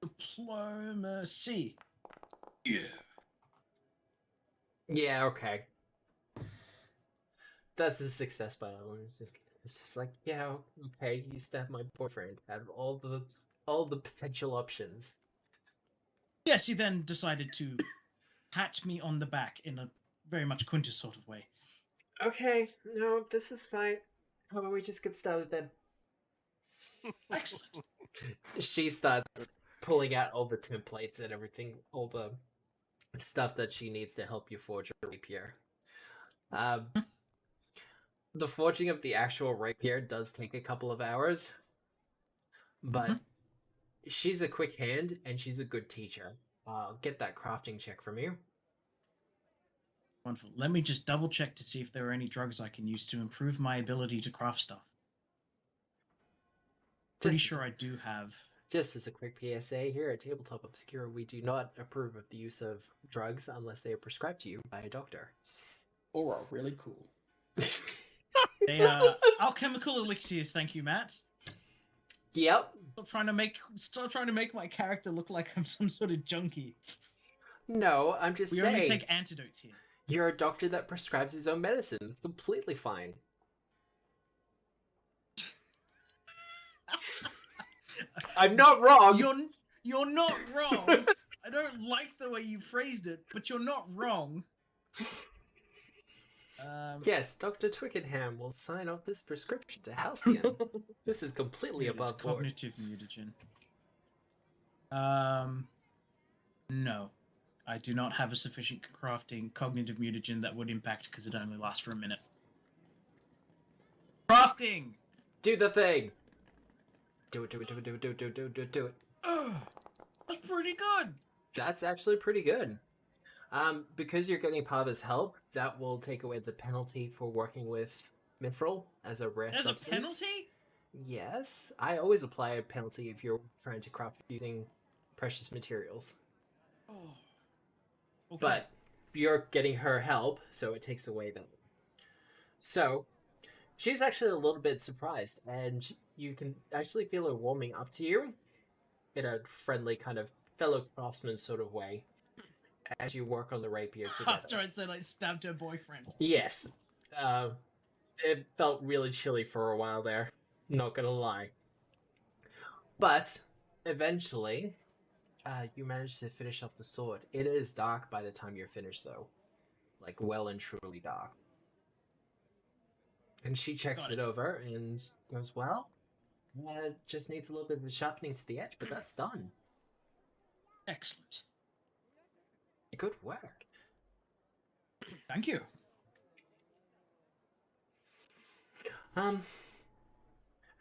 Diplomacy. Yeah. Yeah, okay. That's a success by all. It's just like, yeah, okay, you stabbed my boyfriend out of all the potential options. Yes, he then decided to pat me on the back in a very much Quintus sort of way. Okay, no, this is fine. How about we just get started then? Excellent. She starts pulling out all the templates and everything, all the stuff that she needs to help you forge a rapier. The forging of the actual rapier does take a couple of hours, but she's a quick hand and she's a good teacher. I'll get that crafting check from you. Wonderful. Let me just double check to see if there are any drugs I can use to improve my ability to craft stuff. Pretty sure I do have. Just as a quick PSA, here at Tabletop Obscura, we do not approve of the use of drugs unless they are prescribed to you by a doctor. Or are really cool. They are alchemical elixirs, thank you, Matt. Yep. Stop trying to make my character look like I'm some sort of junkie. No, I'm just We saying. only take antidotes here. You're a doctor that prescribes his own medicine. It's completely fine. I'm not wrong. You're not wrong. I don't like the way you phrased it, but you're not wrong. Yes, Dr. Twickenham will sign off this prescription to Halcyon. This is completely above board. Cognitive mutagen. No. I do not have a sufficient crafting cognitive mutagen that would impact because it only lasts for a minute. Crafting! Do the thing! Do it. That's pretty good! That's actually pretty good. Because you're getting Parva's help, that will take away the penalty for working with Mithril as a rare There's substance. a penalty? Yes. I always apply a penalty if you're trying to craft using precious materials. Oh. Okay. But you're getting her help, so it takes away that. So, she's actually a little bit surprised, and you can actually feel her warming up to you in a friendly kind of fellow craftsman sort of way as you work on the rapier together. After I said I stabbed her boyfriend. Yes. It felt really chilly for a while there, not gonna lie. But, eventually, you managed to finish off the sword. It is dark by the time you're finished, though. Like, well and truly dark. And she checks it over and goes, well, just needs a little bit of sharpening to the edge, but that's done. Excellent. Good work. Thank you.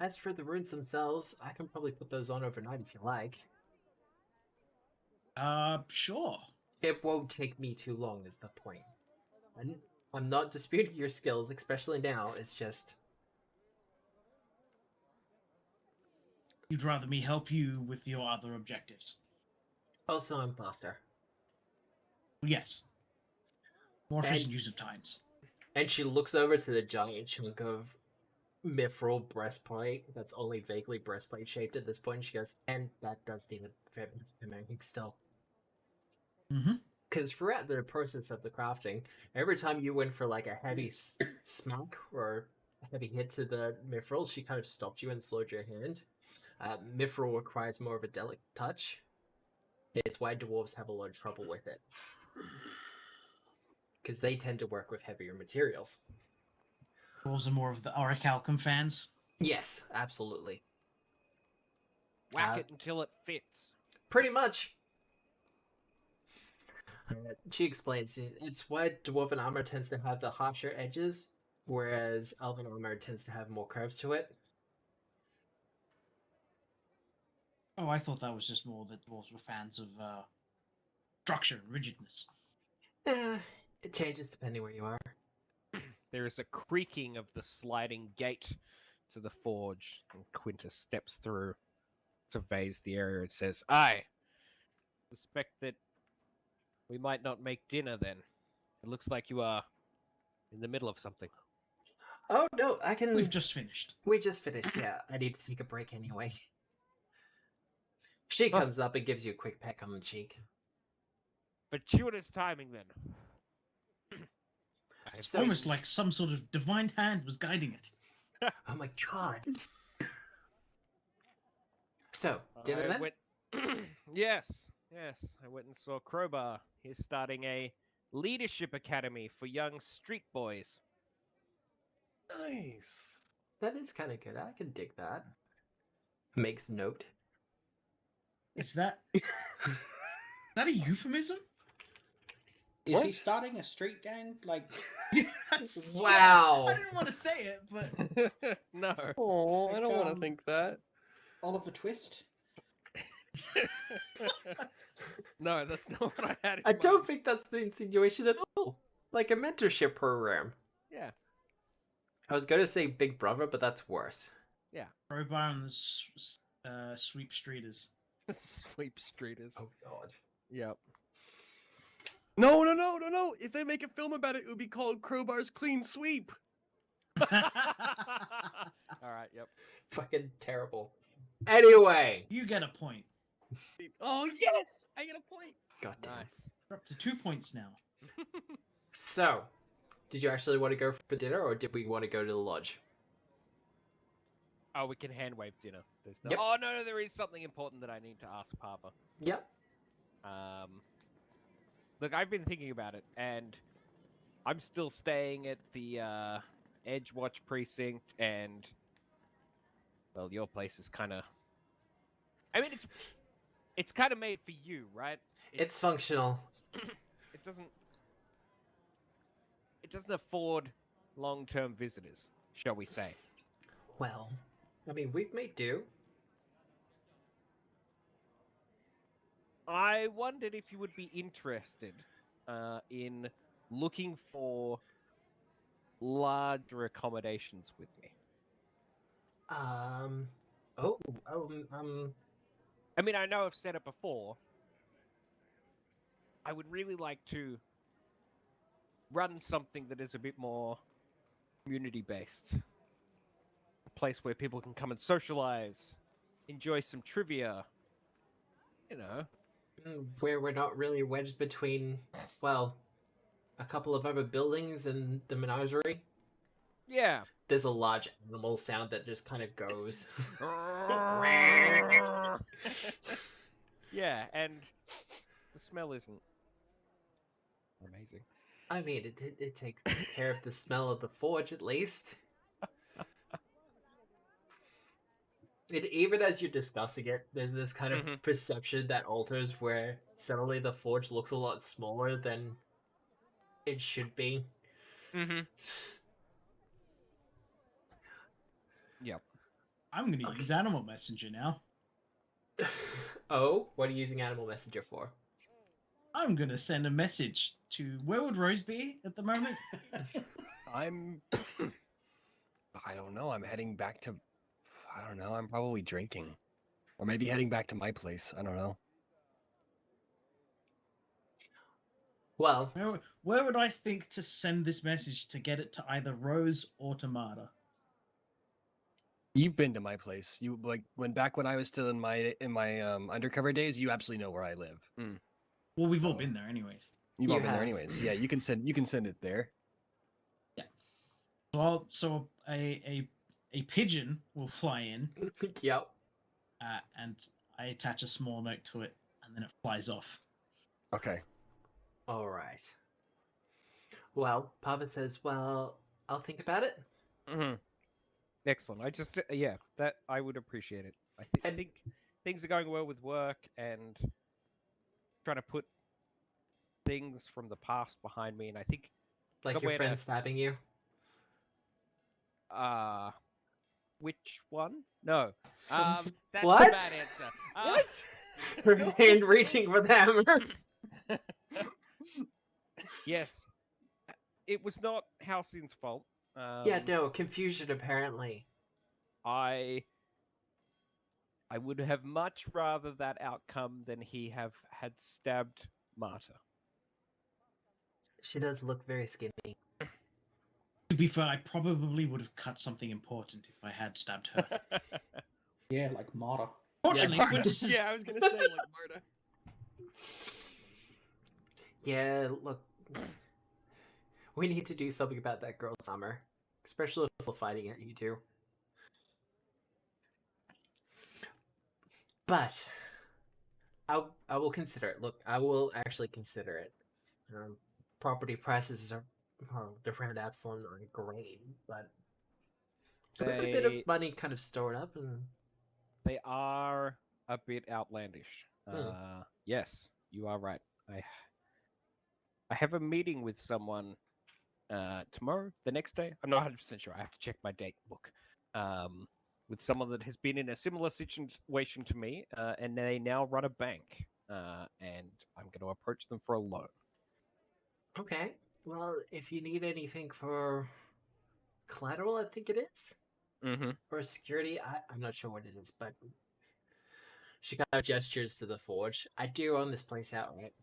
As for the runes themselves, I can probably put those on overnight if you like. Sure. It won't take me too long, is the point. I'm not disputing your skills, especially now, it's just... You'd rather me help you with your other objectives. Also, I'm faster. Yes. More efficient use of times. And she looks over to the giant chunk of mithril breastplate that's only vaguely breastplate shaped at this point. She goes, and that does need a bit still. Mm-hmm. Because throughout the process of the crafting, every time you went for like a heavy smack or a heavy hit to the mithril, she kind of stopped you and slowed your hand. Mithril requires more of a delicate touch. It's why dwarves have a lot of trouble with it. Because they tend to work with heavier materials. Dwarves are more of the orichalcum fans. Yes, absolutely. Whack it until it fits. Pretty much. She explains, it's why dwarven armor tends to have the harsher edges, whereas elven armor tends to have more curves to it. Oh, I thought that was just more that dwarves were fans of structure and rigidness. It changes depending where you are. There is a creaking of the sliding gate to the forge, and Quintus steps through, surveys the area, and says, I suspect that we might not make dinner then. It looks like you are in the middle of something. Oh, no, I can... We've just finished. We just finished, yeah. I need to take a break anyway. She comes up and gives you a quick peck on the cheek. Fortuitous timing then. It's So- almost like some sort of divine hand was guiding it. Oh my god. So, dinner then? Yes. I went and saw Crowbar. He's starting a leadership academy for young street boys. Nice. That is kind of good. I can dig that. Makes note. Is that a euphemism? Is he starting a street gang? Like, Wow. I didn't want to say it, but No. Oh, I don't want Um, to think that. Oliver Twist? No, that's not what I had in I don't mind. think that's the insinuation at all. Like a mentorship program. Yeah. I was going to say Big Brother, but that's worse. Crowbar and the Sweep Streeters. Sweep streeters. Oh god. Yep. No. If they make a film about it, it would be called Crowbar's Clean Sweep. All right. Yep. Fucking terrible. Anyway. You get a point. Oh yes, I get a point. God damn. Nice. We're up to 2 points now. So, did you actually want to go for dinner, or did we want to go to the lodge? Oh, we can hand wave dinner. There's no. Yep. Oh no, there is something important that I need to ask Parva. Yep. Look, I've been thinking about it, and I'm still staying at the Edgewatch precinct, and well, your place is kind of. I mean, it's kind of made for you, right? It's functional. It doesn't. It doesn't afford long-term visitors, shall we say? Well, I mean, we've made do. I wondered if you would be interested in looking for larger accommodations with me. Oh, I mean, I know I've said it before. I would really like to run something that is a bit more community-based. A place where people can come and socialize, enjoy some trivia. You know. where we're not really wedged between, well, a couple of other buildings and the menagerie. Yeah. There's a large animal sound that just kind of goes. Yeah, and the smell isn't amazing. I mean, it takes care of the smell of the forge, at least. Even as you're discussing it, there's this kind of perception that alters where suddenly the forge looks a lot smaller than it should be. Yep. I'm going to use Animal Messenger now. Oh, what are you using Animal Messenger for? I'm going to send a message to... Where would Rose be at the moment? I'm. I don't know. I'm heading back to. I don't know. I'm probably drinking, or maybe heading back to my place. I don't know. Well, Where would I think to send this message to get it to either Rose or to Marta? You've been to my place. You like when I was still in my undercover days. You absolutely know where I live. Well, we've all been there anyways. You've You all been there have. anyways. Yeah, you can send it there. So a pigeon will fly in, yep. and I attach a small note to it, and then it flies off. Okay. All right. Well, Pava says, well, I'll think about it. Excellent. I just, that I would appreciate it. I think things are going well with work and trying to put things from the past behind me, and I think Like your friend stabbing you? which one? No. That's What? a bad answer. What? Remain reaching for them. Yes. It was not Halcyon's fault. Yeah, no, confusion apparently. I would have much rather that outcome than he have had stabbed Marta. She does look very skinny. To be fair, I probably would have cut something important if I had stabbed her. Yeah, like Marta. Fortunately, Yeah, Quintus is... Yeah, I was gonna say like Marta. Yeah, look. We need to do something about that girl's armor. Especially if we're fighting at you two. But I will consider it. Look, I will actually consider it. Property prices are around Absalom aren't great, but a bit of money kind of stored up, and They are a bit outlandish. Yes, you are right. I have a meeting with someone tomorrow, the next day. I'm not 100% sure. I have to check my date book. With someone that has been in a similar situation to me, and they now run a bank. And I'm going to approach them for a loan. okay. Well, if you need anything for collateral, I think it is, or security, I'm not sure what it is, but she kind of gestures to the forge. I do own this place outright.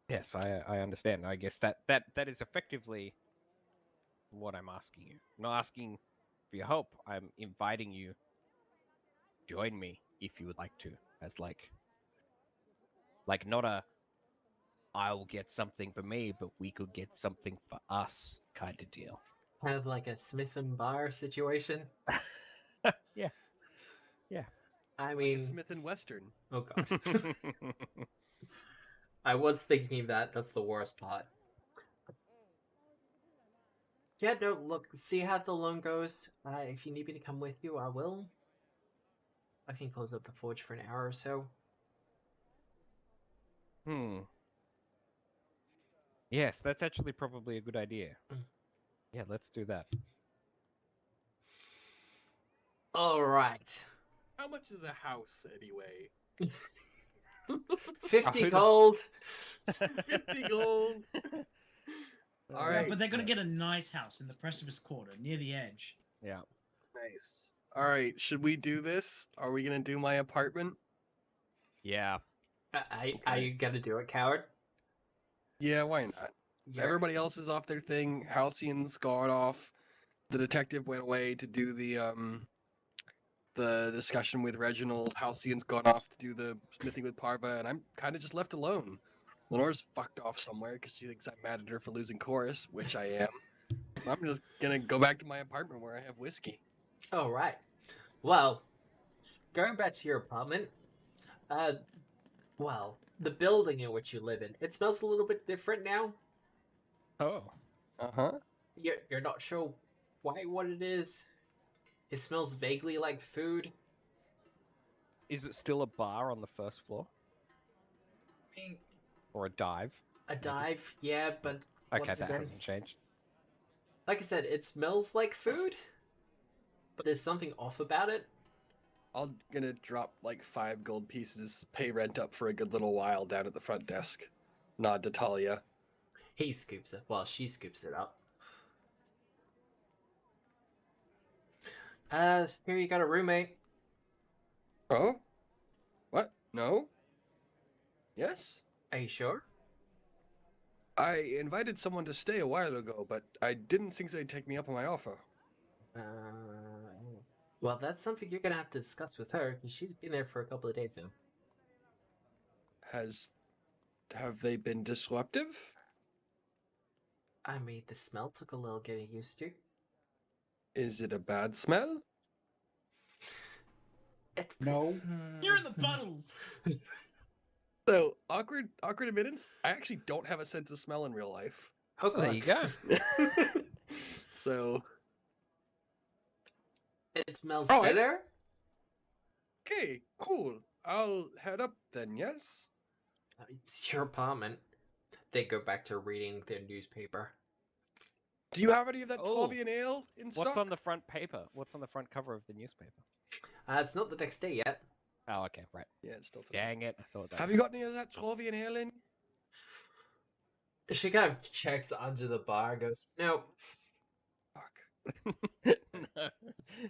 Yes, I understand. I guess that is effectively what I'm asking you. I'm not asking for your help. I'm inviting you. Join me if you would like to, as like not a I'll get something for me, but we could get something for us kind of deal. Kind of like a Smith and Bar situation. Yeah. Yeah. I Like mean, a Smith and Western. oh god. I was thinking that. That's the worst part. Yeah, no, look, see how the loan goes. If you need me to come with you, I will. I can close up the forge for an hour or so. Yes, that's actually probably a good idea. Yeah, let's do that. Alright. How much is a house anyway? 50 gold! 50 gold. All Yeah, right. but they're gonna get a nice house in the precipice quarter near the edge. Yeah. Nice. All right. Should we do this? Are we gonna do my apartment? Yeah. Are you gonna do it, coward? Yeah. Why not? Yeah. Everybody else is off their thing. Halcyon's gone off. The detective went away to do the discussion with Reginald. Halcyon's gone off to do the smithing with Parva, and I'm kind of just left alone. Lenore's fucked off somewhere because she thinks I'm mad at her for losing chorus, which I am. I'm just gonna go back to my apartment where I have whiskey. Alright. Well, going back to your apartment, well, the building in which you live in, it smells a little bit different now. Oh. Uh-huh. You're not sure why, what it is. It smells vaguely like food. Is it still a bar on the first floor? I mean, Or a dive? a dive, yeah, but Okay, once that again, hasn't changed. like I said, it smells like food, but there's something off about it. I'm gonna drop like 5 gold pieces, pay rent up for a good little while down at the front desk. Nod to Talia. He scoops it. Well, she scoops it up. Here you got a roommate. Oh? What? No? Yes? Are you sure? I invited someone to stay a while ago, but I didn't think they'd take me up on my offer. Well, that's something you're gonna have to discuss with her, because she's been there for a couple of days now. Have they been disruptive? I mean, the smell took a little getting used to. Is it a bad smell? It's No. You're in the puddles. So, awkward admittance, I actually don't have a sense of smell in real life. Oh, There you go. So, It smells Oh, better? okay, cool. I'll head up then, yes? It's your apartment. They go back to reading their newspaper. Do you have any of that Oh. Tlavian ale in stock? What's on the front paper? What's on the front cover of the newspaper? It's not the next day yet. Oh, okay, right. Yeah, it's still Dang it. I thought that Have you got any of that Tlavian ale in? She kind of checks under the bar and goes, no. Fuck.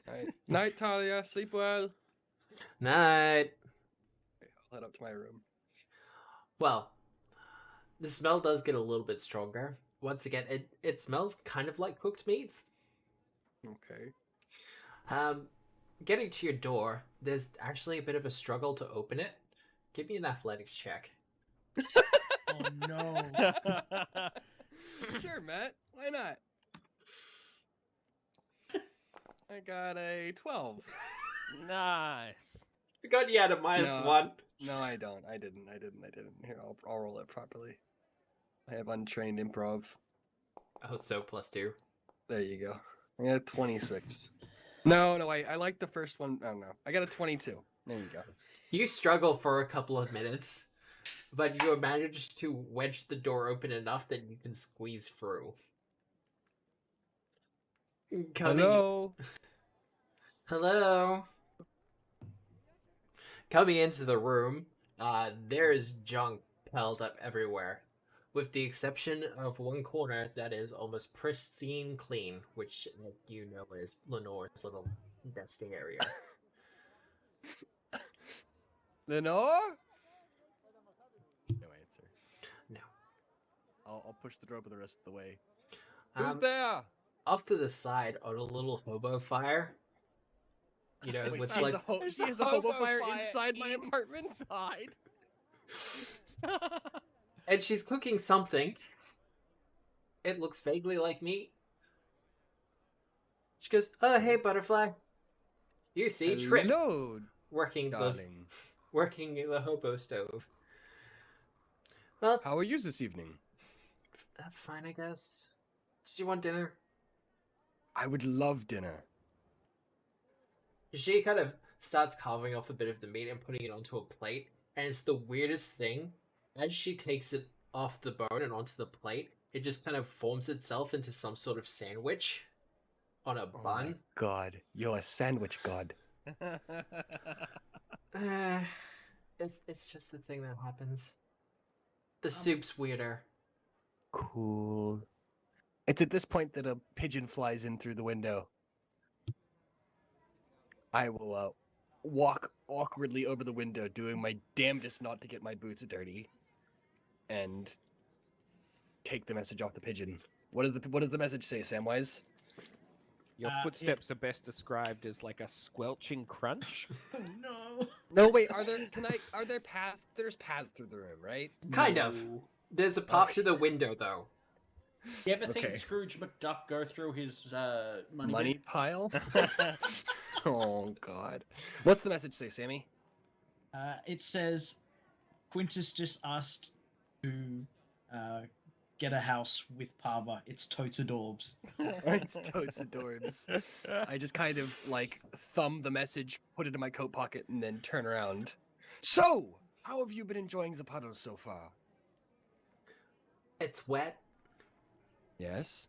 Right. Night, Talia. Sleep well. Night. Okay, I'll head up to my room. Well, the smell does get a little bit stronger. Once again, it smells kind of like cooked meats. Okay. Getting to your door, there's actually a bit of a struggle to open it. Give me an athletics check. Oh no. Sure, Matt. Why not? I got a 12. Nice. It's got you at a -1. No, I don't. I didn't. Here, I'll roll it properly. I have untrained improv. Oh, so +2. There you go. I got a 26. No, I like the first one. Oh, no. I got a 22. There you go. You struggle for a couple of minutes, but you manage to wedge the door open enough that you can squeeze through. Hello. Hello. Coming into the room, there's junk piled up everywhere, with the exception of one corner that is almost pristine clean, which you know is Lenore's little nesting area. Lenore? No answer. No. I'll push the door open the rest of the way. Um, Who's there? off to the side on a little hobo fire. You know, Wait, with she like has a hobo fire inside my apartment. Inside. and she's cooking something. It looks vaguely like meat. She goes, "Oh, hey, butterfly. You see, Trip Hello, working darling. the hobo stove." Well, How are you this evening? that's fine, I guess. Did you want dinner? I would love dinner. She kind of starts carving off a bit of the meat and putting it onto a plate, and it's the weirdest thing. As she takes it off the bone and onto the plate, it just kind of forms itself into some sort of sandwich on a Oh my bun. god, you're a sandwich god. It's just the thing that happens. The soup's weirder. Cool. It's at this point that a pigeon flies in through the window. I will walk awkwardly over the window, doing my damnedest not to get my boots dirty, and take the message off the pigeon. What does the message say, Samwise? Your footsteps are best described as like a squelching crunch. Oh no. No, wait. There's paths through the room, right? Kind of. There's a path to the window, though. You ever seen Okay. Scrooge McDuck go through his money Money bin? pile. Oh god. What's the message say, Sammy? It says Quintus just asked to get a house with Parva. It's totes adorbs. It's totes adorbs. I just kind of like thumb the message, put it in my coat pocket, and then turn around. So, how have you been enjoying the puddle so far? It's wet. Yes,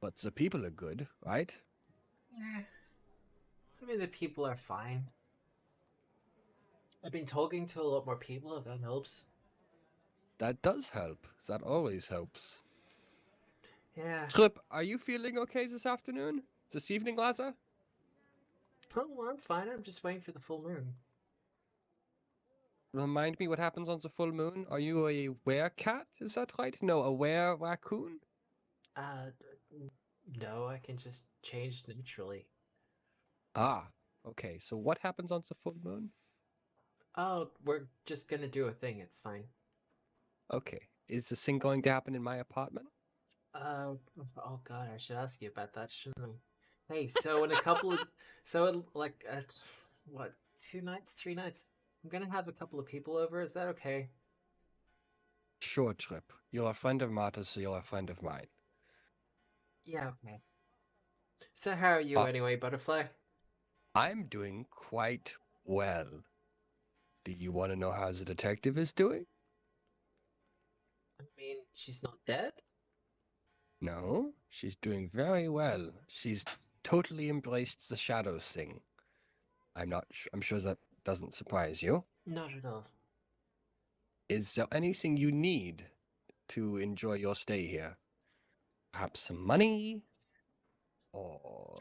but the people are good, right? Yeah. I mean, the people are fine. I've been talking to a lot more people, if that helps. That does help. That always helps. Yeah. Trip, are you feeling okay this afternoon? This evening, Laza? Oh, I'm fine. I'm just waiting for the full moon. Remind me what happens on the full moon. Are you a werecat? Is that right? No, a were-raccoon? No, I can just change naturally. Ah, okay. So what happens on the full moon? Oh, we're just gonna do a thing. It's fine. Okay. Is this thing going to happen in my apartment? Oh god, I should ask you about that, shouldn't I? Hey, so in a couple of, so in like, what, 2 nights, 3 nights, I'm gonna have a couple of people over. Is that okay? Sure, Trip. You're a friend of Marta, so you're a friend of mine. Yeah, okay. So how are you anyway, Butterfly? I'm doing quite well. Do you want to know how the detective is doing? I mean, she's not dead? No, she's doing very well. She's totally embraced the shadows thing. I'm sure that doesn't surprise you. Not at all. Is there anything you need to enjoy your stay here? Perhaps some money? Or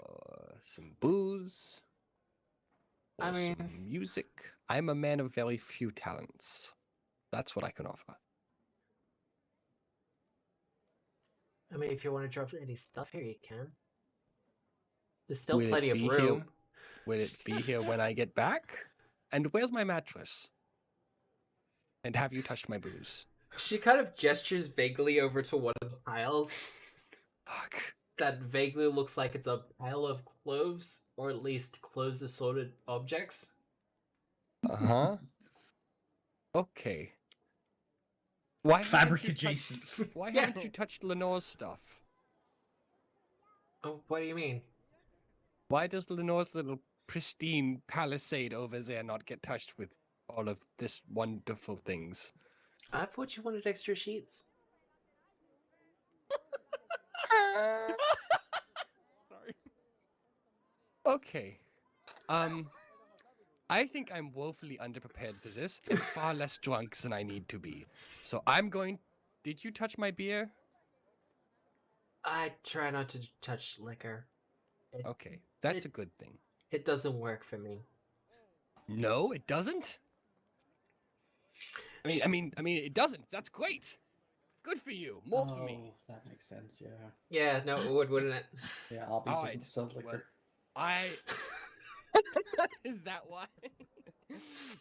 some booze? Or I mean- some music? I'm a man of very few talents. That's what I can offer. I mean, if you want to drop any stuff here, you can. There's still Will it plenty of be room. here? Will it be here when I get back? And where's my mattress? And have you touched my booze? She kind of gestures vaguely over to one of the piles Fuck. that vaguely looks like it's a pile of cloves, or at least cloves assorted objects. Uh-huh. Okay. Why haven't Fabric you touched- adjacent. Why Yeah. haven't you touched Lenore's stuff? Oh, what do you mean? Why does Lenore's little pristine palisade over there not get touched with all of this wonderful things? I thought you wanted extra sheets. Sorry. Okay. I think I'm woefully underprepared for this and far less drunk than I need to be. So I'm going... Did you touch my beer? I try not to touch liquor. Okay, that's a good thing. It doesn't work for me. No, it doesn't? I mean, it doesn't. That's great. Good for you. More for me. Oh, that makes sense. Yeah. Yeah, no, it would, wouldn't it? Yeah. Arby's Alright, doesn't sell liquor. I is that why?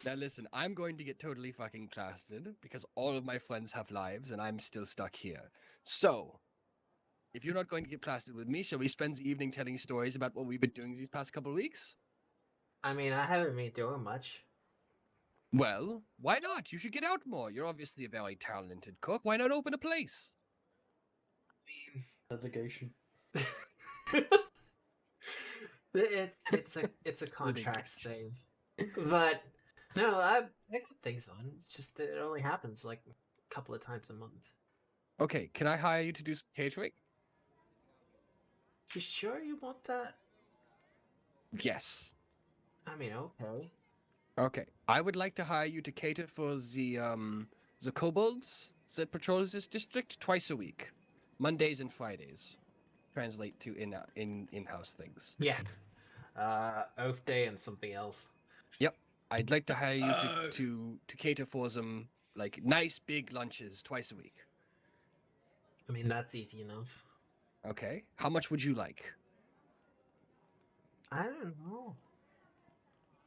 Now listen, I'm going to get totally fucking clasted because all of my friends have lives and I'm still stuck here. So, if you're not going to get plastered with me, shall we spend the evening telling stories about what we've been doing these past couple of weeks? I mean, I haven't been doing much. Well, why not? You should get out more. You're obviously a very talented cook. Why not open a place? Litigation. It's a contracts thing, but no, I got things on. It's just that it only happens like a couple of times a month. Okay, can I hire you to do some catering? You sure you want that? Yes. I mean, okay. Okay, I would like to hire you to cater for the kobolds that patrols this district twice a week, Mondays and Fridays. Translate to in-house things. Yeah. Oath Day and something else. Yep, I'd like to hire you to cater for some like nice big lunches twice a week. I mean, that's easy enough. Okay, how much would you like? I don't know.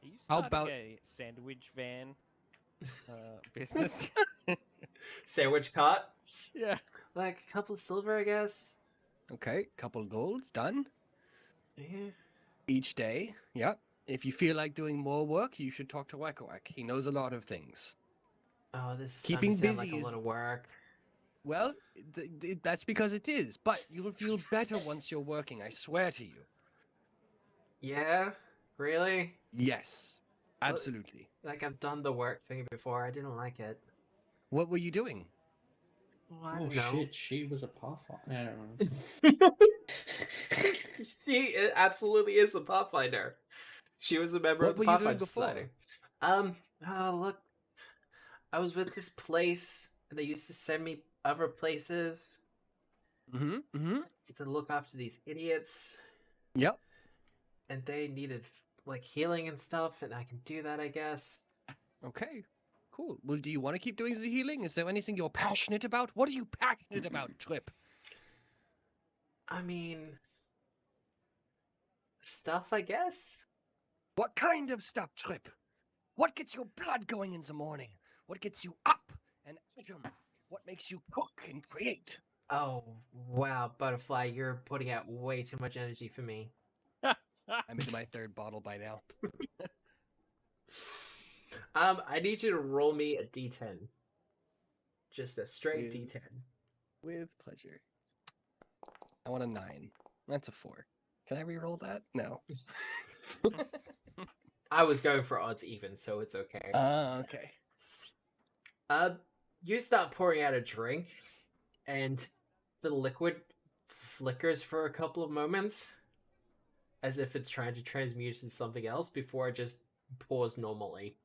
Are you How starting about- a sandwich van business? Sandwich cart? Yeah. Like a couple of silver, I guess. Okay, couple gold done Yeah. each day. Yep. If you feel like doing more work, you should talk to Whack-A-Whack. He knows a lot of things. Oh, this is Keeping starting to sound busy like a is- lot of work. Well, that's because it is. But you'll feel better once you're working. I swear to you. Yeah? Really? Yes, Well- absolutely. Like, I've done the work thing before. I didn't like it. What were you doing? Well, I Oh don't know. shit! She was a Pathfinder. I don't know. She absolutely is a Pathfinder. She was a member What of the were you doing Pathfinder before? Society. Look, I was with this place, and they used to send me other places Mm-hmm. to look after these idiots, Yep. and they needed like healing and stuff, and I can do that, I guess. Okay. Cool. Well, do you want to keep doing the healing? Is there anything you're passionate about? What are you passionate about, Trip? I mean, stuff, I guess. What kind of stuff, Trip? What gets your blood going in the morning? What gets you up and atom? What makes you cook and create? Oh wow, Butterfly, you're putting out way too much energy for me. I'm into my third bottle by now. I need you to roll me a d10. Just a straight With- d10. With pleasure. I want a 9. That's a 4. Can I re-roll that? No. I was going for odds even, so it's okay. Okay. You start pouring out a drink, and the liquid flickers for a couple of moments, as if it's trying to transmute into something else before it just pours normally.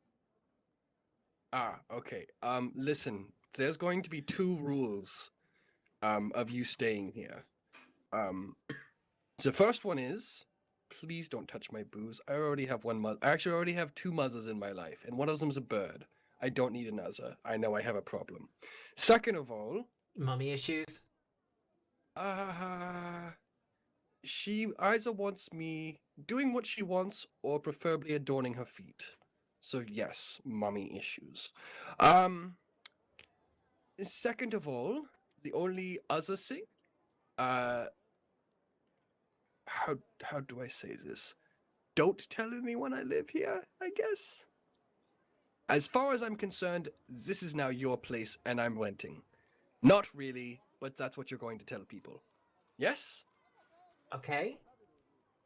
Okay. Listen, there's going to be 2 rules of you staying here. The first one is, please don't touch my booze. I already have one I actually already have 2 mothers in my life, and one of them's a bird. I don't need another. I know I have a problem. Second of all, Mummy issues? she either wants me doing what she wants or preferably adorning her feet. So yes, mommy issues. Second of all, the only other thing, how do I say this? Don't tell anyone I live here, I guess. As far as I'm concerned, this is now your place and I'm renting. Not really, but that's what you're going to tell people. Yes? Okay.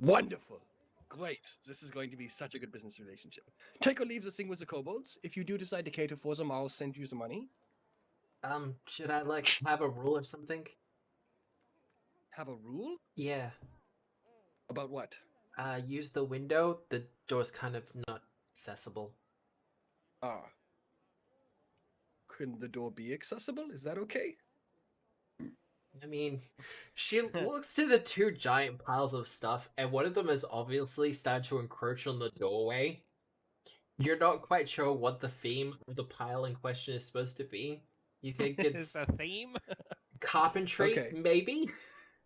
Wonderful. Great. This is going to be such a good business relationship. Take or leave the thing with the kobolds. If you do decide to cater for them, I'll send you the money. Should I, like, have a rule or something? Have a rule? Yeah. About what? Use the window. The door's kind of not accessible. Couldn't the door be accessible? Is that okay? I mean, she looks to the 2 giant piles of stuff, and one of them is obviously starting to encroach on the doorway. You're not quite sure what the theme of the pile in question is supposed to be. You think Is it's a theme? carpentry? Okay. Maybe.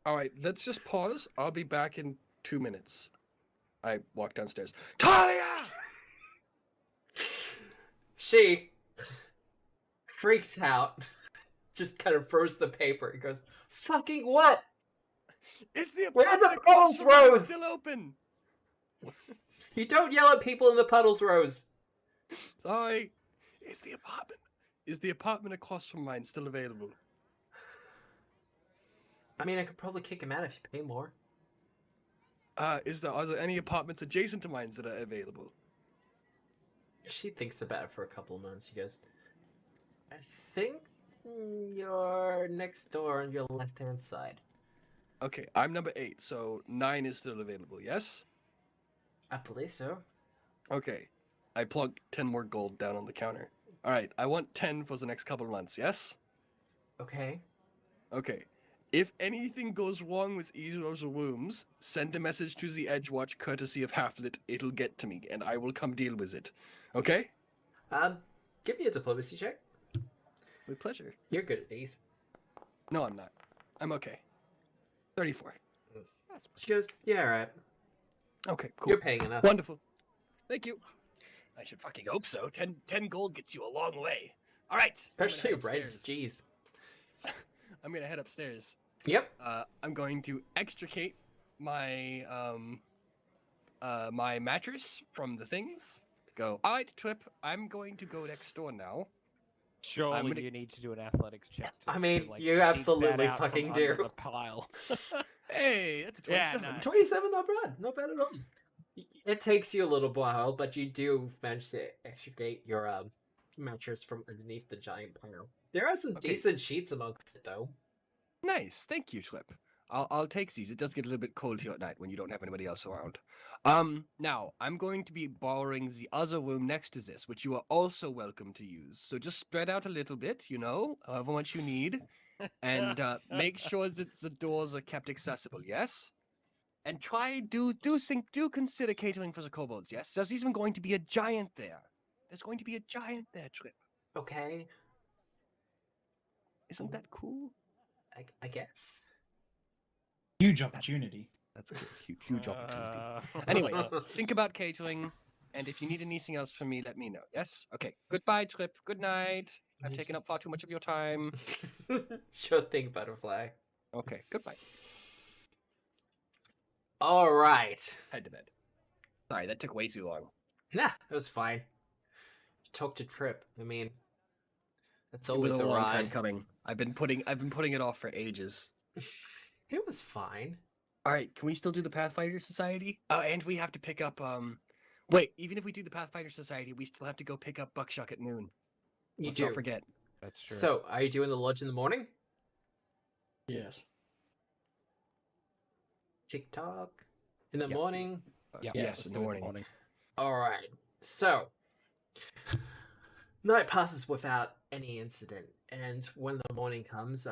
All right, let's just pause. I'll be back in 2 minutes. I walk downstairs. Talia! She freaks out, just kind of throws the paper and goes, "Fucking what? Is the Where are the apartment across puddles, from mine Rose? still open? You don't yell at people in the puddles, Rose." Sorry. Is the apartment across from mine still available? I mean, I could probably kick him out if you pay more. Are there any apartments adjacent to mine that are available? She thinks about it for a couple of moments. She goes, "I think you're next door on your left-hand side." Okay, I'm number 8, so 9 is still available, yes? I believe so. Okay. I plug 10 more gold down on the counter. Alright, I want 10 for the next couple of months, yes? Okay. Okay. If anything goes wrong with either of the rooms, send a message to the Edgewatch courtesy of Halflit. It'll get to me, and I will come deal with it. Okay? Give me a diplomacy check. With pleasure. You're good at these. No, I'm not. I'm okay. 34. She goes, "Yeah, all right. Okay, cool. You're paying enough." Wonderful. Thank you. I should fucking hope so. 10 gold gets you a long way. All right. Especially I'm gonna head Reds. upstairs. Jeez. I'm gonna head upstairs. Yep. I'm going to extricate my my mattress from the things. Go. All right, Trip. I'm going to go next door now. Surely gonna- you need to do an athletics check. I to, mean, like, you dig that absolutely out from fucking under do. The pile. Hey, that's a Yeah, 27. nice. 27, not bad. Not bad at all. It takes you a little while, but you do manage to extricate your mattress from underneath the giant pile. There are some Okay. decent sheets amongst it, though. Nice. Thank you, Trip. I'll take these. It does get a little bit cold here at night when you don't have anybody else around. Now, I'm going to be borrowing the other room next to this, which you are also welcome to use. So just spread out a little bit, however much you need. And make sure that the doors are kept accessible, yes? And do consider catering for the kobolds, yes? There's even going to be a giant there. There's going to be a giant there, Trip. Okay, Isn't that cool? I guess. Huge opportunity. That's good. Huge opportunity. Anyway, think about catering, and if you need anything else from me, let me know. Yes? Okay. Goodbye, Trip. Good night. I've taken up far too much of your time. Sure thing, Butterfly. Okay. Goodbye. All right. Head to bed. Sorry, that took way too long. Nah, it was fine. Talk to Trip. I mean, that's It was always a a long time ride. coming. I've been putting it off for ages. It was fine. All right, can we still do the Pathfinder Society? Oh, and we have to pick up. Wait, even if we do the Pathfinder Society, we still have to go pick up Buckshock at noon. You Let's do. not forget. That's true. So, are you doing the lodge in the morning? Yes. TikTok in the Yep. morning. Yeah, Yes, let's in do the it morning. All right. So, night passes without any incident, and when the morning comes,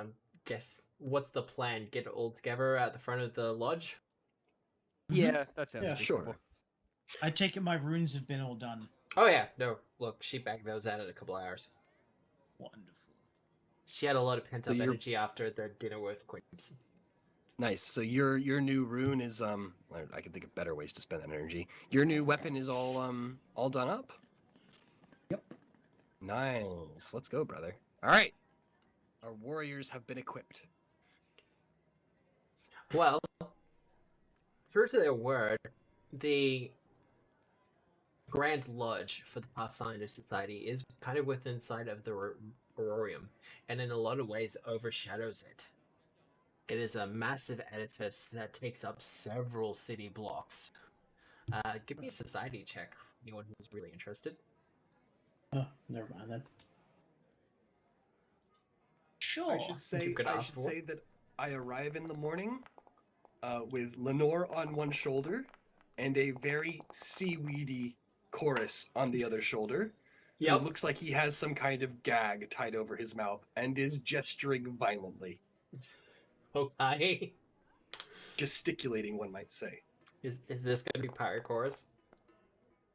guess what's the plan? Get it all together at the front of the lodge. Yeah, that sounds Yeah, reasonable. Sure. I take it my runes have been all done. Oh yeah, no. Look, she bagged those out in a couple hours. Wonderful. She had a lot of pent up So you're- energy after their dinner with Quintus. Nice. So your new rune is I can think of better ways to spend that energy. Your new weapon is all done up? Yep. Nice. Let's go, brother. All right. Our warriors have been equipped. Well, true to their word, the Grand Lodge for the Pathfinder Society is kind of within sight of the Aurorium, and in a lot of ways overshadows it. It is a massive edifice that takes up several city blocks. Give me a society check, anyone who's really interested. Oh, never mind then. Sure. I should say could ask for it. that I arrive in the morning with Lenore on one shoulder and a very seaweedy chorus on the other shoulder. Yep. It looks like he has some kind of gag tied over his mouth and is gesturing violently. Okay. Gesticulating, one might say. Is this going to be Pirate Chorus?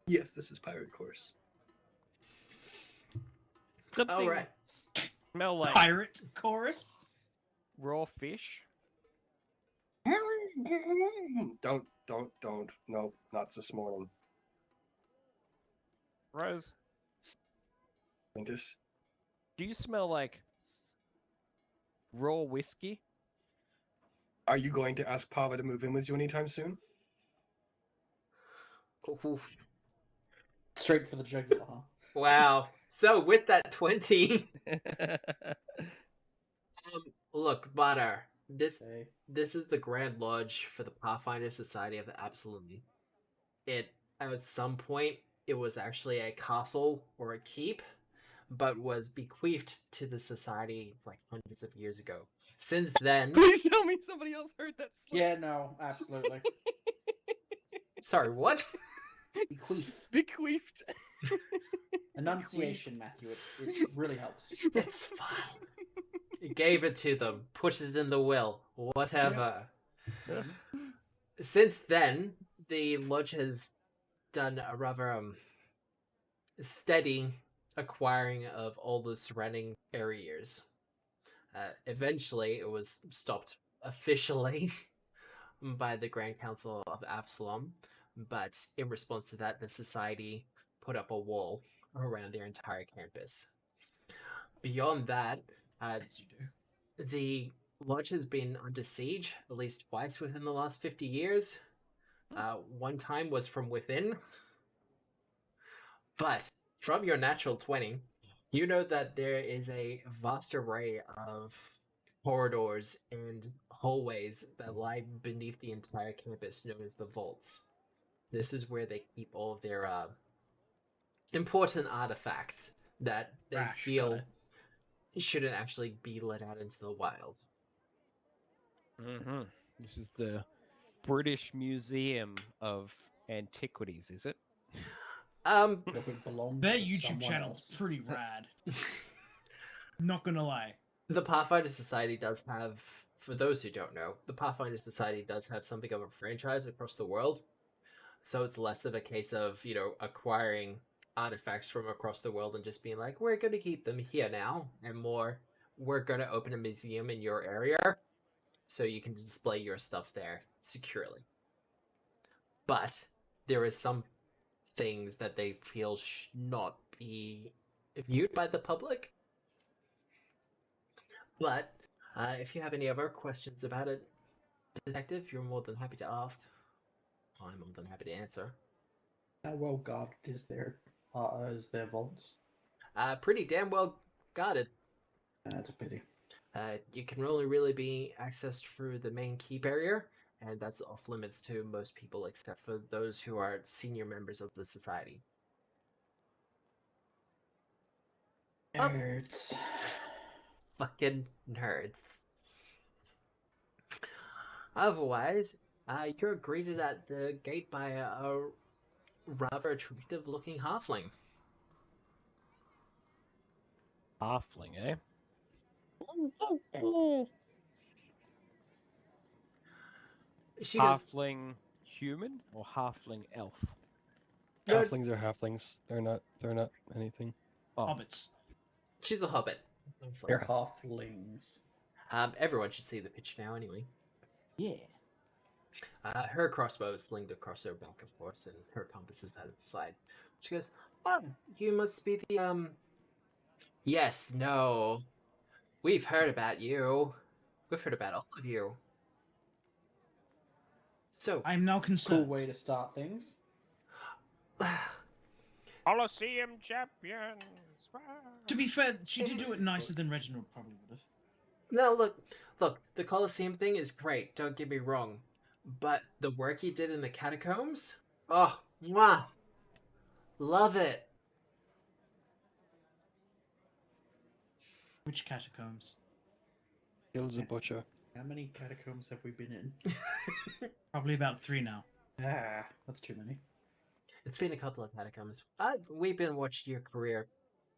Yes, this is Pirate Chorus. All right. Smell like Pirate chorus. raw fish. Don't. No, not this morning. Rose, Quintus. do you smell like raw whiskey? Are you going to ask Parva to move in with you anytime soon? Oof. Straight for the jugular, huh? Wow. So with that 20, look, Butter, this Okay. this is the Grand Lodge for the Pathfinder Society of Absalom. It at some point it was actually a castle or a keep, but was bequeathed to the society like hundreds of years ago. Since then, Please tell me somebody else heard that slip. Yeah, no, absolutely. sorry, what? Bequeath. Bequeathed. Enunciation, Matthew. It really helps. It's fine. He gave it to them, pushes it in the will, whatever. Since then, the lodge has done a rather steady acquiring of all the surrounding areas. Eventually, it was stopped officially by the Grand Council of Absalom, but in response to that, the society put up a wall around their entire campus. Beyond that, As you do. the lodge has been under siege at least twice within the last 50 years. One time was from within. But from your natural 20, you know that there is a vast array of corridors and hallways that lie beneath the entire campus known as the vaults. This is where they keep all of their important artifacts that they Rash, got feel it. shouldn't actually be let out into the wild. Mm-hmm. This is the British Museum of Antiquities, is it? It would belong Their to YouTube someone channel's else. pretty rad. Not gonna lie. The Pathfinder Society does have, for those who don't know, the Pathfinder Society does have something of a franchise across the world. So it's less of a case of, acquiring artifacts from across the world and just being like, we're going to keep them here now, and more, we're going to open a museum in your area so you can display your stuff there securely. But there is some things that they feel should not be viewed by the public. But if you have any other questions about it, Detective, you're more than happy to ask. I'm more than happy to answer. How well guarded is their vaults? Pretty damn well guarded. That's a pity. You can only really be accessed through the main keep area, and that's off limits to most people except for those who are senior members of the society. Nerds. Fucking nerds. Otherwise, you're greeted at the gate by a rather attractive-looking halfling. Halfling, eh? She goes, Halfling human or halfling elf? No. Halflings are halflings. They're not anything. Oh, Hobbits. she's a hobbit. They're halflings. Everyone should see the picture now anyway. Yeah. Her crossbow is slinged across her back, of course, and her compass is at the side. She goes, "Oh, you must be the, Yes, no. We've heard about you. We've heard about all of you. So, I'm now Cool concerned. way to start things. Colosseum champions! To be fair, she did do it nicer than Reginald probably would have. no, look, the Colosseum thing is great, don't get me wrong. But the work he did in the catacombs? Oh, mwah! Love it. Which catacombs? Kills a butcher. How many catacombs have we been in? Probably about 3 now. That's too many. It's been a couple of catacombs. We've been watching your career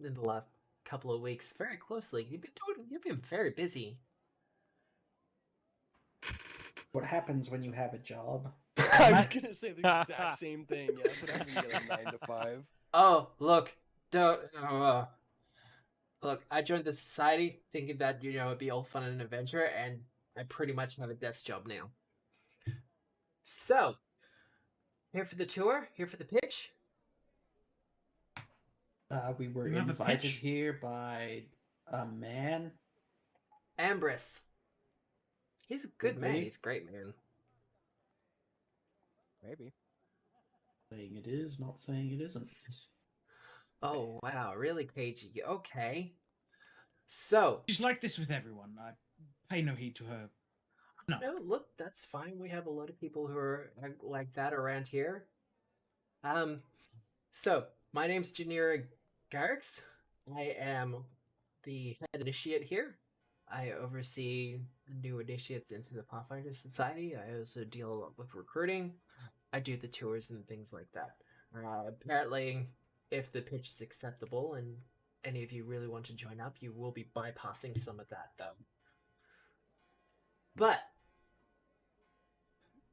in the last couple of weeks very closely. You've been very busy. What happens when you have a job? I was gonna say the exact same thing. Yeah, that's what happens when you get like 9 to 5. Oh, look, Look, I joined the society thinking that, it'd be all fun and adventure, and I pretty much have a desk job now. So, here for the tour? Here for the pitch? We were You have a invited pitch? here by a man. Ambrose. He's a good Could man. be. He's a great man. Maybe. Saying it is, not saying it isn't. Oh, wow. Really, Paige? Okay. So, She's like this with everyone. I pay no heed to her. No. no, look, that's fine. We have a lot of people who are like that around here. So, my name's Janira Garrix. I am the head initiate here. I oversee new initiates into the Pathfinder Society. I also deal a lot with recruiting. I do the tours and things like that. Apparently, if the pitch is acceptable and any of you really want to join up, you will be bypassing some of that, though. But,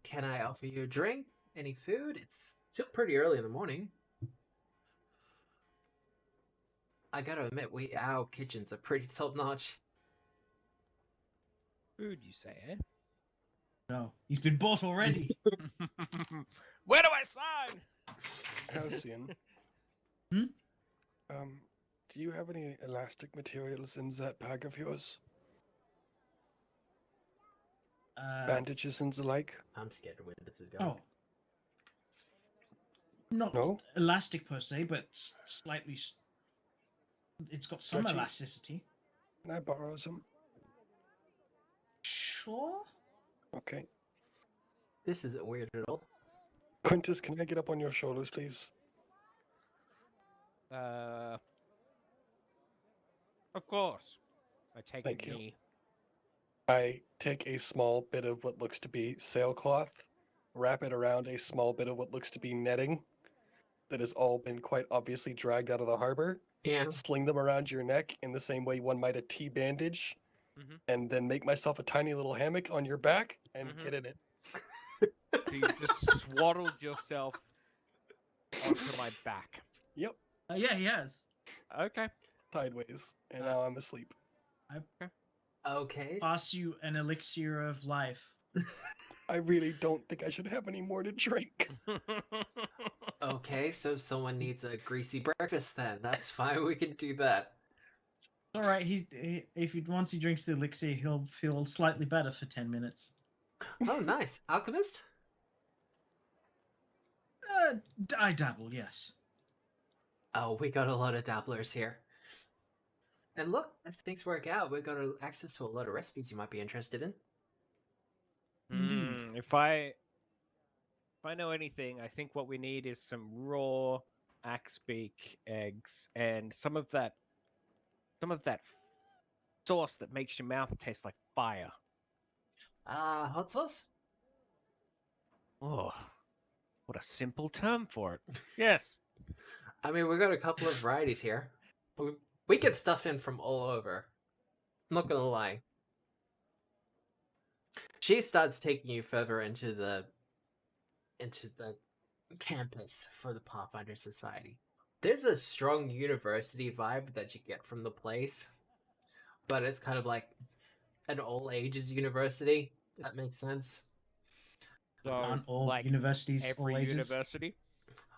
can I offer you a drink? Any food? It's still pretty early in the morning. I gotta admit, our kitchens are pretty top-notch. Food, you say, eh? No. He's been bought already. Where do I sign? Halcyon. Hmm? Do you have any elastic materials in that bag of yours? Bandages and the like? I'm scared of where this is going. Oh. Not No? elastic per se, but slightly. It's got some Stretchy? elasticity. Can I borrow some? Sure. Okay. This isn't weird at all. Quintus, can I get up on your shoulders, please? Of course. I take Thank a you. knee. I take a small bit of what looks to be sailcloth, wrap it around a small bit of what looks to be netting that has all been quite obviously dragged out of the harbor, Yeah. sling them around your neck in the same way one might a T-bandage, Mhm. and then make myself a tiny little hammock on your back and Mhm. get in it. So you just swaddled yourself onto my back. Yep, Yeah, he has. Okay. sideways, and now I'm asleep. Okay. Pass you an elixir of life. I really don't think I should have any more to drink. Okay, so someone needs a greasy breakfast then. That's fine, we can do that. All right. Once he drinks the elixir, he'll feel slightly better for 10 minutes. Oh, nice. Alchemist? I dabble, yes. Oh, we got a lot of dabblers here. And look, if things work out, we've got access to a lot of recipes you might be interested in. Indeed. If I know anything, I think what we need is some raw axbeak eggs and some of that sauce that makes your mouth taste like fire. Hot sauce? Oh, what a simple term for it. Yes. I mean, we got a couple of varieties here. We get stuff in from all over. I'm not gonna lie. She starts taking you further into the campus for the Pathfinder Society. There's a strong university vibe that you get from the place, but it's kind of like an all ages university. If that makes sense. So, Aren't all like universities every all ages? university?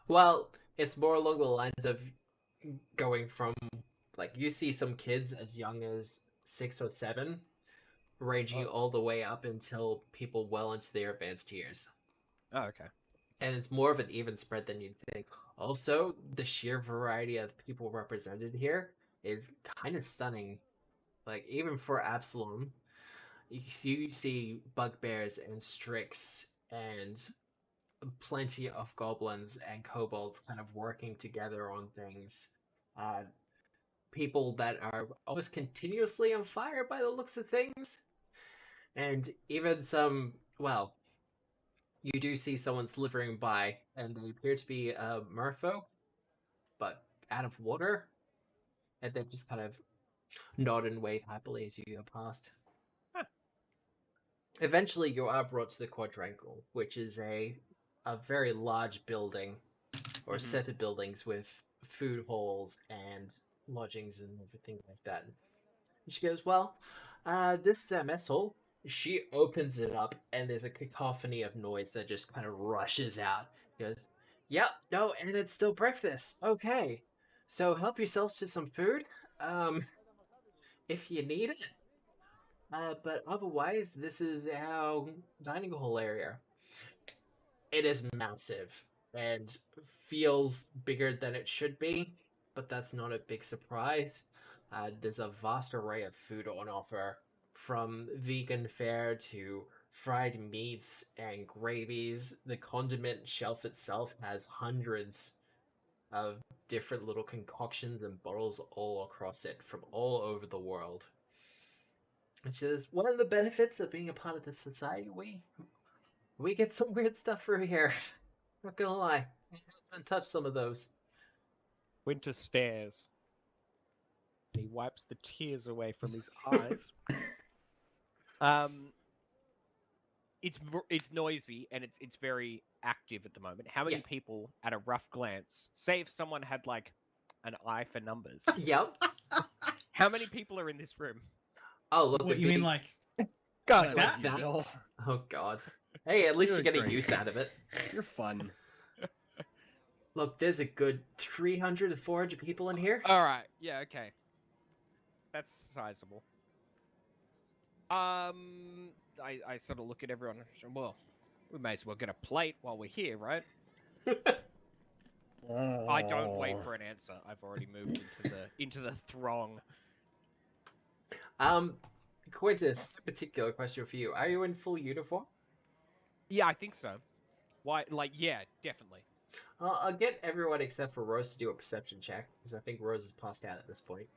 Well, it's more along the lines of going from, like, you see some kids as young as 6 or 7, ranging all the way up until people well into their advanced years. Oh, okay. And it's more of an even spread than you'd think. Also, the sheer variety of people represented here is kind of stunning. Like, even for Absalom, you see bugbears and strix and plenty of goblins and kobolds kind of working together on things. People that are almost continuously on fire by the looks of things. And even some, well, you do see someone slithering by, and they appear to be merfolk, but out of water. And they just kind of nod and wave happily as you go past. Huh. Eventually, you are brought to the quadrangle, which is a very large building, or set of buildings with food halls and lodgings and everything like that. And she goes, well, this is our mess hall. She opens it up, and there's a cacophony of noise that just kind of rushes out. She goes, yep, no, and it's still breakfast. Okay. So help yourselves to some food, if you need it. But otherwise, this is our dining hall area. It is massive and feels bigger than it should be, but that's not a big surprise. There's a vast array of food on offer, from vegan fare to fried meats and gravies. The condiment shelf itself has hundreds of different little concoctions and bottles all across it from all over the world. Which is one of the benefits of being a part of this society. We get some weird stuff through here. Not gonna lie. I haven't touched some of those. Winter stares. He wipes the tears away from his eyes. It's noisy and it's very active at the moment. How many Yeah. people, at a rough glance, say if someone had like an eye for numbers, Yep. how many people are in this room? Oh, look. What you mean, like? God, Like I that? love you, Bill. Oh god. Hey, at least You're you're getting great. use out of it. You're fun. Look, there's a good 300 to 400 people in here. All right, yeah, okay, that's sizable. I sort of look at everyone. Well, we may as well get a plate while we're here, right? I don't wait for an answer. I've already moved into the throng. Quintus, particular question for you. Are you in full uniform? Yeah, I think so. Why? Like, yeah, definitely. I'll get everyone except for Rose to do a perception check, because I think Rose is passed out at this point.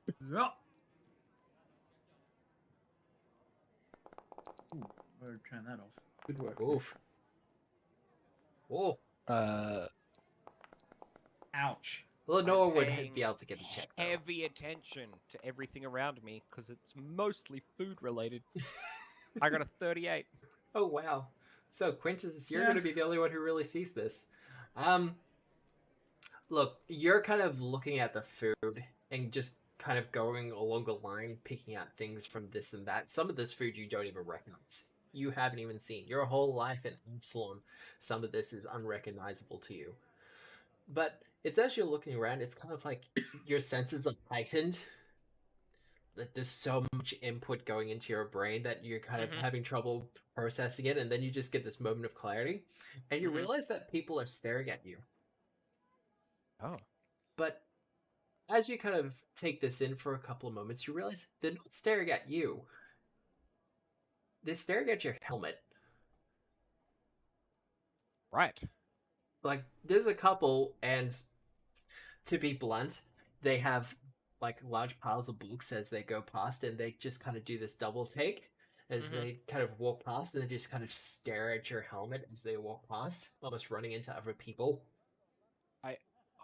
Yep. Ooh, better turn that off. Good work. Oof. Oof. Ouch. Lenore I'm would paying be able to get a check, though. Heavy attention to everything around me because it's mostly food related. I got a 38. Oh, wow. So, Quintus, you're Yeah. going to be the only one who really sees this. Look, you're kind of looking at the food and just kind of going along the line, picking out things from this and that. Some of this food you don't even recognize. You haven't even seen. Your whole life in Absalom, some of this is unrecognizable to you. But it's as you're looking around, it's kind of like your senses are heightened. Like there's so much input going into your brain that you're kind of having trouble processing it, and then you just get this moment of clarity, and you realize that people are staring at you. Oh. But as you kind of take this in for a couple of moments, you realize they're not staring at you. They're staring at your helmet. Right. Like, there's a couple, and to be blunt, they have like large piles of books as they go past, and they just kind of do this double take as they kind of walk past, and they just kind of stare at your helmet as they walk past, almost running into other people.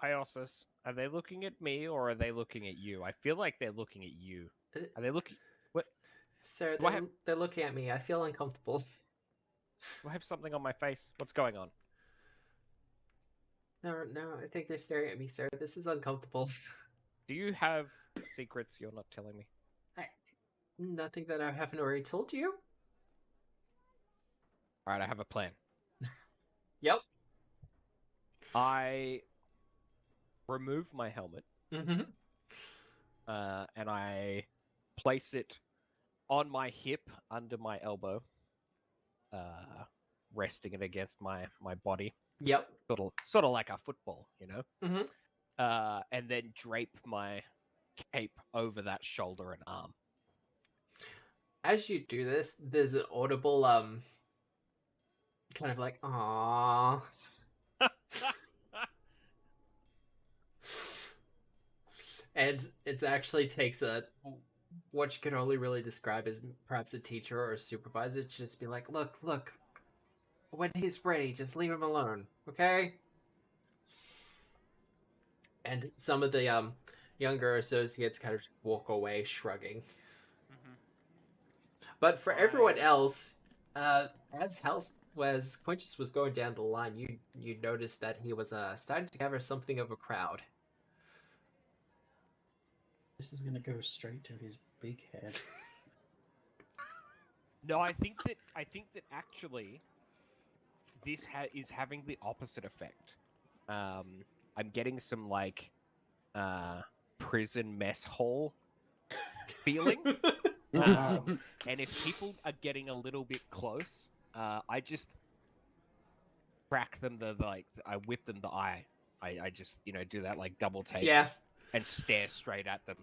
Hyosis, are they looking at me or are they looking at you? I feel like they're looking at you. Are they looking? What? Sir, Do I have- they're looking at me. I feel uncomfortable. Do I have something on my face? What's going on? No, I think they're staring at me, sir. This is uncomfortable. Do you have secrets you're not telling me? Nothing that I haven't already told you? Alright, I have a plan. Yep. I remove my helmet Mm-hmm. and I place it on my hip under my elbow, resting it against my body, Yep. sort of like a football, you know. Mhm. And then drape my cape over that shoulder and arm. As you do this, there's an audible, kind of like, aww. And it actually takes what you could only really describe as perhaps a teacher or a supervisor to just be like, look, when he's ready, just leave him alone, okay? And some of the younger associates kind of walk away shrugging. But for everyone else, as Quintus was going down the line, you noticed that he was starting to gather something of a crowd. This is gonna go straight to his big head. No, I think that actually this is having the opposite effect. I'm getting some like prison mess hall feeling. And if people are getting a little bit close, I just crack them I whip them the eye. I just do that like double take. Yeah. And stare straight at them.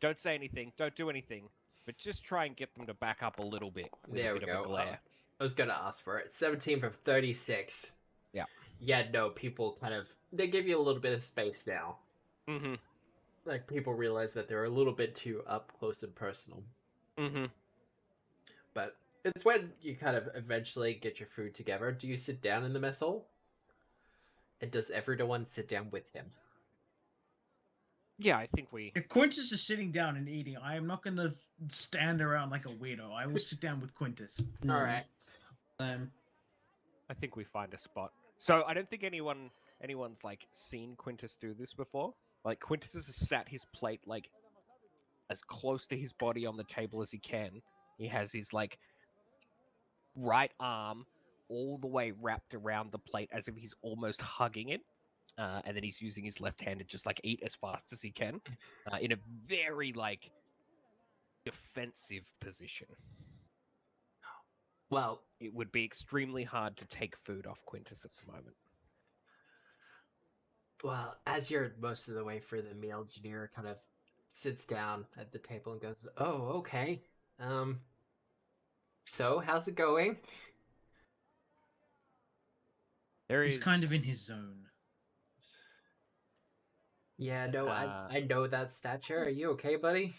Don't say anything. Don't do anything. But just try and get them to back up a little bit with There a we bit of a go. glare. I was gonna ask for it. 17 from 36. Yeah. Yeah, no, people they give you a little bit of space now. Mm-hmm. Like, people realize that they're a little bit too up close and personal. Mm-hmm. But it's when you kind of eventually get your food together. Do you sit down in the mess hall? And does everyone sit down with him? Yeah, I think we... If Quintus is sitting down and eating, I am not going to stand around like a weirdo. I will sit down with Quintus. Alright. I think we find a spot. So I don't think anyone's like seen Quintus do this before. Like, Quintus has sat his plate like as close to his body on the table as he can. He has his like right arm all the way wrapped around the plate as if he's almost hugging it. And then he's using his left hand to just like eat as fast as he can in a very like defensive position. Well, It would be extremely hard to take food off Quintus at the moment. as you're most of the way through the meal, Janir kind of sits down at the table and goes, "Oh, okay. So how's it going?" He's kind of in his zone. Yeah, no, I know that stature. Are you okay, buddy?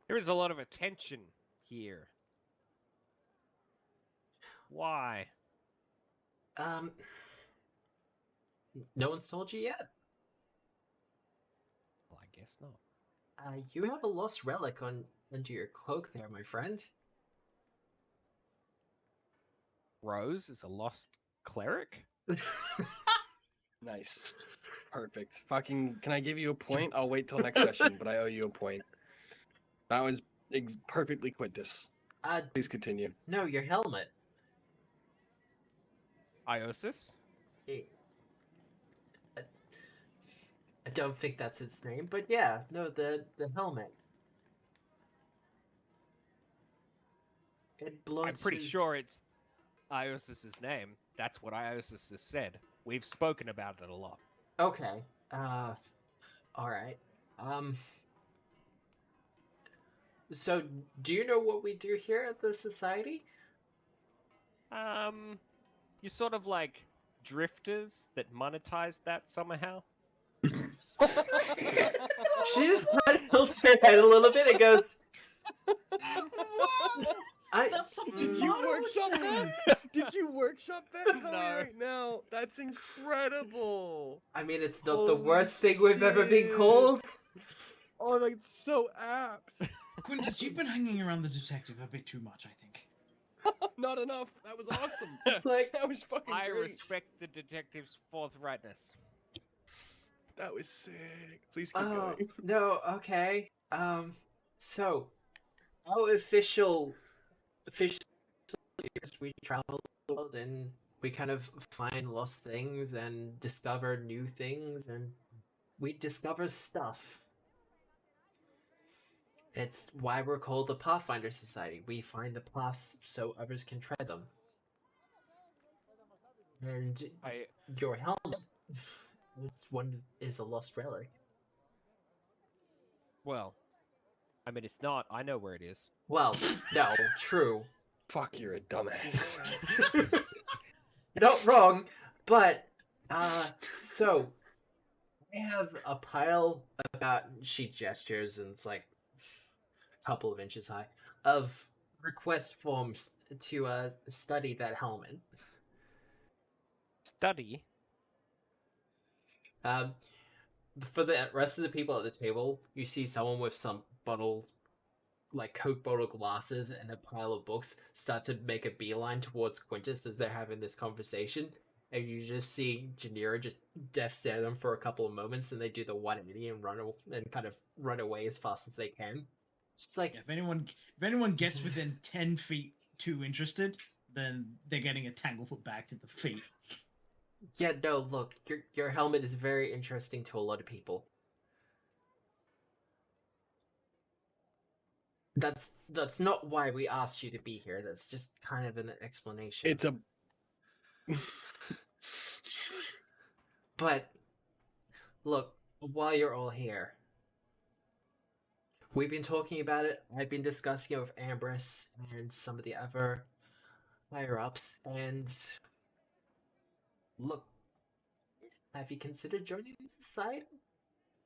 There is a lot of attention here. Why? No one's told you yet? Well, I guess not. You have a lost relic under your cloak there, my friend. Rose is a lost cleric? Nice. Perfect. Fucking, can I give you a point? I'll wait till next session, but I owe you a point. That was perfectly Quintus. Please continue. No, your helmet. Iosis? I don't think that's its name, but yeah, no, the helmet. It belongs I'm pretty to... sure it's Iosis's name. That's what Iosis has said. We've spoken about it a lot. Okay. Alright. So, do you know what we do here at the Society? You're sort of like drifters that monetize that somehow. She just kind of tilts her head a little bit and goes, That's something Did you Marta would workshop say. that? Did you workshop that? Tell me No. right now. That's incredible. I mean, it's not the Holy worst thing we've ever been shit. called. Oh, like, it's so apt. Quintus, you've been hanging around the detective a bit too much, I think. Not enough. That was awesome. It's like, That was fucking I great. respect the detective's forthrightness. That was sick. Please keep oh, going. no, okay. So, our official is we travel the world and we kind of find lost things and discover new things and we discover stuff. It's why we're called the Pathfinder Society. We find the paths so others can tread them. And your helmet is a lost relic. Well, I mean, it's not. I know where it is. Well, no, true. Fuck, you're a dumbass. Not wrong, but, so, I have a pile about, she gestures and it's like a couple of inches high, of request forms to, study that helmet. Study? For the rest of the people at the table, you see someone with some bottle, like Coke bottle glasses and a pile of books start to make a beeline towards Quintus as they're having this conversation. and you just see Janira just death stare them for a couple of moments, and they do the 180 and kind of run away as fast as they can. Just like, Yeah, if anyone gets within 10 feet too interested, then they're getting a tanglefoot back to the feet. yeah, no, look, your helmet is very interesting to a lot of people. That's not why we asked you to be here. That's just kind of an explanation. It's a But look, while you're all here, we've been talking about it. I've been discussing it with Ambrose and some of the other higher ups. And look, have you considered joining the society?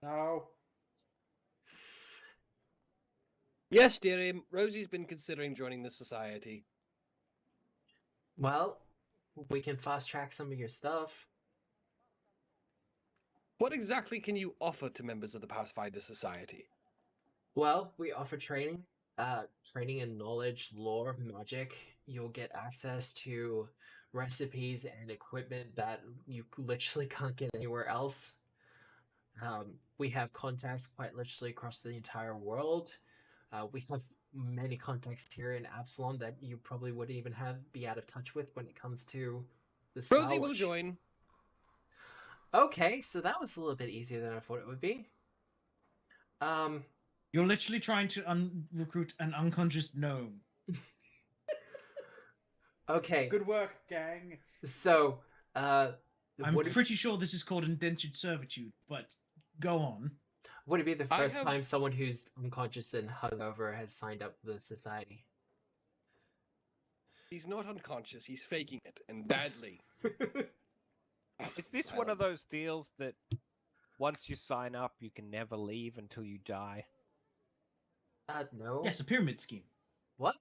No. yes, dearie. Rosie's been considering joining the society. Well, we can fast track some of your stuff. What exactly can you offer to members of the Pathfinder Society? Well, we offer training. Training in knowledge, lore, magic. You'll get access to recipes and equipment that you literally can't get anywhere else. We have contacts quite literally across the entire world. We have many contacts here in Absalom that you probably wouldn't even be out of touch with when it comes to the Rosie will Salwich. join. Okay, so that was a little bit easier than I thought it would be. You're literally trying to recruit an unconscious gnome. Okay. Good work, gang. So, I'm would it, pretty sure this is called indentured servitude, but go on. would it be the I first have- time someone who's unconscious and hungover has signed up for the society? He's not unconscious. He's faking it, and badly. Is this one of Silence. those deals that once you sign up, you can never leave until you die? No. Yes, a pyramid scheme. What?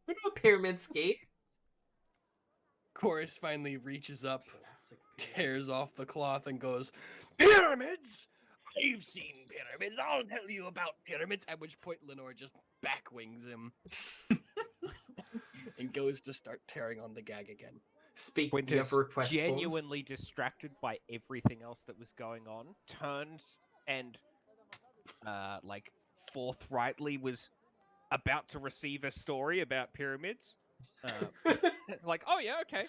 What about pyramid scheme? Chorus finally reaches up, Classic tears off the cloth, and goes, "Pyramids! I've seen pyramids. I'll tell you about pyramids." At which point, Lenore just backwings him and goes to start tearing on the gag again. Speaking Quintus, of request forms, genuinely distracted by everything else that was going on, turned and, like, forthrightly was about to receive a story about pyramids. Like, oh yeah, okay.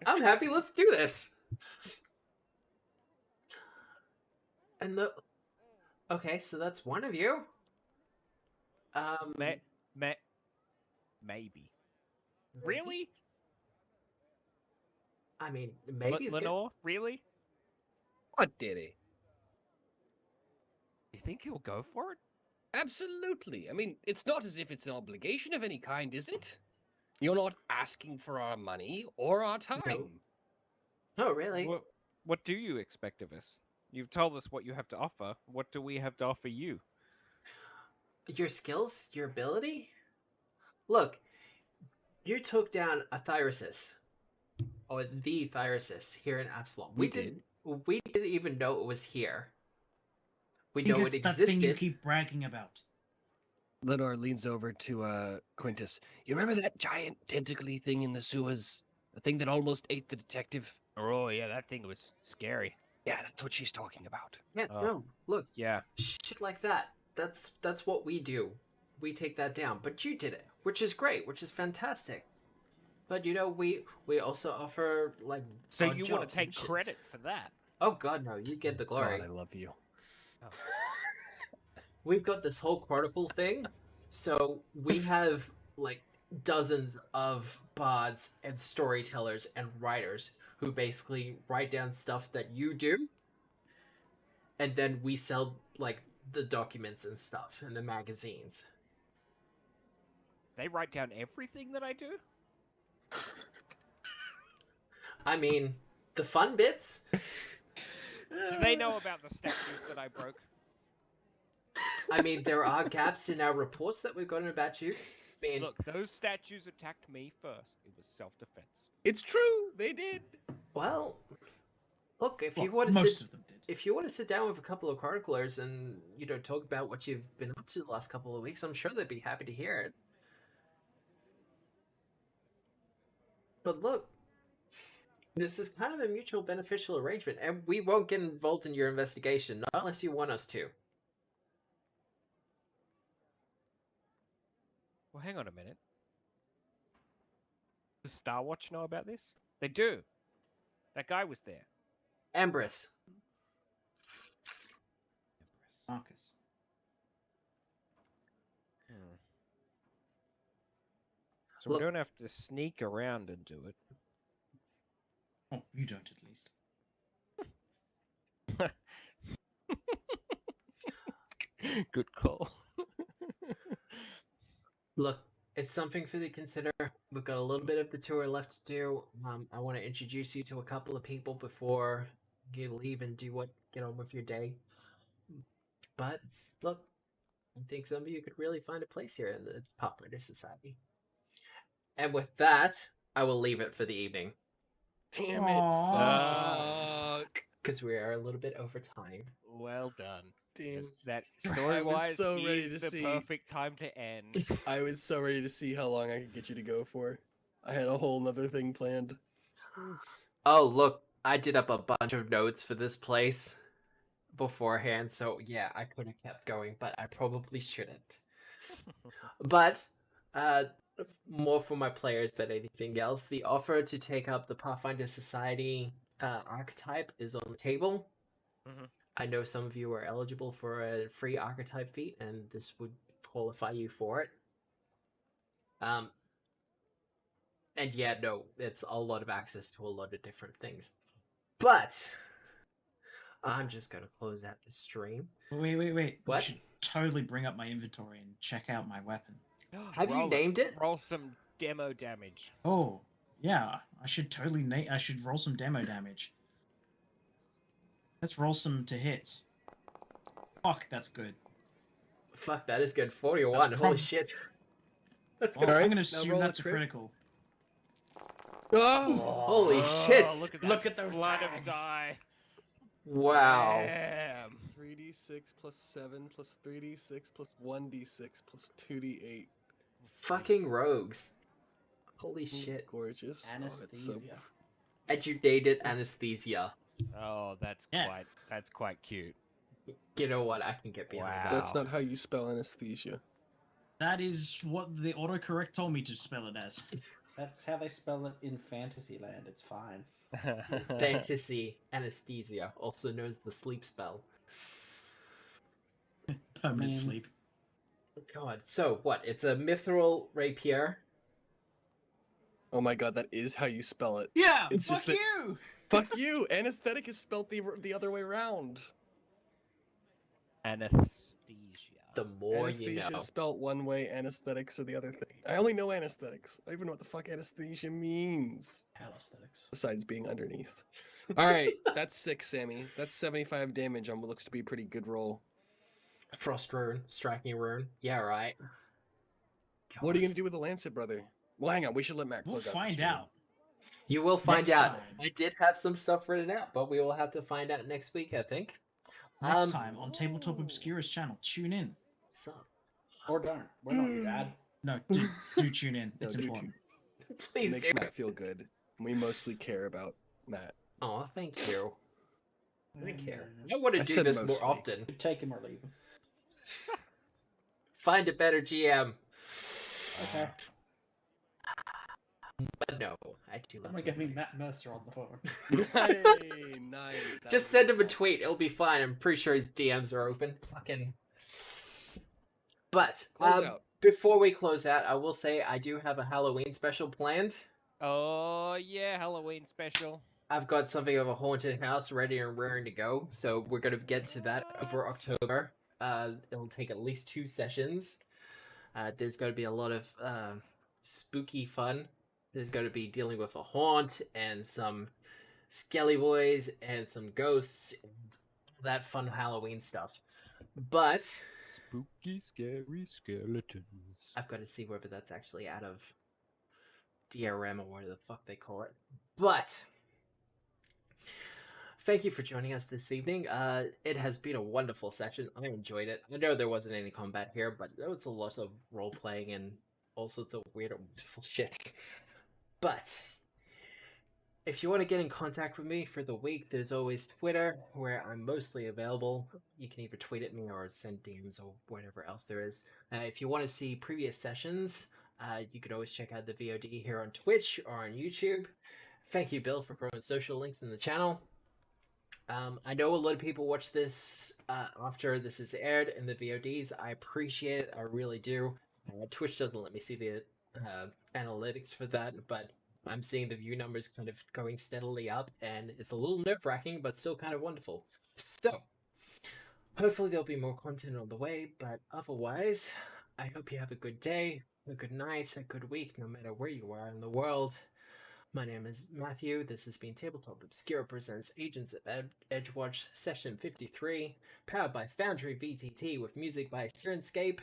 I'm happy. Let's do this. And okay, so that's one of you. Maybe. Really? I mean, maybe it's good. Lenore? Really? What did he? You think he'll go for it? Absolutely. I mean, it's not as if it's an obligation of any kind, is it? You're not asking for our money or our time. No, really. What do you expect of us? You've told us what you have to offer. What do we have to offer you? Your skills, your ability. Look, you took down a Thyrosis, or the Thyrosis here in Absalom. We did. We didn't even know it was here. We know it It's that thing you existed. keep bragging about. Lenore leans over to Quintus. You remember that giant tentacly thing in the sewers? The thing that almost ate the detective? Oh yeah, that thing was scary. Yeah, that's what she's talking about. Yeah, Oh. no. Look, Yeah. shit like that. That's what we do. We take that down. But you did it, which is great, which is fantastic. But you know, we also offer like. So odd you want jobs to take and shit. credit for that? Oh God, no! You get the glory. God, I love you. We've got this whole chronicle thing, so we have like dozens of bards and storytellers and writers who basically write down stuff that you do, and then we sell like the documents and stuff in the magazines. They write down everything that I do? I mean, the fun bits. Do they know about the statues that I broke? I mean, there are gaps in our reports that we've gotten about you. I mean, Look, those statues attacked me first. It was self-defense. It's true, they did. well, look, if you Well, want to most sit, of them did. if you want to sit down with a couple of chroniclers and talk about what you've been up to the last couple of weeks, I'm sure they'd be happy to hear it. But look, This is kind of a mutual beneficial arrangement, and we won't get involved in your investigation, not unless you want us to. Well, hang on a minute. Does Star Watch know about this? They do. That guy was there. Ambrose. Marcus. So Look- we don't have to sneak around and do it. Oh, you don't at least. Good call. Look, it's something for you to consider. We've got a little bit of the tour left to do. I want to introduce you to a couple of people before you leave and get on with your day. But look, I think some of you could really find a place here in the Pathfinder Society. And with that, I will leave it for the evening Damn Aw. it! Fuck. because we are a little bit over time. Well done. Damn. That I was story-wise so ready is to the see. perfect time to end. I was so ready to see how long I could get you to go for. I had a whole nother thing planned. Oh, look, I did up a bunch of notes for this place beforehand, so yeah, I could have kept going, but I probably shouldn't. But, more for my players than anything else, the offer to take up the Pathfinder Society archetype is on the table. Mhm. I know some of you are eligible for a free archetype feat, and this would qualify you for it. And yeah, no, it's a lot of access to a lot of different things. But I'm just gonna close out the stream. Wait. What? I should totally bring up my inventory and check out my weapon. Have you named it? Roll some demo damage. Oh, yeah. I should totally I should roll some demo damage. Let's roll some to hits. Fuck, that's good. Fuck, that is good. 41. That's Holy prob- shit. That's Well, good. Alright, I'm gonna now assume roll a that's a crit. critical. Oh! Holy shit. Look at, Look that at those flood of tags. die. Wow. Damn. 3d6 plus 7 plus 3d6 plus 1d6 plus 2d8. Fucking rogues. Holy shit. Gorgeous. Oh, it's so- Anesthesia. Educated anesthesia. Oh, that's Yeah. quite cute. You know what? I can get behind Wow. that. That's not how you spell anesthesia. That is what the autocorrect told me to spell it as. That's how they spell it in Fantasyland. It's fine. Fantasy anesthesia, also known as the sleep spell. Permanent mean- sleep. God, so what? It's a mithril rapier. Oh my god, that is how you spell it. Yeah, It's fuck just that- you! Fuck you! Anesthetic is spelled the other way around. Anesthesia. The more Anesthesia you know. is spelled one way, anesthetics are the other thing. I only know anesthetics. I don't even know what the fuck anesthesia means. Anesthetics. Besides being underneath. Alright, that's 6, Sammy. That's 75 damage on what looks to be a pretty good roll. Frost rune, striking rune. Yeah, right. What are you gonna do with the Lancet, brother? Well, hang on, we should let Matt We'll close out the find stream. out. You will find Next out. time. I did have some stuff written out, but we will have to find out next week, I think. Next time on Tabletop Obscura's channel. Tune in. So, Or don't. We're not your dad. No, do tune in. No, It's do important. It please makes do. Matt feel good. We mostly care about Matt. Oh, thank you. I care. I want to I do said this more mostly. often. You take him or leave him. Find a better GM. Okay. But no, I do I'm love gonna get me players. Matt Mercer on the phone. Hey, nice. That Just was send him a cool. tweet. It'll be fine. I'm pretty sure his DMs are open. Fucking. But Close out. before we close out, I will say I do have a Halloween special planned. Oh yeah, Halloween special. I've got something of a haunted house ready and raring to go, so we're gonna get to that over October. It'll take at least 2 sessions. There's gonna be a lot of spooky fun. There's gonna be dealing with a haunt and some skelly boys and some ghosts and that fun Halloween stuff. But Spooky, scary skeletons. I've got to see whether that's actually out of DRM or whatever the fuck they call it. But thank you for joining us this evening. It has been a wonderful session. I enjoyed it. I know there wasn't any combat here, but there was a lot of role playing and all sorts of weird and wonderful shit. But if you want to get in contact with me for the week, there's always Twitter, where I'm mostly available. You can either tweet at me or send DMs or whatever else there is. If you want to see previous sessions, you could always check out the VOD here on Twitch or on YouTube. Thank you, Bill, for throwing social links in the channel. I know a lot of people watch this after this is aired in the VODs. I appreciate it. I really do. Twitch doesn't let me see the analytics for that, but I'm seeing the view numbers kind of going steadily up, and it's a little nerve-wracking, but still kind of wonderful. So, hopefully there'll be more content on the way, but otherwise, I hope you have a good day, a good night, a good week, no matter where you are in the world. My name is Matthew. This has been Tabletop Obscura presents Agents of Edgewatch, Session 53, powered by Foundry VTT with music by Sirenscape.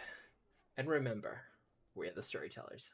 And remember, we're the storytellers.